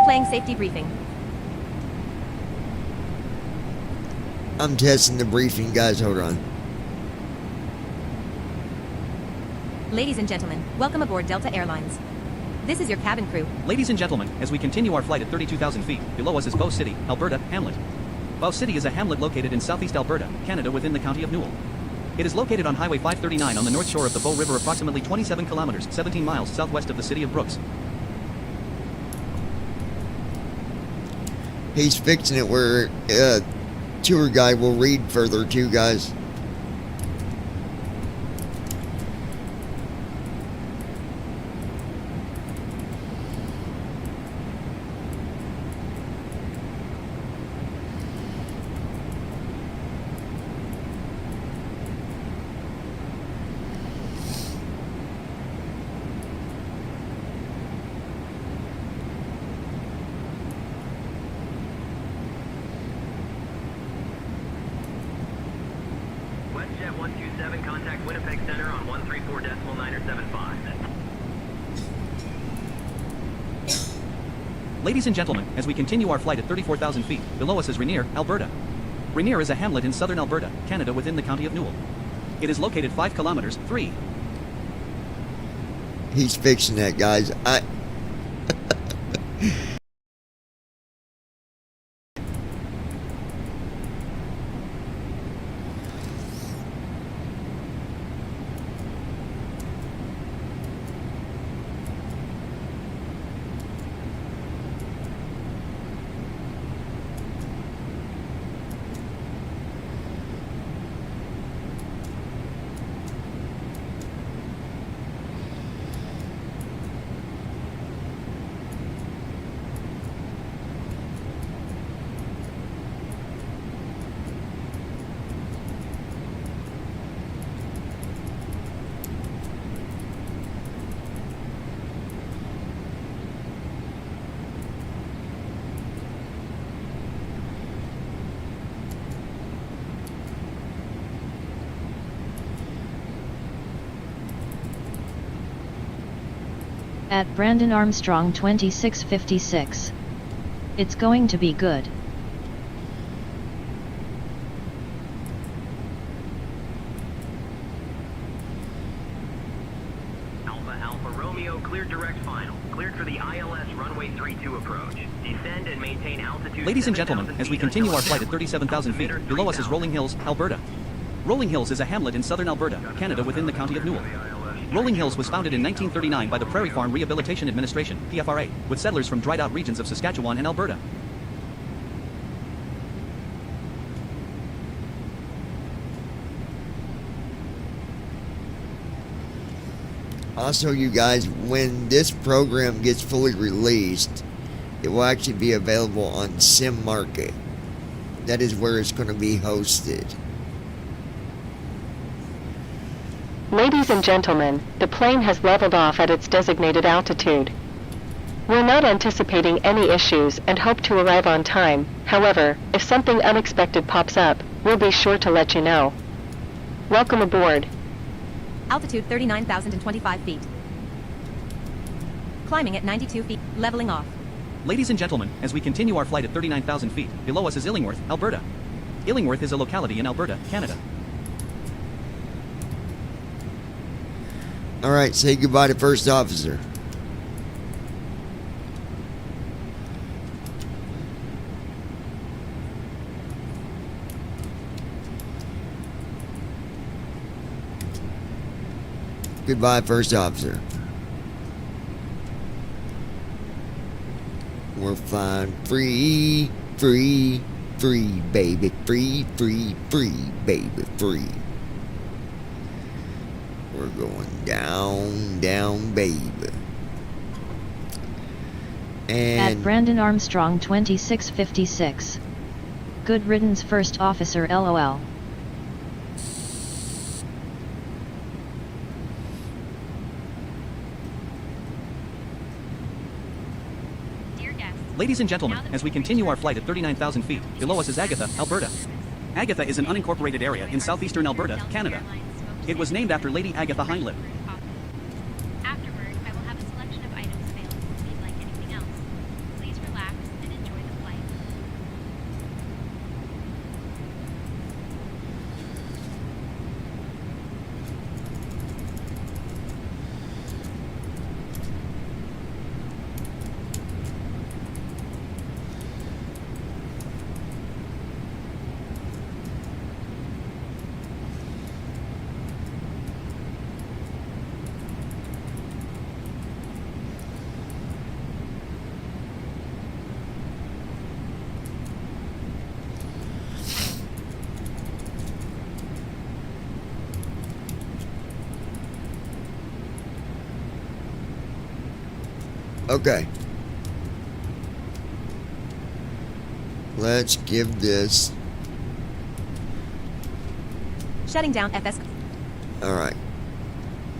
Playing safety briefing. I'm testing the briefing, guys. Hold on. Ladies and gentlemen, welcome aboard Delta Airlines. This is your cabin crew. Ladies and gentlemen, as we continue our flight at 32,000 feet, below us is Bow City, Alberta, Hamlet. Bow City is a hamlet located in southeast Alberta, Canada within the county of Newell. It is located on Highway 539 on the north shore of the Bow River approximately 27 kilometers, 17 miles southwest of the city of Brooks. He's fixing it where tour guide will read further too, guys. WestJet 127, contact Winnipeg Center on 134.975. Ladies and gentlemen, as we continue our flight at 34,000 feet, below us is Rainier, Alberta. Rainier is a hamlet in southern Alberta, Canada within the county of Newell. It is located 5 kilometers, 3. He's fixing that, guys. At Brandon Armstrong 2656. It's going to be good. Alpha Romeo, cleared direct final. Cleared for the ILS runway 32 approach. Descend and maintain altitude. Ladies and gentlemen, as we continue our flight at 37,000 feet, below us is Rolling Hills, Alberta. Rolling Hills is a hamlet in southern Alberta, Canada within the county of Newell. Rolling Hills was founded in 1939 by the Prairie Farm Rehabilitation Administration, PFRA, with settlers from dried-out regions of Saskatchewan and Alberta. Also, you guys, when this program gets fully released, it will actually be available on Sim Market. That is where it's going to be hosted. Ladies and gentlemen, the plane has leveled off at its designated altitude. We're not anticipating any issues and hope to arrive on time. However, if something unexpected pops up, we'll be sure to let you know. Welcome aboard. Altitude 39,025 feet. Climbing at 92 feet, leveling off. Ladies and gentlemen, as we continue our flight at 39,000 feet, below us is Illingworth, Alberta. Illingworth is a locality in Alberta, Canada. Alright, say goodbye to First Officer. Goodbye, First Officer. We're flying free, free, free, baby. Free, free, free, baby. Free. We're going down, down, baby. And at Brandon Armstrong 2656. Good riddance, First Officer, LOL. Ladies and gentlemen, as we continue our flight at 39,000 feet, below us is Agatha, Alberta. Agatha is an unincorporated area in southeastern Alberta, Canada. It was named after Lady Agatha Heinle. Afterward, I will have a selection of items available if you'd like anything else. Please relax and enjoy the flight. okay. Let's give this. Shutting down FS. Alright.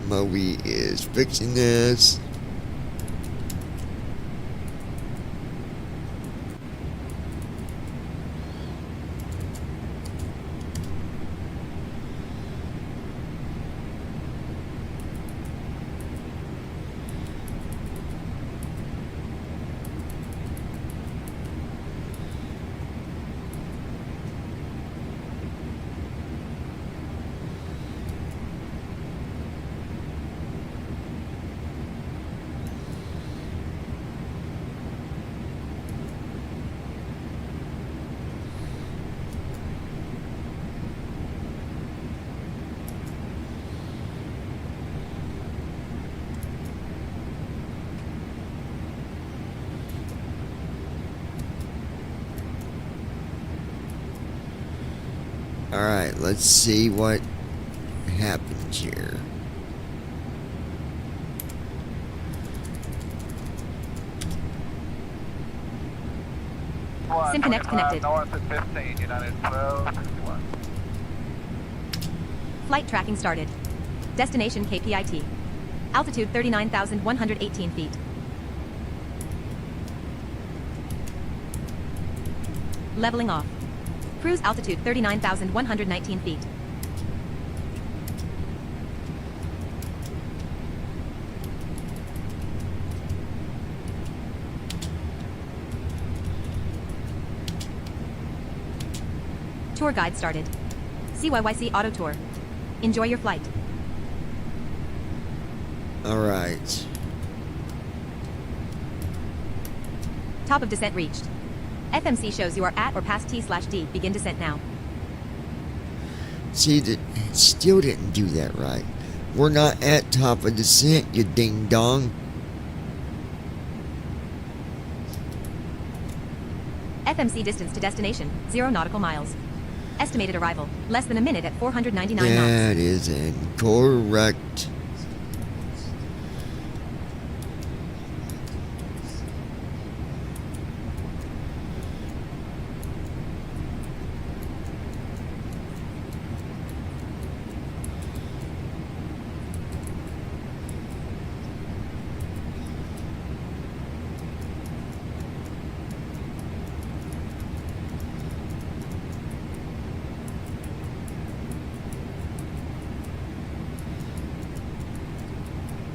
Moby is fixing this. Alright, let's see what happens here. SimConnect connected. North at 15, United 12, 61. Flight tracking started. Destination KPIT. Altitude 39,118 feet. Leveling off. Cruise altitude 39,119 feet. Tour guide started. CYYC Auto Tour. Enjoy your flight. Alright. Top of descent reached. FMC shows you are at or past T/D. Begin descent now. See, that still didn't do that right. We're not at top of descent, you ding dong. FMC distance to destination, 0 nautical miles. Estimated arrival, less than a minute at 499 knots. That is incorrect.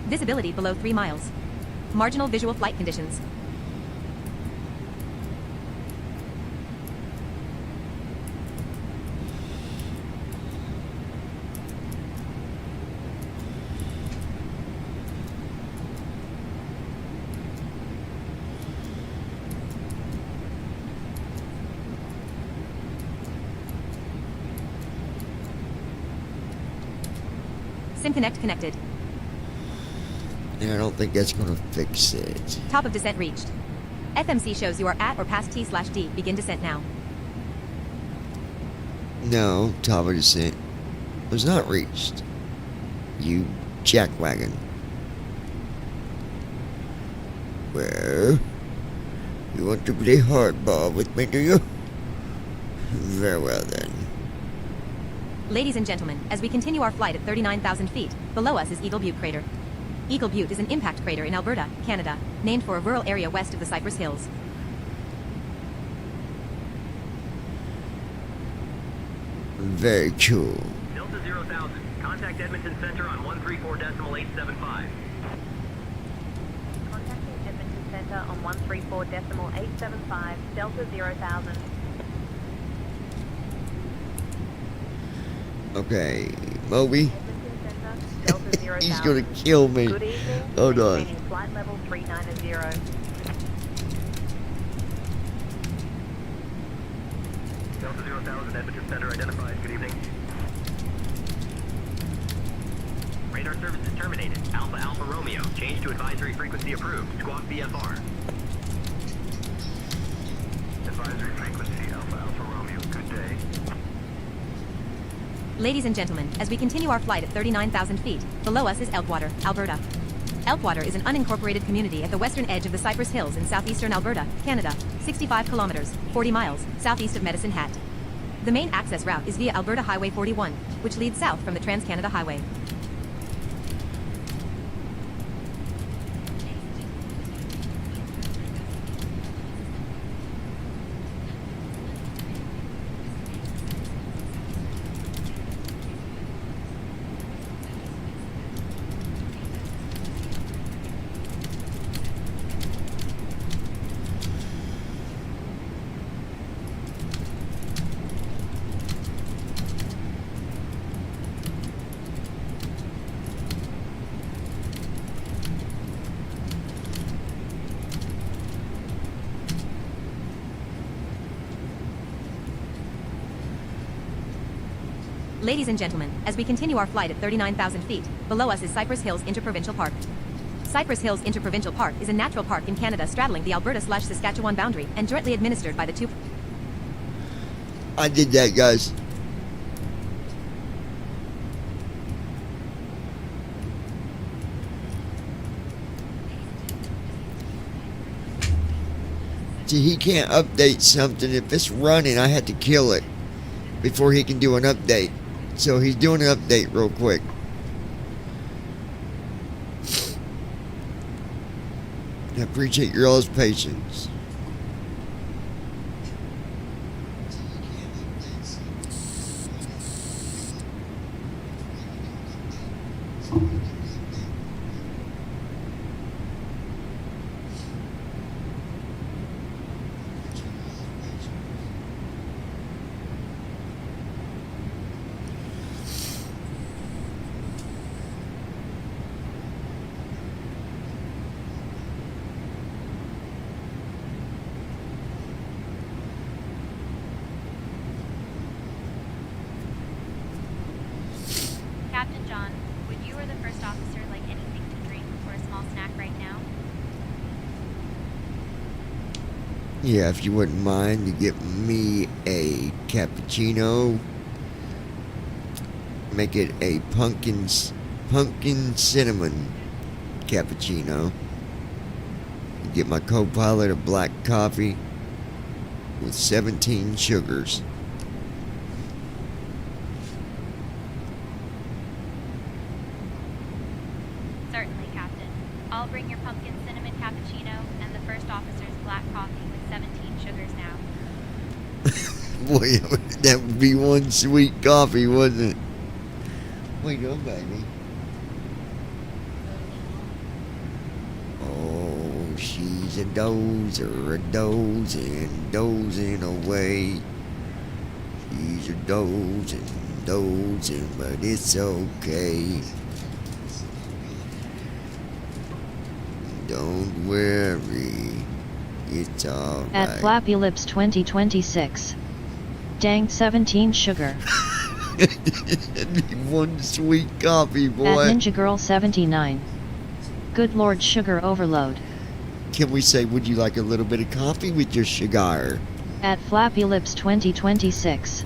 Visibility below 3 miles. Marginal visual flight conditions. SimConnect connected. And I don't think that's going to fix it. Top of descent reached. FMC shows you are at or past T/D. Begin descent now. No, top of descent was not reached. You jackwagon. Well, you want to play hardball with me, do you? Very well then. Ladies and gentlemen, as we continue our flight at 39,000 feet, below us is Eagle Butte Crater. Eagle Butte is an impact crater in Alberta, Canada, named for a rural area west of the Cypress Hills. Very cool. Delta 0,000. Contact Edmonton Center on 134.875. Contacting Edmonton Center on 134.875, Delta 0,000. Okay, Moby. Delta 0,000. He's gonna kill me. Good evening. Hold on. Maintaining flight level 390. Delta 0,000, Edmonton Center identified. Good evening. Radar service is terminated. Alpha Alpha Romeo. Change to advisory frequency approved. Squawk VFR. Advisory frequency Alpha Alpha Romeo. Good day. Ladies and gentlemen, as we continue our flight at 39,000 feet, below us is Elkwater, Alberta. Elkwater is an unincorporated community at the western edge of the Cypress Hills in southeastern Alberta, Canada, 65 kilometers, 40 miles, southeast of Medicine Hat. The main access route is via Alberta Highway 41, which leads south from the Trans-Canada Highway. Ladies and gentlemen, as we continue our flight at 39,000 feet, below us is Cypress Hills Interprovincial Park. Cypress Hills Interprovincial Park is a natural park in Canada straddling the Alberta/Saskatchewan boundary and jointly administered by the two. I did that, guys. See, he can't update something. If it's running, I have to kill it before he can do an update. So he's doing an update real quick. I appreciate your all's patience. Captain John, would you or the first officer like anything to drink or a small snack right now? Yeah, if you wouldn't mind to get me a cappuccino. Make it a pumpkin cinnamon cappuccino. Get my co-pilot a black coffee with 17 sugars. Certainly, Captain. I'll bring your pumpkin cinnamon cappuccino and the first officer's black coffee with 17 sugars now. Boy, that would be one sweet coffee, wouldn't it? Wait up, baby. Oh, she's a dozer, dozing away. She's a dozing, but it's okay. Don't worry, it's alright. At Flappy Lips 2026. Dang 17 sugar. That'd be one sweet coffee, boy. At Ninja Girl 79. Good Lord, sugar overload. Can we say, would you like a little bit of coffee with your cigar? At Flappy Lips 2026.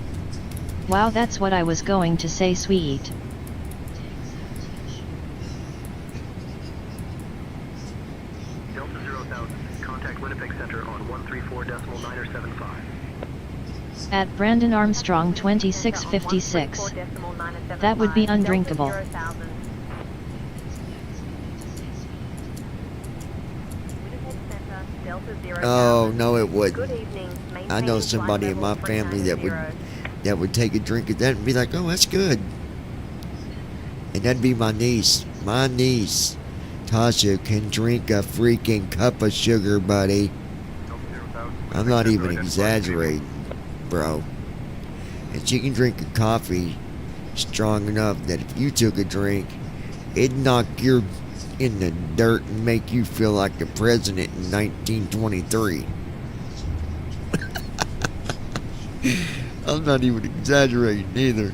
Wow, that's what I was going to say, sweet. Delta 0000, contact Winnipeg Center on 134.975. At Brandon Armstrong 2656. That would be undrinkable. Oh, no, it wouldn't. I know somebody in my family that would take a drink of that and be like, oh, that's good. And that'd be my niece. My niece, Tasha, can drink a freaking cup of sugar, buddy. I'm not even exaggerating, bro. And she can drink a coffee strong enough that if you took a drink, it'd knock you in the dirt and make you feel like the president in 1923. I'm not even exaggerating either.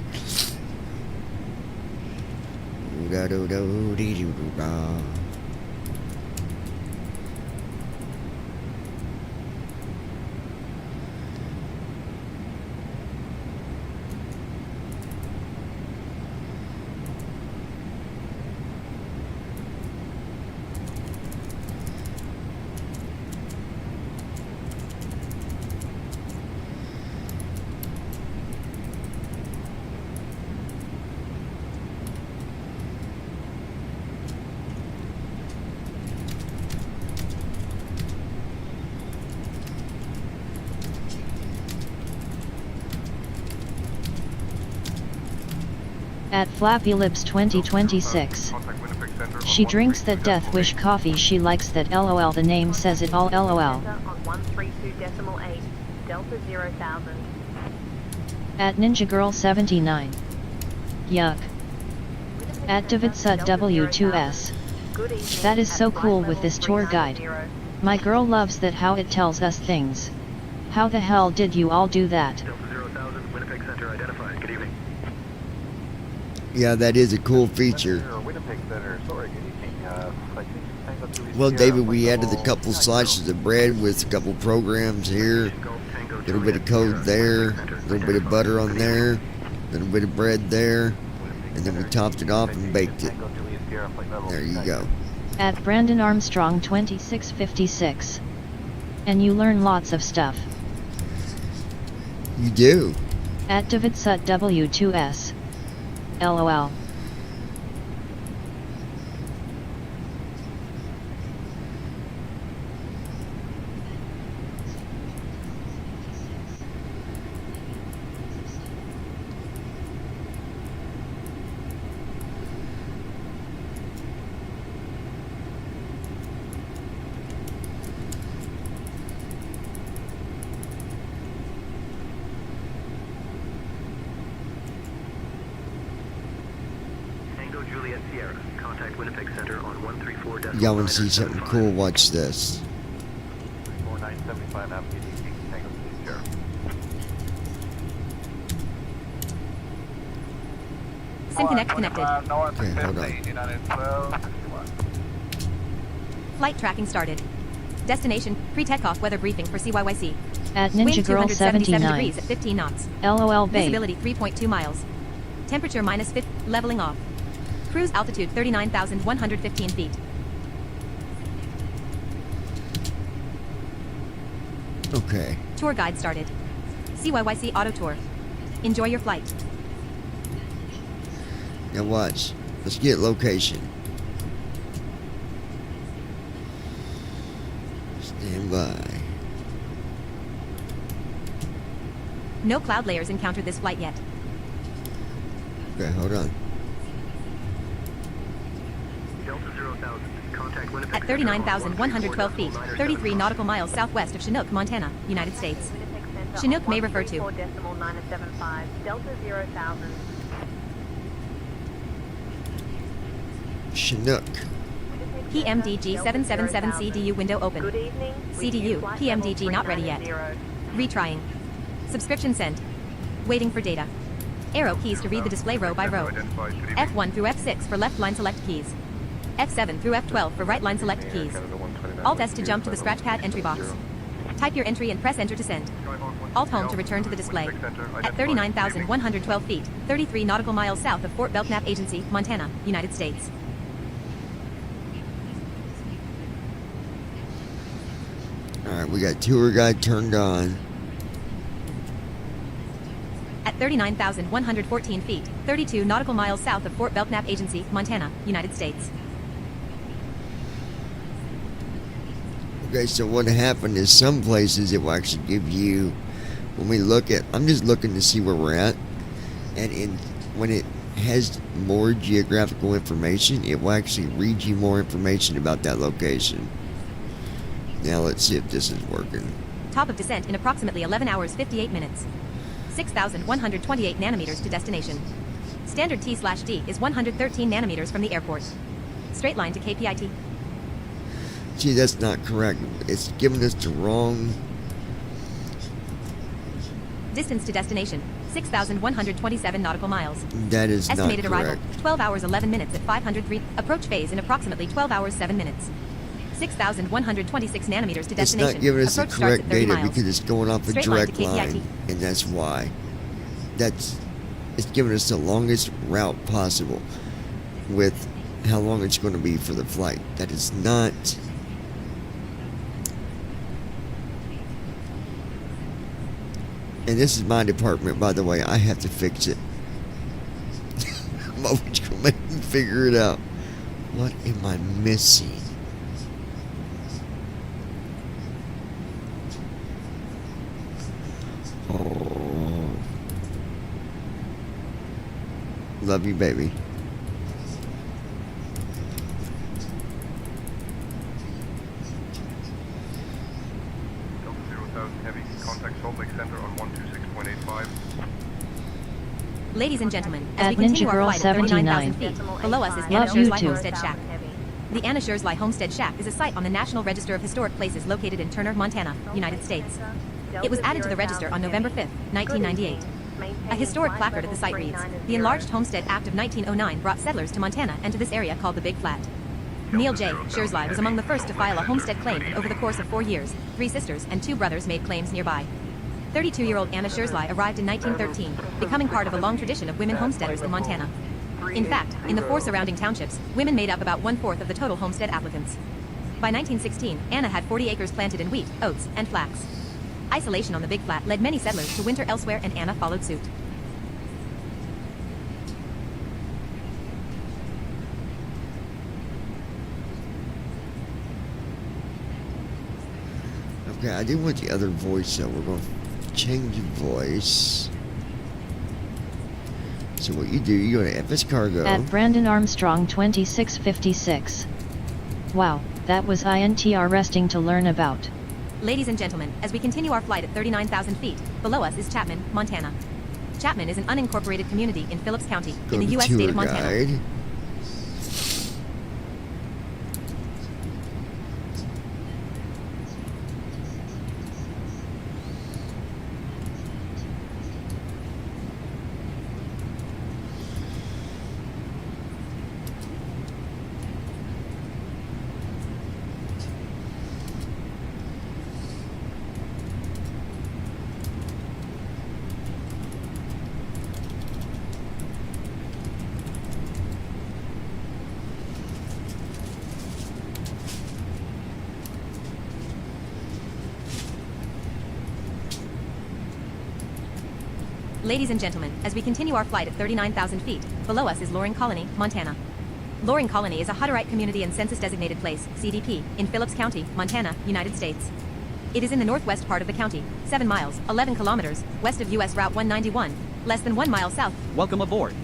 At Flappy Lips 2026. She drinks that Death Wish coffee, she likes that LOL, the name says it all LOL. On 132.8, Delta 0000. At Ninja Girl 79. Yuck. At Davidsa W2S. That is so cool with this tour guide. My girl loves that how it tells us things. How the hell did you all do that? Delta 0000, Winnipeg Center identified. Good evening. Yeah, that is a cool feature. Well, David, we added a couple slices of bread with a couple programs here, a little bit of code there, a little bit of butter on there, a little bit of bread there, and then we topped it off and baked it. There you go. At Brandon Armstrong 2656. And you learn lots of stuff. You do. At Davidsut W2S. LOL. Juliet Sierra, contact Winnipeg Center on 134. Y'all want to see something cool? Watch this. 4975 FPD, Tango Sierra. SimConnect connected. Okay, hold on. Flight tracking started. Destination, pre-takeoff weather briefing for CYYC. At Wind Ninja Girl 277 79. degrees at 15 knots. LOL babe. Visibility 3.2 miles. Temperature minus 50, leveling off. Cruise altitude 39,115 feet. Okay. Tour guide started. CYYC Auto Tour. Enjoy your flight. Now watch. Let's get location. Stand by. No cloud layers encountered this flight yet. Okay, hold on. At 39,112 feet, 33 nautical miles southwest of Chinook, Montana, United States. Chinook may refer to Chinook. PMDG 777 CDU window open. CDU, PMDG not ready yet. Retrying. Subscription sent. Waiting for data. Arrow keys to read the display row by row. F1 through F6 for left line select keys. F7 through F12 for right line select keys. Alt S to jump to the scratchpad entry box. Type your entry and press enter to send. Alt home to return to the display. At 39,112 feet, 33 nautical miles south of Fort Belknap Agency, Montana, United States. Alright, we got tour guide turned on. At 39,114 feet, 32 nautical miles south of Fort Belknap Agency, Montana, United States. Okay, so what happened is some places it will actually give you, when we look at, I'm just looking to see where we're at, and when it has more geographical information, it will actually read you more information about that location. Now let's see if this is working. Top of descent in approximately 11 hours 58 minutes. 6,128 nanometers to destination. Standard T/D is 113 nanometers from the airport. Straight line to KPIT. See, that's not correct. It's giving us the wrong... Distance to destination, 6,127 nautical miles. That is Estimated not correct. arrival, 12 hours 11 minutes at 503. Approach phase in approximately 12 hours 7 minutes. 6,126 nanometers to destination. It's not giving us the Approach starts correct at 30 data miles. because it's going off a Straight line to direct line, KPIT. and that's why. It's giving us the longest route possible with how long it's going to be for the flight. That is not... And this is my department, by the way. I have to fix it. I'm always going to make me figure it out. What am I missing? Oh. Love you, baby. Ladies and gentlemen, as At we continue Ninja our Girl flight at 39,000 79. feet, below us is Love Anna you Schersley too. Homestead Shack. The Anna Schersley Homestead Shack is a site on the National Register of Historic Places located in Turner, Montana, United States. It was added to the register on November 5, 1998. A historic placard at the site reads, "The Enlarged Homestead Act of 1909 brought settlers to Montana and to this area called the Big Flat." Neil J. Schersley was among the first to file a homestead claim, and over the course of 4 years, 3 sisters and 2 brothers made claims nearby. 32-year-old Anna Schersley arrived in 1913, becoming part of a long tradition of women homesteaders in Montana. In fact, in the 4 surrounding townships, women made up about 1/4 of the total homestead applicants. By 1916, Anna had 40 acres planted in wheat, oats, and flax. Isolation on the Big Flat led many settlers to winter elsewhere, and Anna followed suit. Okay, I didn't want the other voice, so we're going to change the voice. So what you do, you go to FS Cargo. At Brandon Armstrong 2656. Wow, that was interesting to learn about. Ladies and gentlemen, as we continue our flight at 39,000 feet, below us is Chapman, Montana. Chapman is an unincorporated community in Phillips County, in the U.S. state of Montana. Guide. Ladies and gentlemen, as we continue our flight at 39,000 feet, below us is Loring Colony, Montana. Loring Colony is a Hutterite community and census-designated place, CDP, in Phillips County, Montana, United States. It is in the northwest part of the county, 7 miles, 11 kilometers, west of U.S. Route 191, less than 1 mile south. Welcome aboard.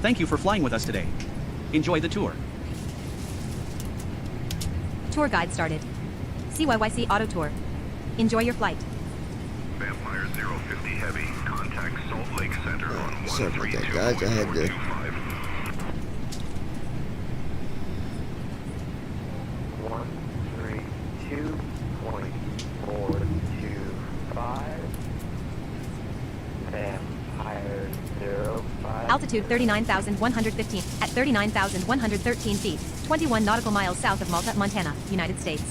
Thank you for flying with us today. Enjoy the tour. Tour guide started. CYYC Auto Tour. Enjoy your flight. Vampire 050 Heavy, contact Salt Lake Center on Sorry about that, guys. I had to. Altitude 39,115 at 39,113 feet, 21 nautical miles south of Malta, Montana, United States.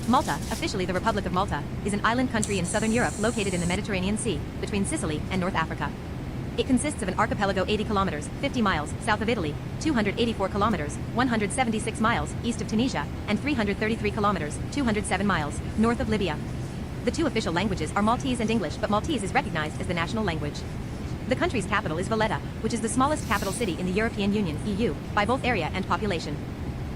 Malta, officially the Republic of Malta, is an island country in southern Europe located in the Mediterranean Sea, between Sicily and North Africa. It consists of an archipelago 80 kilometers, 50 miles, south of Italy, 284 kilometers, 176 miles, east of Tunisia, and 333 kilometers, 207 miles, north of Libya. The two official languages are Maltese and English, but Maltese is recognized as the national language. The country's capital is Valletta, which is the smallest capital city in the European Union, EU, by both area and population.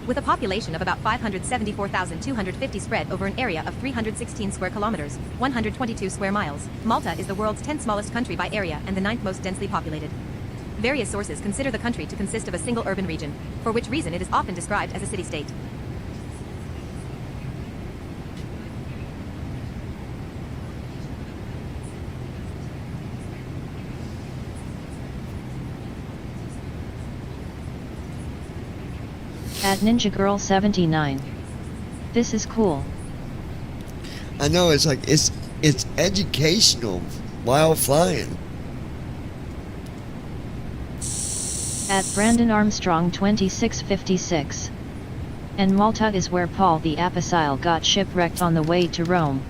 With a population of about 574,250 spread over an area of 316 square kilometers, 122 square miles, Malta is the world's 10th smallest country by area and the 9th most densely populated. Various sources consider the country to consist of a single urban region, for which reason it is often described as a city-state. At Ninja Girl 79. This is cool. I know, it's like it's educational while flying. At Brandon Armstrong 2656. And Malta is where Paul the Apostile got shipwrecked on the way to Rome.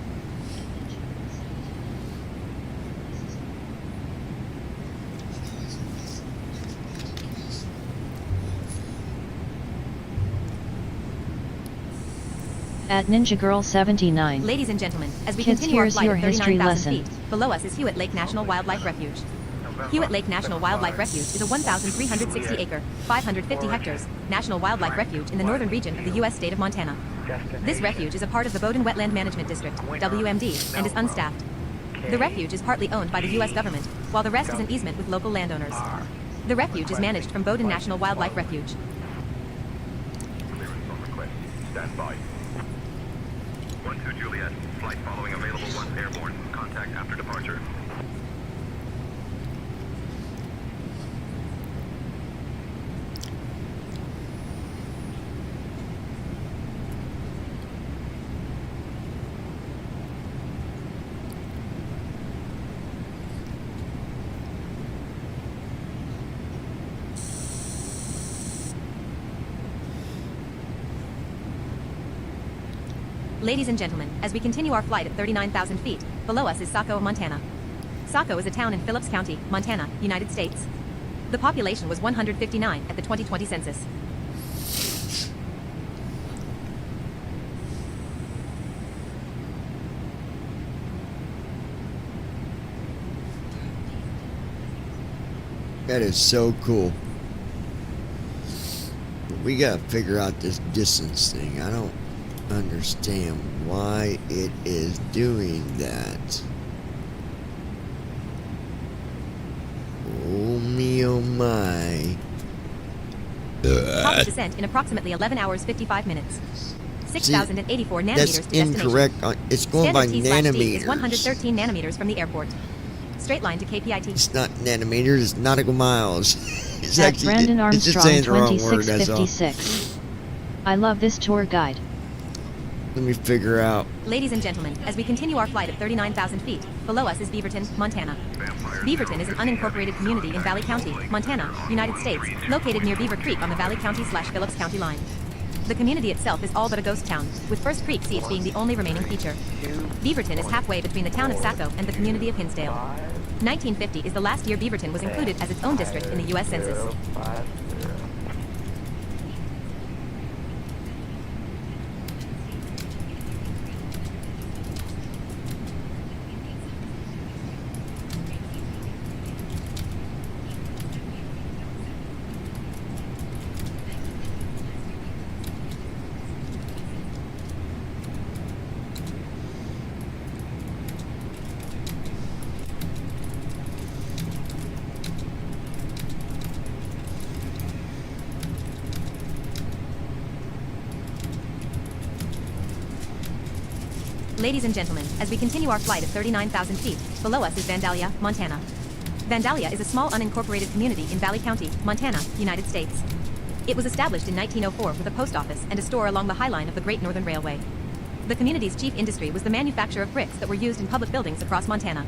At Ninja Girl 79. Ladies and gentlemen, as we Kids, continue our here's flight your at history 39,000 lesson. feet, below us is Hewitt Lake National Wildlife Refuge. Hewitt Lake National Wildlife Refuge is a 1,360-acre, 550 hectares, national wildlife refuge in the northern region of the U.S. state of Montana. This refuge is a part of the Bowdoin Wetland Management District, WMD, and is unstaffed. The refuge is partly owned by the U.S. government, while the rest is an easement with local landowners. The refuge is managed from Bowdoin National Wildlife Refuge. Clearance on request. Stand by. 12 Juliet, flight following available once airborne. Contact after departure. Ladies and gentlemen, as we continue our flight at 39,000 feet, below us is Saco, Montana. Saco is a town in Phillips County, Montana, United States. The population was 159 at the 2020 census. That is so cool. But we gotta figure out this distance thing. I don't understand why it is doing that. Oh me, oh my. Top descent in approximately 11 hours 55 minutes. 6,084 nanometers that's to destination. incorrect. It's going Standard by T/D is nanometers. 113 nanometers from the airport. Straight line to KPIT. It's not nanometers, it's nautical miles. It's At actually, Brandon it's just Armstrong saying the wrong word, that's all. 2656. I love this tour guide. Let me figure out. Ladies and gentlemen, as we continue our flight at 39,000 feet, below us is Beaverton, Montana. Beaverton is an unincorporated community in Valley County, Montana, United States, located near Beaver Creek on the Valley County/Phillips County line. The community itself is all but a ghost town, with First Creek Seats being the only remaining feature. Beaverton is halfway between the town of Saco and the community of Hinsdale. 1950 is the last year Beaverton was included as its own district in the U.S. Census. Ladies and gentlemen, as we continue our flight at 39,000 feet, below us is Vandalia, Montana. Vandalia is a small unincorporated community in Valley County, Montana, United States. It was established in 1904 with a post office and a store along the High Line of the Great Northern Railway. The community's chief industry was the manufacture of bricks that were used in public buildings across Montana.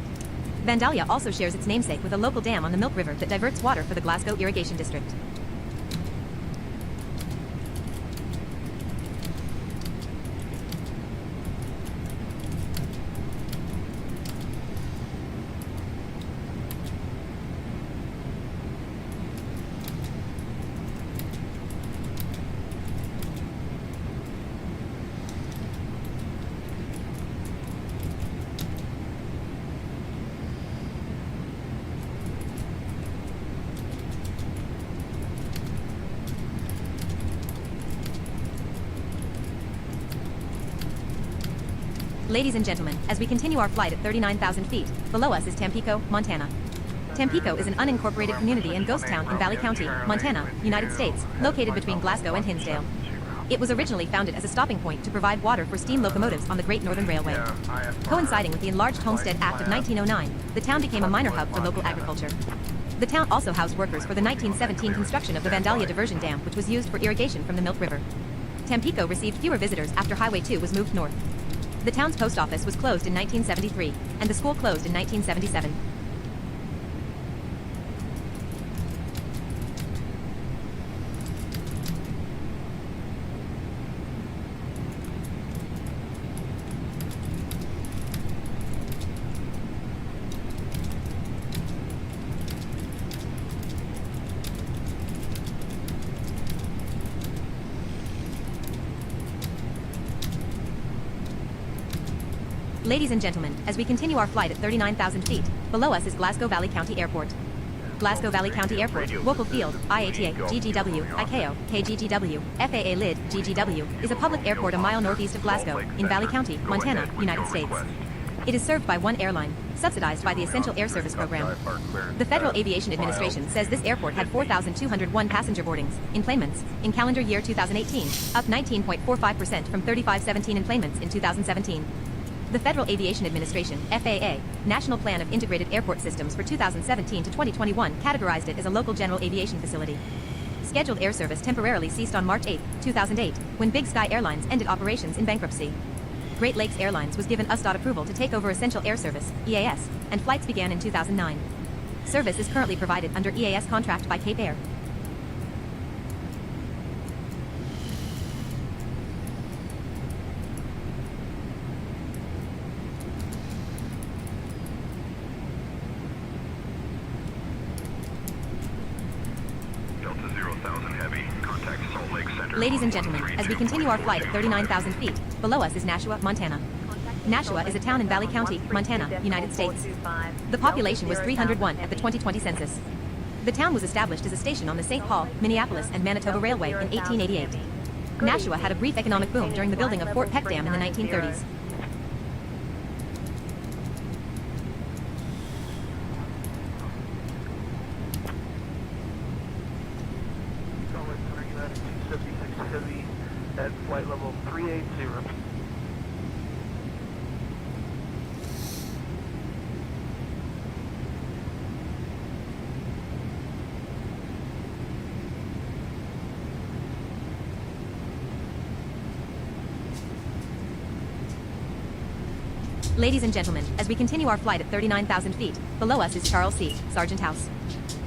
Vandalia also shares its namesake with a local dam on the Milk River that diverts water for the Glasgow Irrigation District. Ladies and gentlemen, as we continue our flight at 39,000 feet, below us is Tampico, Montana. Tampico is an unincorporated community and ghost town in Valley County, Montana, United States, located between Glasgow and Hinsdale. It was originally founded as a stopping point to provide water for steam locomotives on the Great Northern Railway. Coinciding with the enlarged Homestead Act of 1909, the town became a minor hub for local agriculture. The town also housed workers for the 1917 construction of the Vandalia Diversion Dam, which was used for irrigation from the Milk River. Tampico received fewer visitors after Highway 2 was moved north. The town's post office was closed in 1973, and the school closed in 1977. Ladies and gentlemen, as we continue our flight at 39,000 feet, below us is Glasgow Valley County Airport. Glasgow Valley County Airport, Wokel Field, IATA, GGW, ICAO, KGGW, FAA LID, GGW, is a public airport a mile northeast of Glasgow, in Valley County, Montana, United States. It is served by one airline, subsidized by the Essential Air Service Program. The Federal Aviation Administration says this airport had 4,201 passenger boardings, enplanements, in calendar year 2018, up 19.45% from 3,517 enplanements in 2017. The Federal Aviation Administration, FAA, National Plan of Integrated Airport Systems for 2017 to 2021 categorized it as a local general aviation facility. Scheduled air service temporarily ceased on March 8, 2008, when Big Sky Airlines ended operations in bankruptcy. Great Lakes Airlines was given USDOT approval to take over Essential Air Service, EAS, and flights began in 2009. Service is currently provided under EAS contract by Cape Air. Ladies and gentlemen, as we continue our flight at 39,000 feet, below us is Nashua, Montana. Nashua is a town in Valley County, Montana, United States. The population was 301 at the 2020 census. The town was established as a station on the St. Paul, Minneapolis, and Manitoba Railway in 1888. Nashua had a brief economic boom during the building of Fort Peck Dam in the 1930s. At flight level 380. Ladies and gentlemen, as we continue our flight at 39,000 feet, below us is Charles C. Sargent House.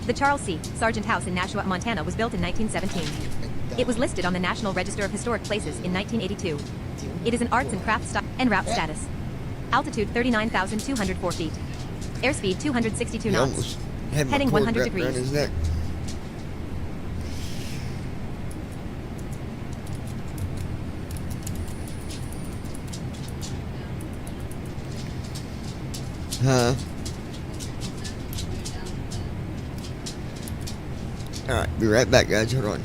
The Charles C. Sargent House in Nashua, Montana was built in 1917. It was listed on the National Register of Historic Places in 1982. It is an arts and crafts en route status. Altitude 39,204 feet. Airspeed 262 knots. Heading 100 degrees. Huh? Alright, be right back, guys. Hold on.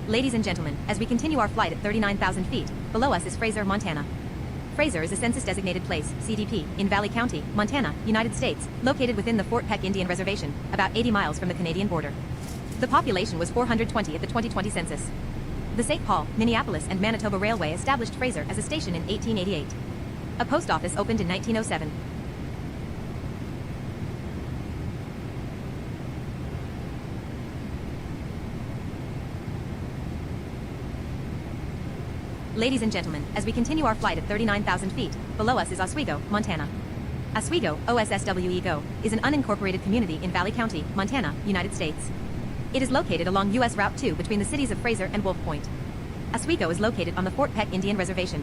Ladies and gentlemen, as we continue our flight at 39,000 feet, below us is Fraser, Montana. Fraser is a census-designated place, CDP, in Valley County, Montana, United States, located within the Fort Peck Indian Reservation, about 80 miles from the Canadian border. The population was 420 at the 2020 census. The St. Paul, Minneapolis, and Manitoba Railway established Fraser as a station in 1888. A post office opened in 1907. Ladies and gentlemen, as we continue our flight at 39,000 feet, below us is Oswego, Montana. Oswego, OSSWEGO, is an unincorporated community in Valley County, Montana, United States. It is located along U.S. Route 2 between the cities of Fraser and Wolf Point. Oswego is located on the Fort Peck Indian Reservation.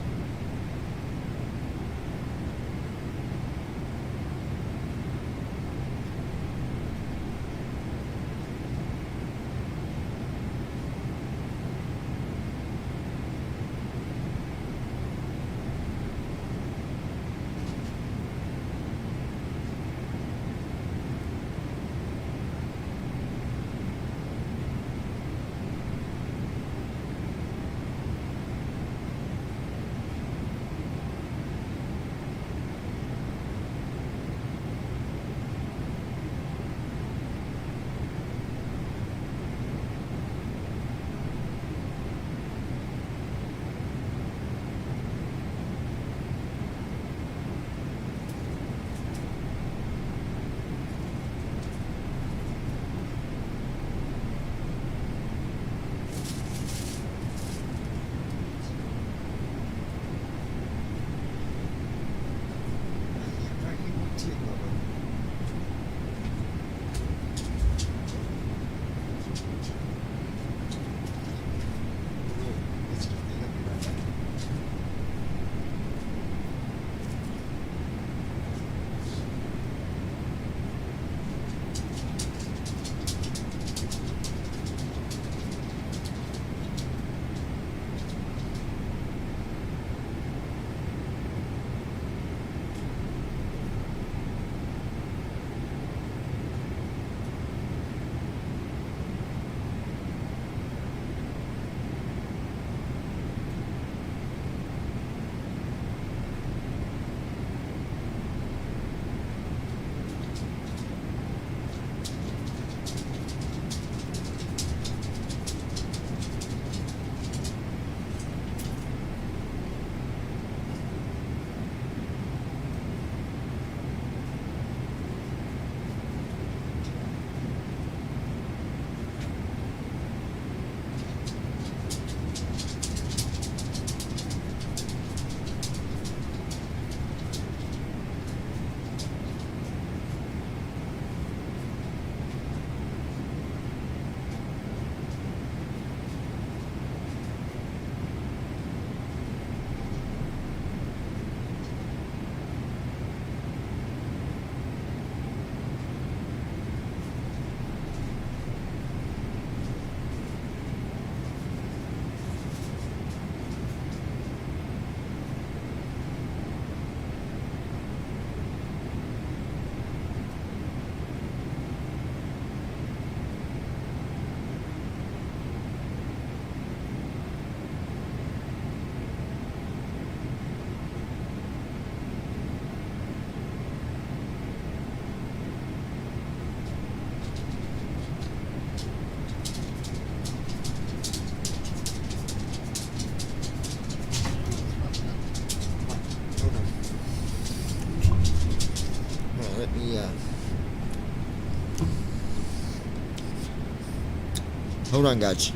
Hold on, guys.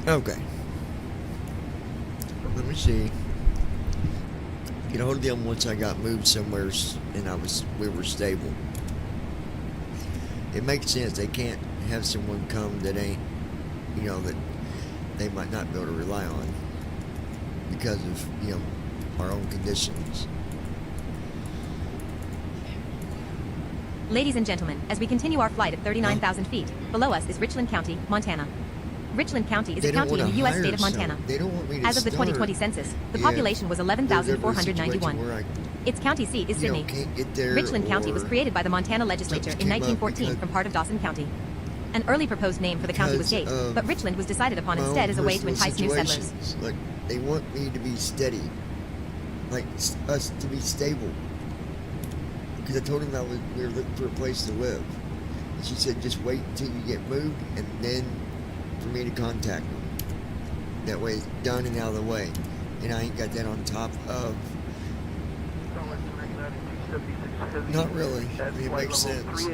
Okay. Let me see. Get a hold of them once I got moved somewhere and we were stable. It makes sense. They can't have someone come that ain't, that they might not be able to rely on because of, our own conditions. Ladies and gentlemen, as we continue our flight at 39,000 feet, below us is Richland County, Montana. Richland County is a county in the U.S. state of Montana. They don't want me to As of the 2020 census, the population was 11,491. Its county seat is Sidney. Richland County was created by the Montana legislature in 1914 from part of Dawson County. An early proposed name for the county was Gate, but Richland was decided upon instead as a way to entice new settlers. Like, they want me to be steady. Like, us to be stable. Because I told them we were looking for a place to live. And she said, just wait until you get moved, and then for me to contact them. That way it's done and out of the way. And I ain't got that on top of... Not really. I mean, it makes sense.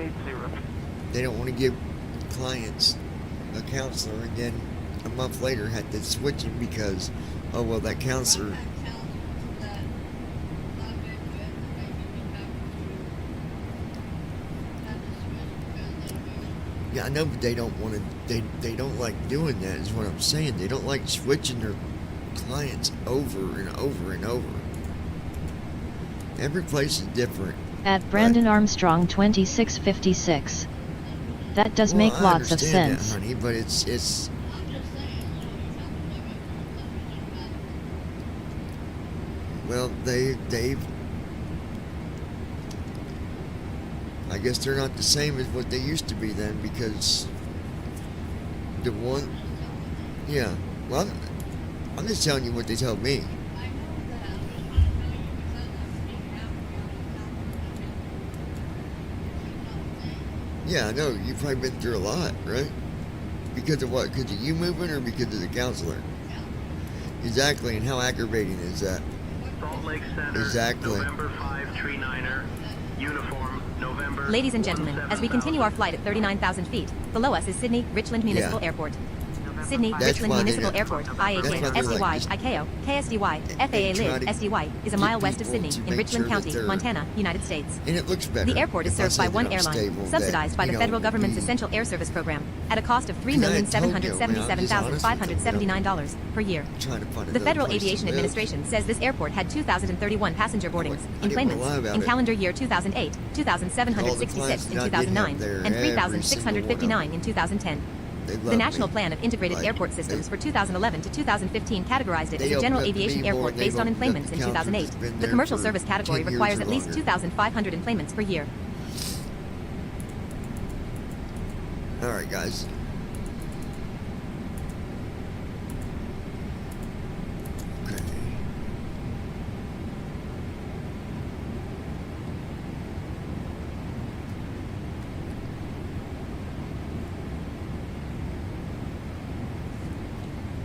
They don't want to give clients a counselor and then a month later had to switch him because, oh, well, that counselor... Yeah, I know, but they don't want to, they don't like doing that is what I'm saying. They don't like switching their clients over and over and over. Every place is different. At Brandon Armstrong 2656. That does make lots of sense. That, honey, but it's well, they've I guess they're not the same as what they used to be then, because the one, yeah, well, I'm just telling you what they tell me. Yeah, I know, you've probably been through a lot, right? Because of what? Because of you moving or because of the counselor? Exactly, and how aggravating is that? Salt Lake Center, exactly. November 5 Tree Niner, uniform, November. Ladies and gentlemen, as we continue our flight at 39,000 feet, below us is Sidney Richland Municipal Airport. Sydney Richland Municipal Airport, IAK, SDY, ICAO, KSDY, FAA Live, SDY, is a mile west of Sydney in Richland County, Montana, United States. And it looks better. The airport is served by one airline, subsidized by the federal government's Essential Air Service program, at a cost of $3,777,579 per year. The Federal Aviation Administration says this airport had 2,031 passenger boardings, enplanements, in calendar year 2008, 2,766 in 2009, and 3,659 in 2010. The National Plan of Integrated Airport Systems for 2011 to 2015 categorized it as a general aviation airport based on enplanements in 2008. The commercial service category requires at least 2,500 enplanements per year. All right, guys.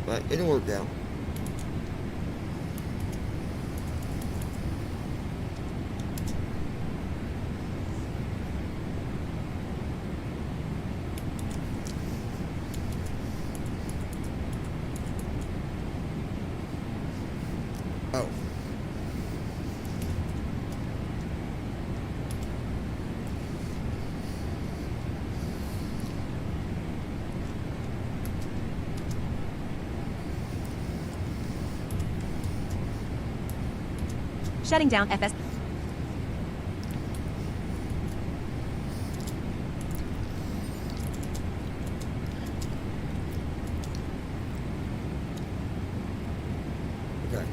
But it'll work out. Oh. Shutting down FS. Okay.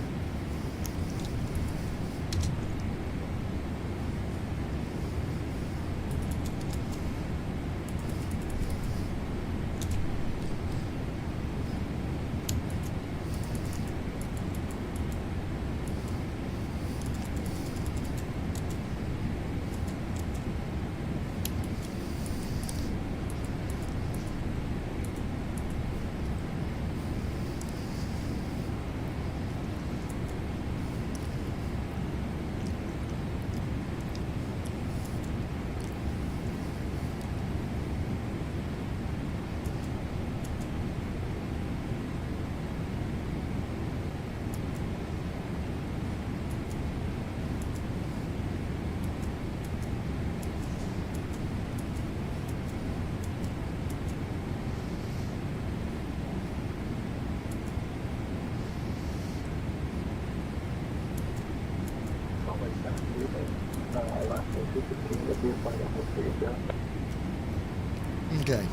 Okay.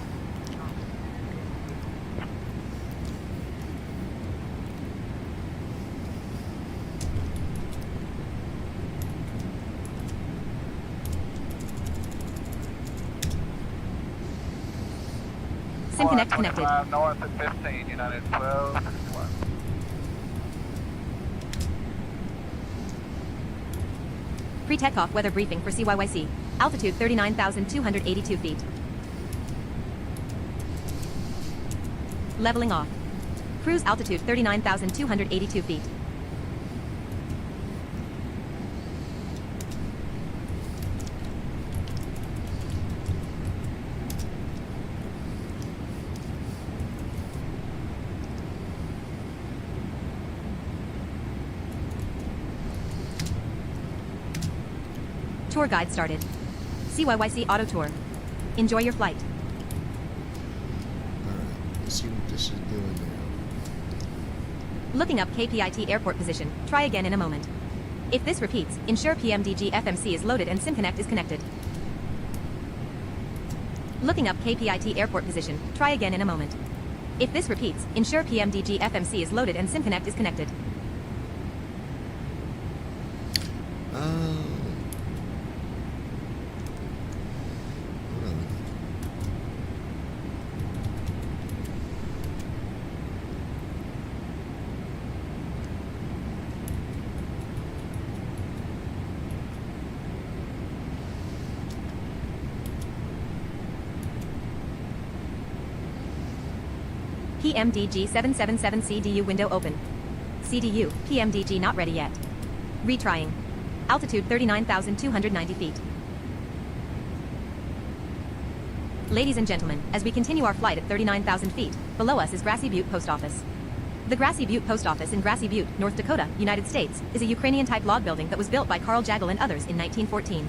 Sim Connect connected. North at 15, United 12. Pre-takeoff weather briefing for CYYC. Altitude 39,282 feet. Leveling off. Cruise altitude 39,282 feet. Tour guide started. CYYC Auto Tour. Enjoy your flight. Alright, let's see what this is doing now. Looking up KPIT airport position. Try again in a moment. If this repeats, ensure PMDG FMC is loaded and SimConnect is connected. Looking up KPIT airport position. Try again in a moment. If this repeats, ensure PMDG FMC is loaded and SimConnect is connected. PMDG 777 CDU window open. CDU, PMDG not ready yet. Retrying. Altitude 39,290 feet. Ladies and gentlemen, as we continue our flight at 39,000 feet, below us is Grassy Butte Post Office. The Grassy Butte Post Office in Grassy Butte, North Dakota, United States, is a Ukrainian-type log building that was built by Carl Jagel and others in 1914.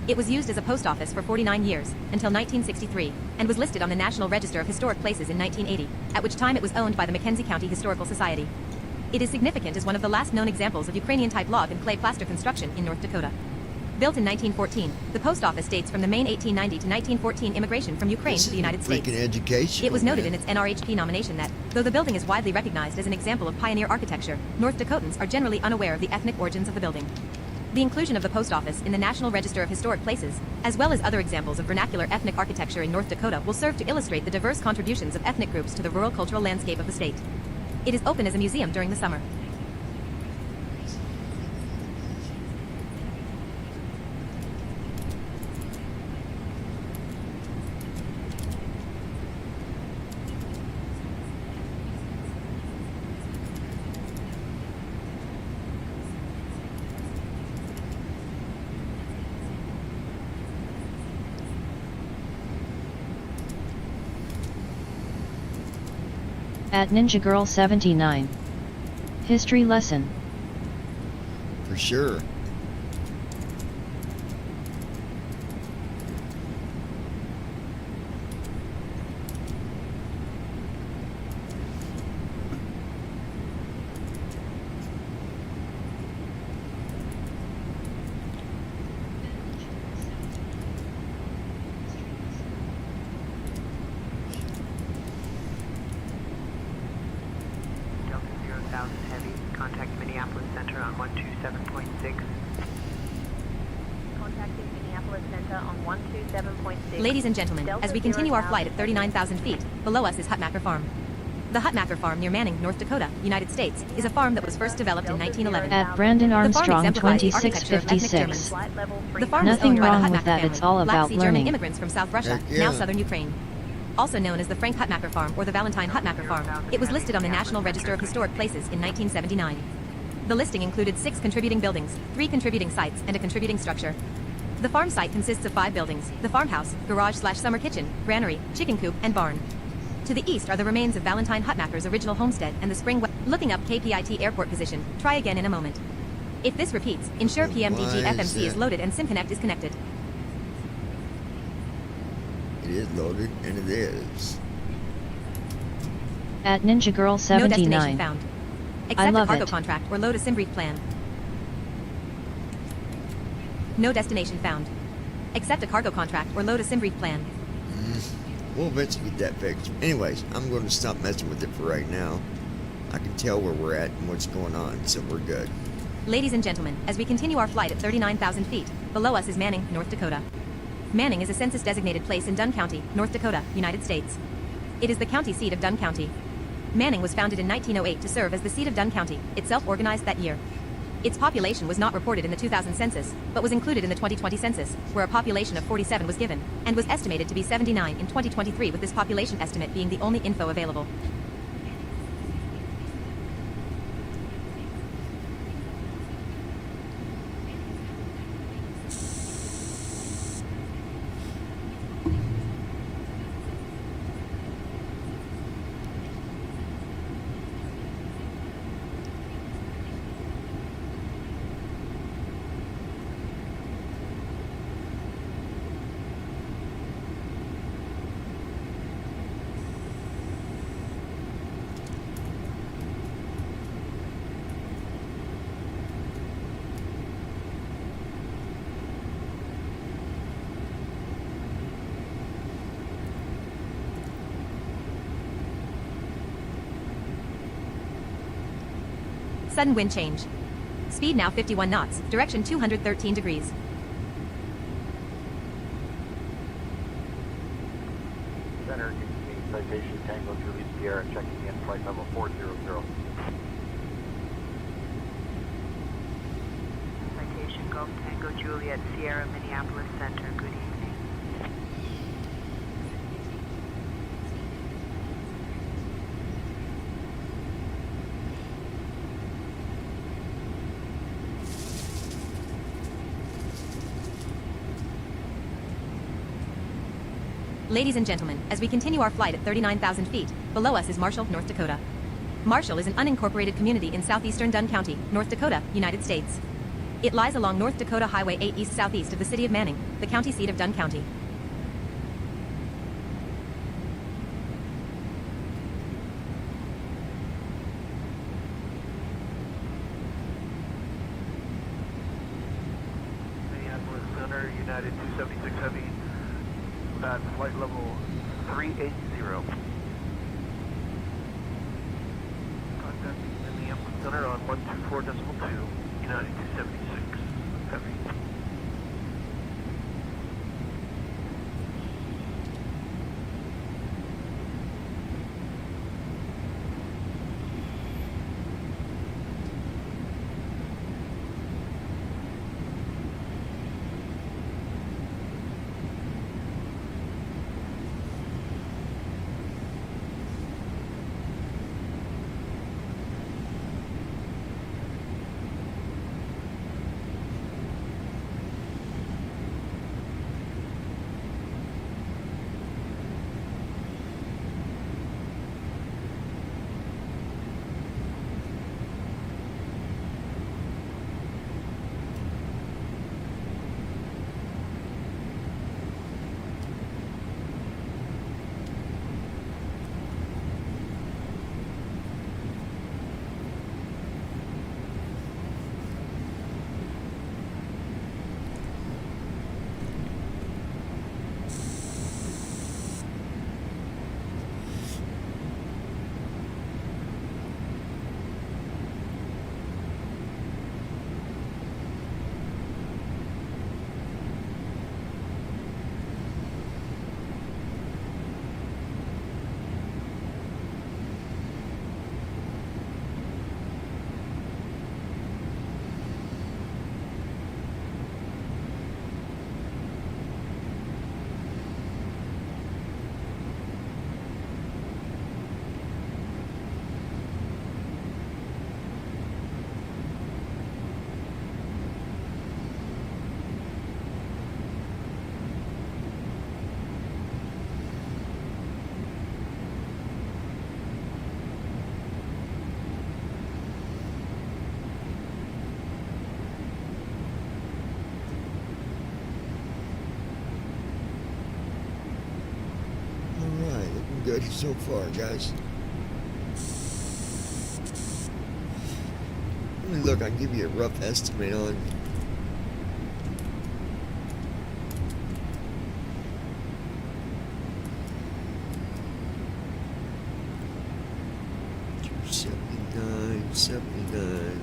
It was used as a post office for 49 years, until 1963, and was listed on the National Register of Historic Places in 1980, at which time it was owned by the Mackenzie County Historical Society. It is significant as one of the last known examples of Ukrainian-type log and clay plaster construction in North Dakota. Built in 1914, the post office dates from the Maine 1890 to 1914 immigration from Ukraine to the United States. Education. It was noted in its NRHP nomination that, though the building is widely recognized as an example of pioneer architecture, North Dakotans are generally unaware of the ethnic origins of the building. The inclusion of the post office in the National Register of Historic Places, as well as other examples of vernacular ethnic architecture in North Dakota, will serve to illustrate the diverse contributions of ethnic groups to the rural cultural landscape of the state. It is open as a museum during the summer. At Ninja Girl 79. History lesson. For sure. Delta 0,000 Heavy, contact Minneapolis Center on 127.6. Contacting Minneapolis Center on 127.6. Ladies and gentlemen, Delta as we continue our 0,000 flight at 39,000 feet, below us is Hutmacher Farm. The Hutmacher Farm near Manning, North Dakota, United States, is a farm that was first developed in 1911. At Brandon The farm Armstrong exemplifies the architecture of ethnic 2656. Germans. The farm is Nothing owned by the wrong Hutmacher with that, family, it's all Black about Sea German learning. immigrants from South Russia, Heck yeah. now southern Ukraine. Also known as the Frank Hutmacher Farm or the Valentine Hutmacher Farm, it was listed on the National Register of Historic Places in 1979. The listing included 6 contributing buildings, 3 contributing sites, and a contributing structure. The farm site consists of 5 buildings: the farmhouse, garage/summer kitchen, granary, chicken coop, and barn. To the east are the remains of Valentine Hutmacher's original homestead and the spring. Looking up KPIT airport position, try again in a moment. If this repeats, ensure PMDG Why is FMC is that? loaded and SimConnect is connected. It is loaded, and it is. At Ninja Girl No destination 79. found. I Accept a love cargo it. contract or load a SimBrief plan. No destination found. Accept a cargo contract or load a SimBrief plan. We'll eventually get that fixed. Anyways, I'm going to stop messing with it for right now. I can tell where we're at and what's going on, so we're good. Ladies and gentlemen, as we continue our flight at 39,000 feet, below us is Manning, North Dakota. Manning is a census-designated place in Dunn County, North Dakota, United States. It is the county seat of Dunn County. Manning was founded in 1908 to serve as the seat of Dunn County, itself organized that year. Its population was not reported in the 2000 census, but was included in the 2020 census, where a population of 47 was given, and was estimated to be 79 in 2023, with this population estimate being the only info available. Sudden wind change. Speed now 51 knots, direction 213 degrees. Center, give me citation Tango Juliet Sierra, checking in flight level 400. Citation Golf Tango Juliet Sierra, Minneapolis Center. Good evening. Ladies and gentlemen, as we continue our flight at 39,000 feet, below us is Marshall, North Dakota. Marshall is an unincorporated community in southeastern Dunn County, North Dakota, United States. It lies along North Dakota Highway 8 east-southeast of the city of Manning, the county seat of Dunn County. Minneapolis Center, United 276 Heavy, at flight level 380. Contacting Minneapolis Center on 124.2, United 276 Heavy. good so far, guys. Let me look. I'll give you a rough estimate on. $79.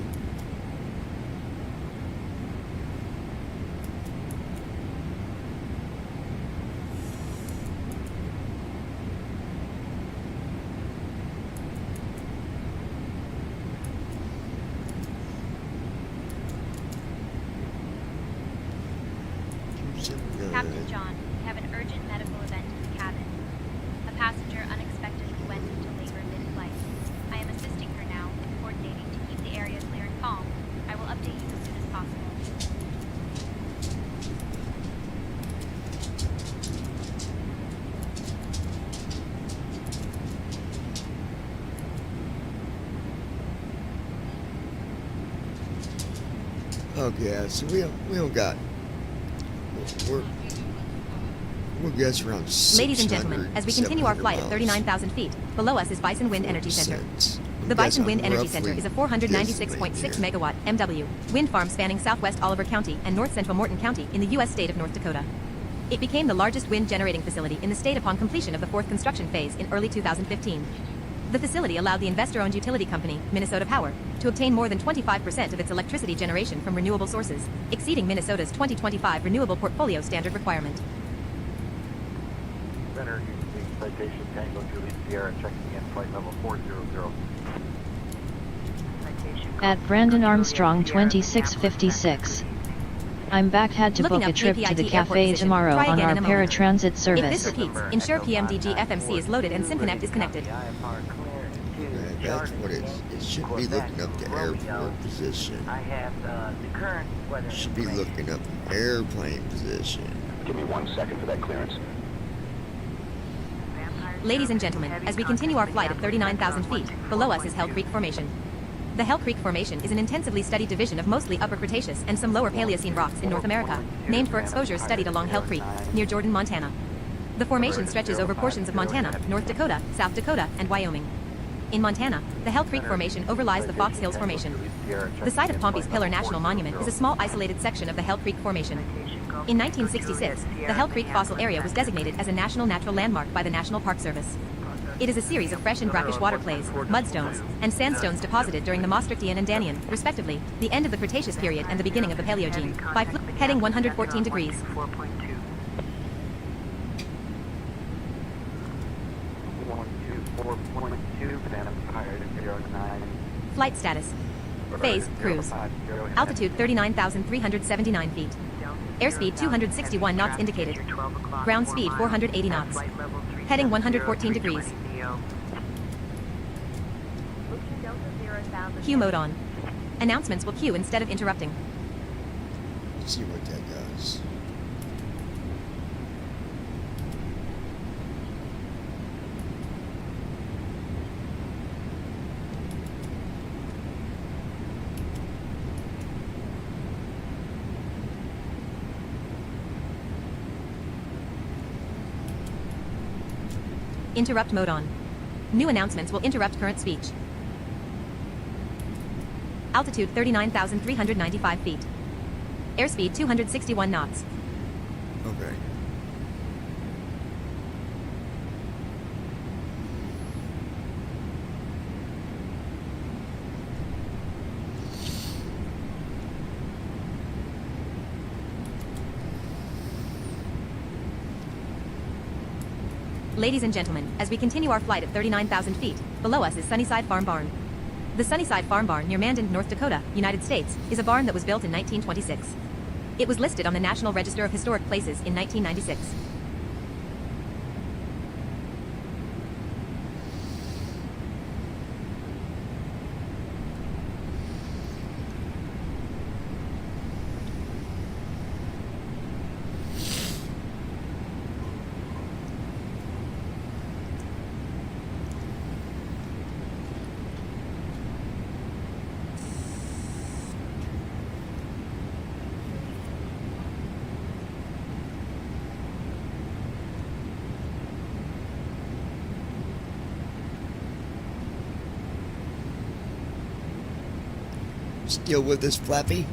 Captain John, we have an urgent medical event in the cabin. A passenger unexpectedly went into labor mid-flight. I am assisting her now in coordinating to keep the area clear and calm. I will update you as soon as possible. Okay, so we don't got. We'll guess around 600, Ladies and gentlemen, as we continue our flight at 39,000 feet, below us is Bison Wind Energy Center. The Bison Wind Energy Center is a 496.6 megawatt MW wind farm spanning southwest Oliver County and north central Morton County in the U.S. state of North Dakota. It became the largest wind generating facility in the state upon completion of the fourth construction phase in early 2015. The facility allowed the investor-owned utility company, Minnesota Power, to obtain more than 25% of its electricity generation from renewable sources, exceeding Minnesota's 2025 renewable portfolio standard requirement. Center using citation Tango Juliet Sierra checking in flight level 400. At Brandon Armstrong 2656. I'm back. Had to book a trip to the cafe tomorrow on our paratransit service. If this repeats, ensure PMDG FMC is loaded and SimConnect is connected. That's what it should be looking up the airport position. I have the current weather. Should be looking up airplane position. Give me 1 second for that clearance. Ladies and gentlemen, as we continue our flight at 39,000 feet, below us is Hell Creek Formation. The Hell Creek Formation is an intensively studied division of mostly Upper Cretaceous and some Lower Paleocene rocks in North America, named for exposures studied along Hell Creek, near Jordan, Montana. The formation stretches over portions of Montana, North Dakota, South Dakota, and Wyoming. In Montana, the Hell Creek Formation overlies the Fox Hills Formation. The site of Pompey's Pillar National Monument is a small isolated section of the Hell Creek Formation. In 1966, the Hell Creek Fossil Area was designated as a National Natural Landmark by the National Park Service. It is a series of fresh and brackish water clays, mudstones, and sandstones deposited during the Maastrichtian and Dannian, respectively, the end of the Cretaceous period and the beginning of the Paleogene, by heading 114 degrees. Flight status. Phase, cruise. Altitude 39,379 feet. Airspeed 261 knots indicated. Ground speed 480 knots. Heading 114 degrees. Queue mode on. Announcements will queue instead of interrupting. Let's see what that does. Interrupt mode on. New announcements will interrupt current speech. Altitude 39,395 feet. Airspeed 261 knots. Okay. Ladies and gentlemen, as we continue our flight at 39,000 feet, below us is Sunnyside Farm Barn. The Sunnyside Farm Barn near Mandan, North Dakota, United States, is a barn that was built in 1926. It was listed on the National Register of Historic Places in 1996. Still with us, Flappy?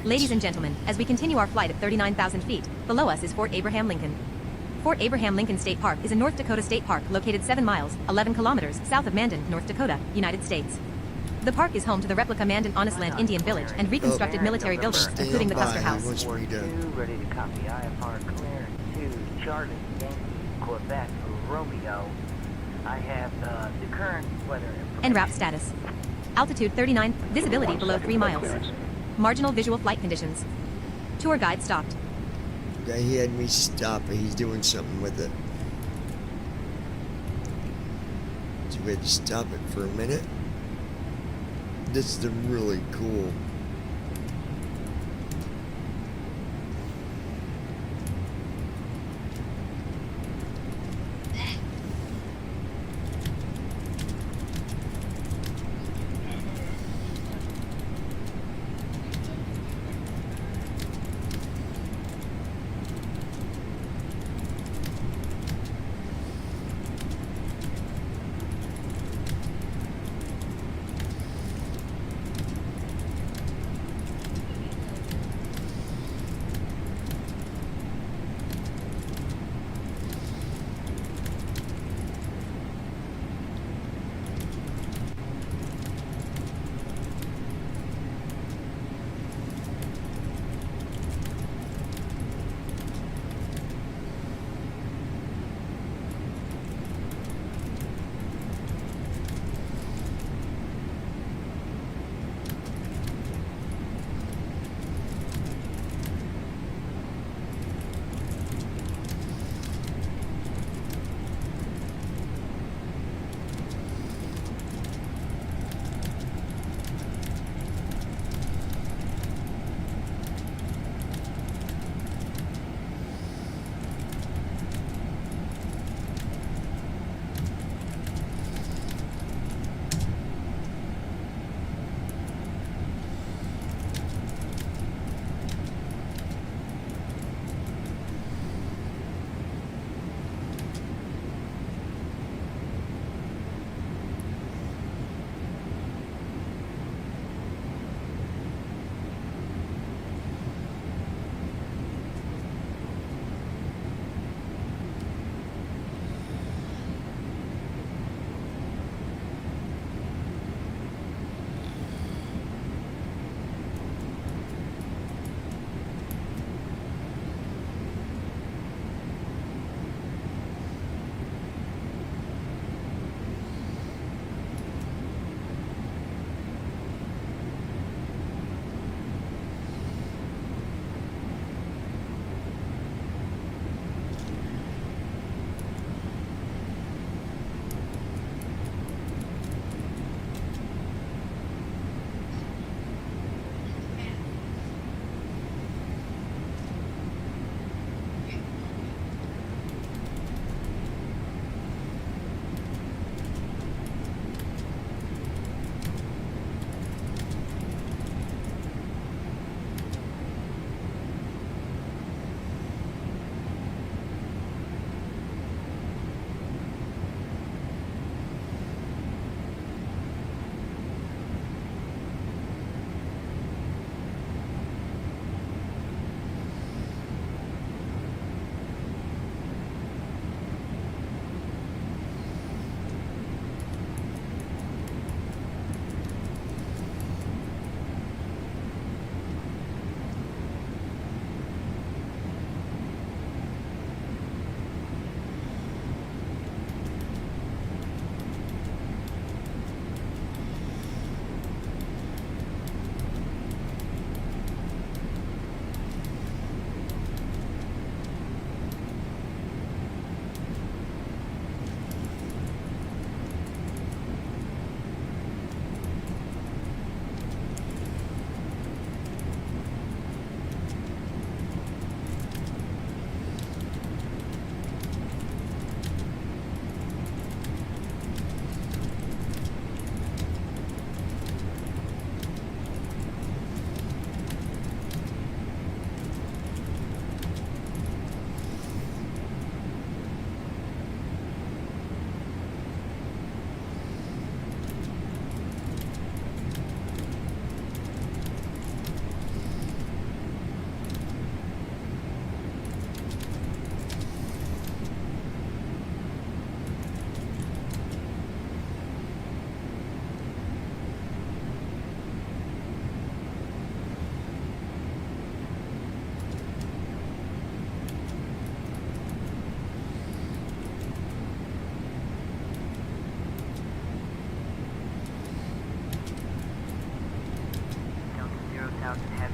Ladies and gentlemen, as we continue our flight at 39,000 feet, below us is Fort Abraham Lincoln. Fort Abraham Lincoln State Park is a North Dakota state park located 7 miles, 11 kilometers south of Mandan, North Dakota, United States. The park is home to the replica Mandan Honest Land Indian Village and reconstructed military buildings, including the Custer House. Ready to copy IFR clearance to Charlie Yankee, Quebec, Romeo. I have the current weather information. En route status. Altitude 39, visibility below 3 miles. Marginal visual flight conditions. Tour guide stopped. Yeah, he had me stop it. He's doing something with it. So we had to stop it for a minute. This is really cool.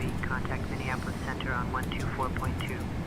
Heavy, contact Minneapolis Center on 124.2.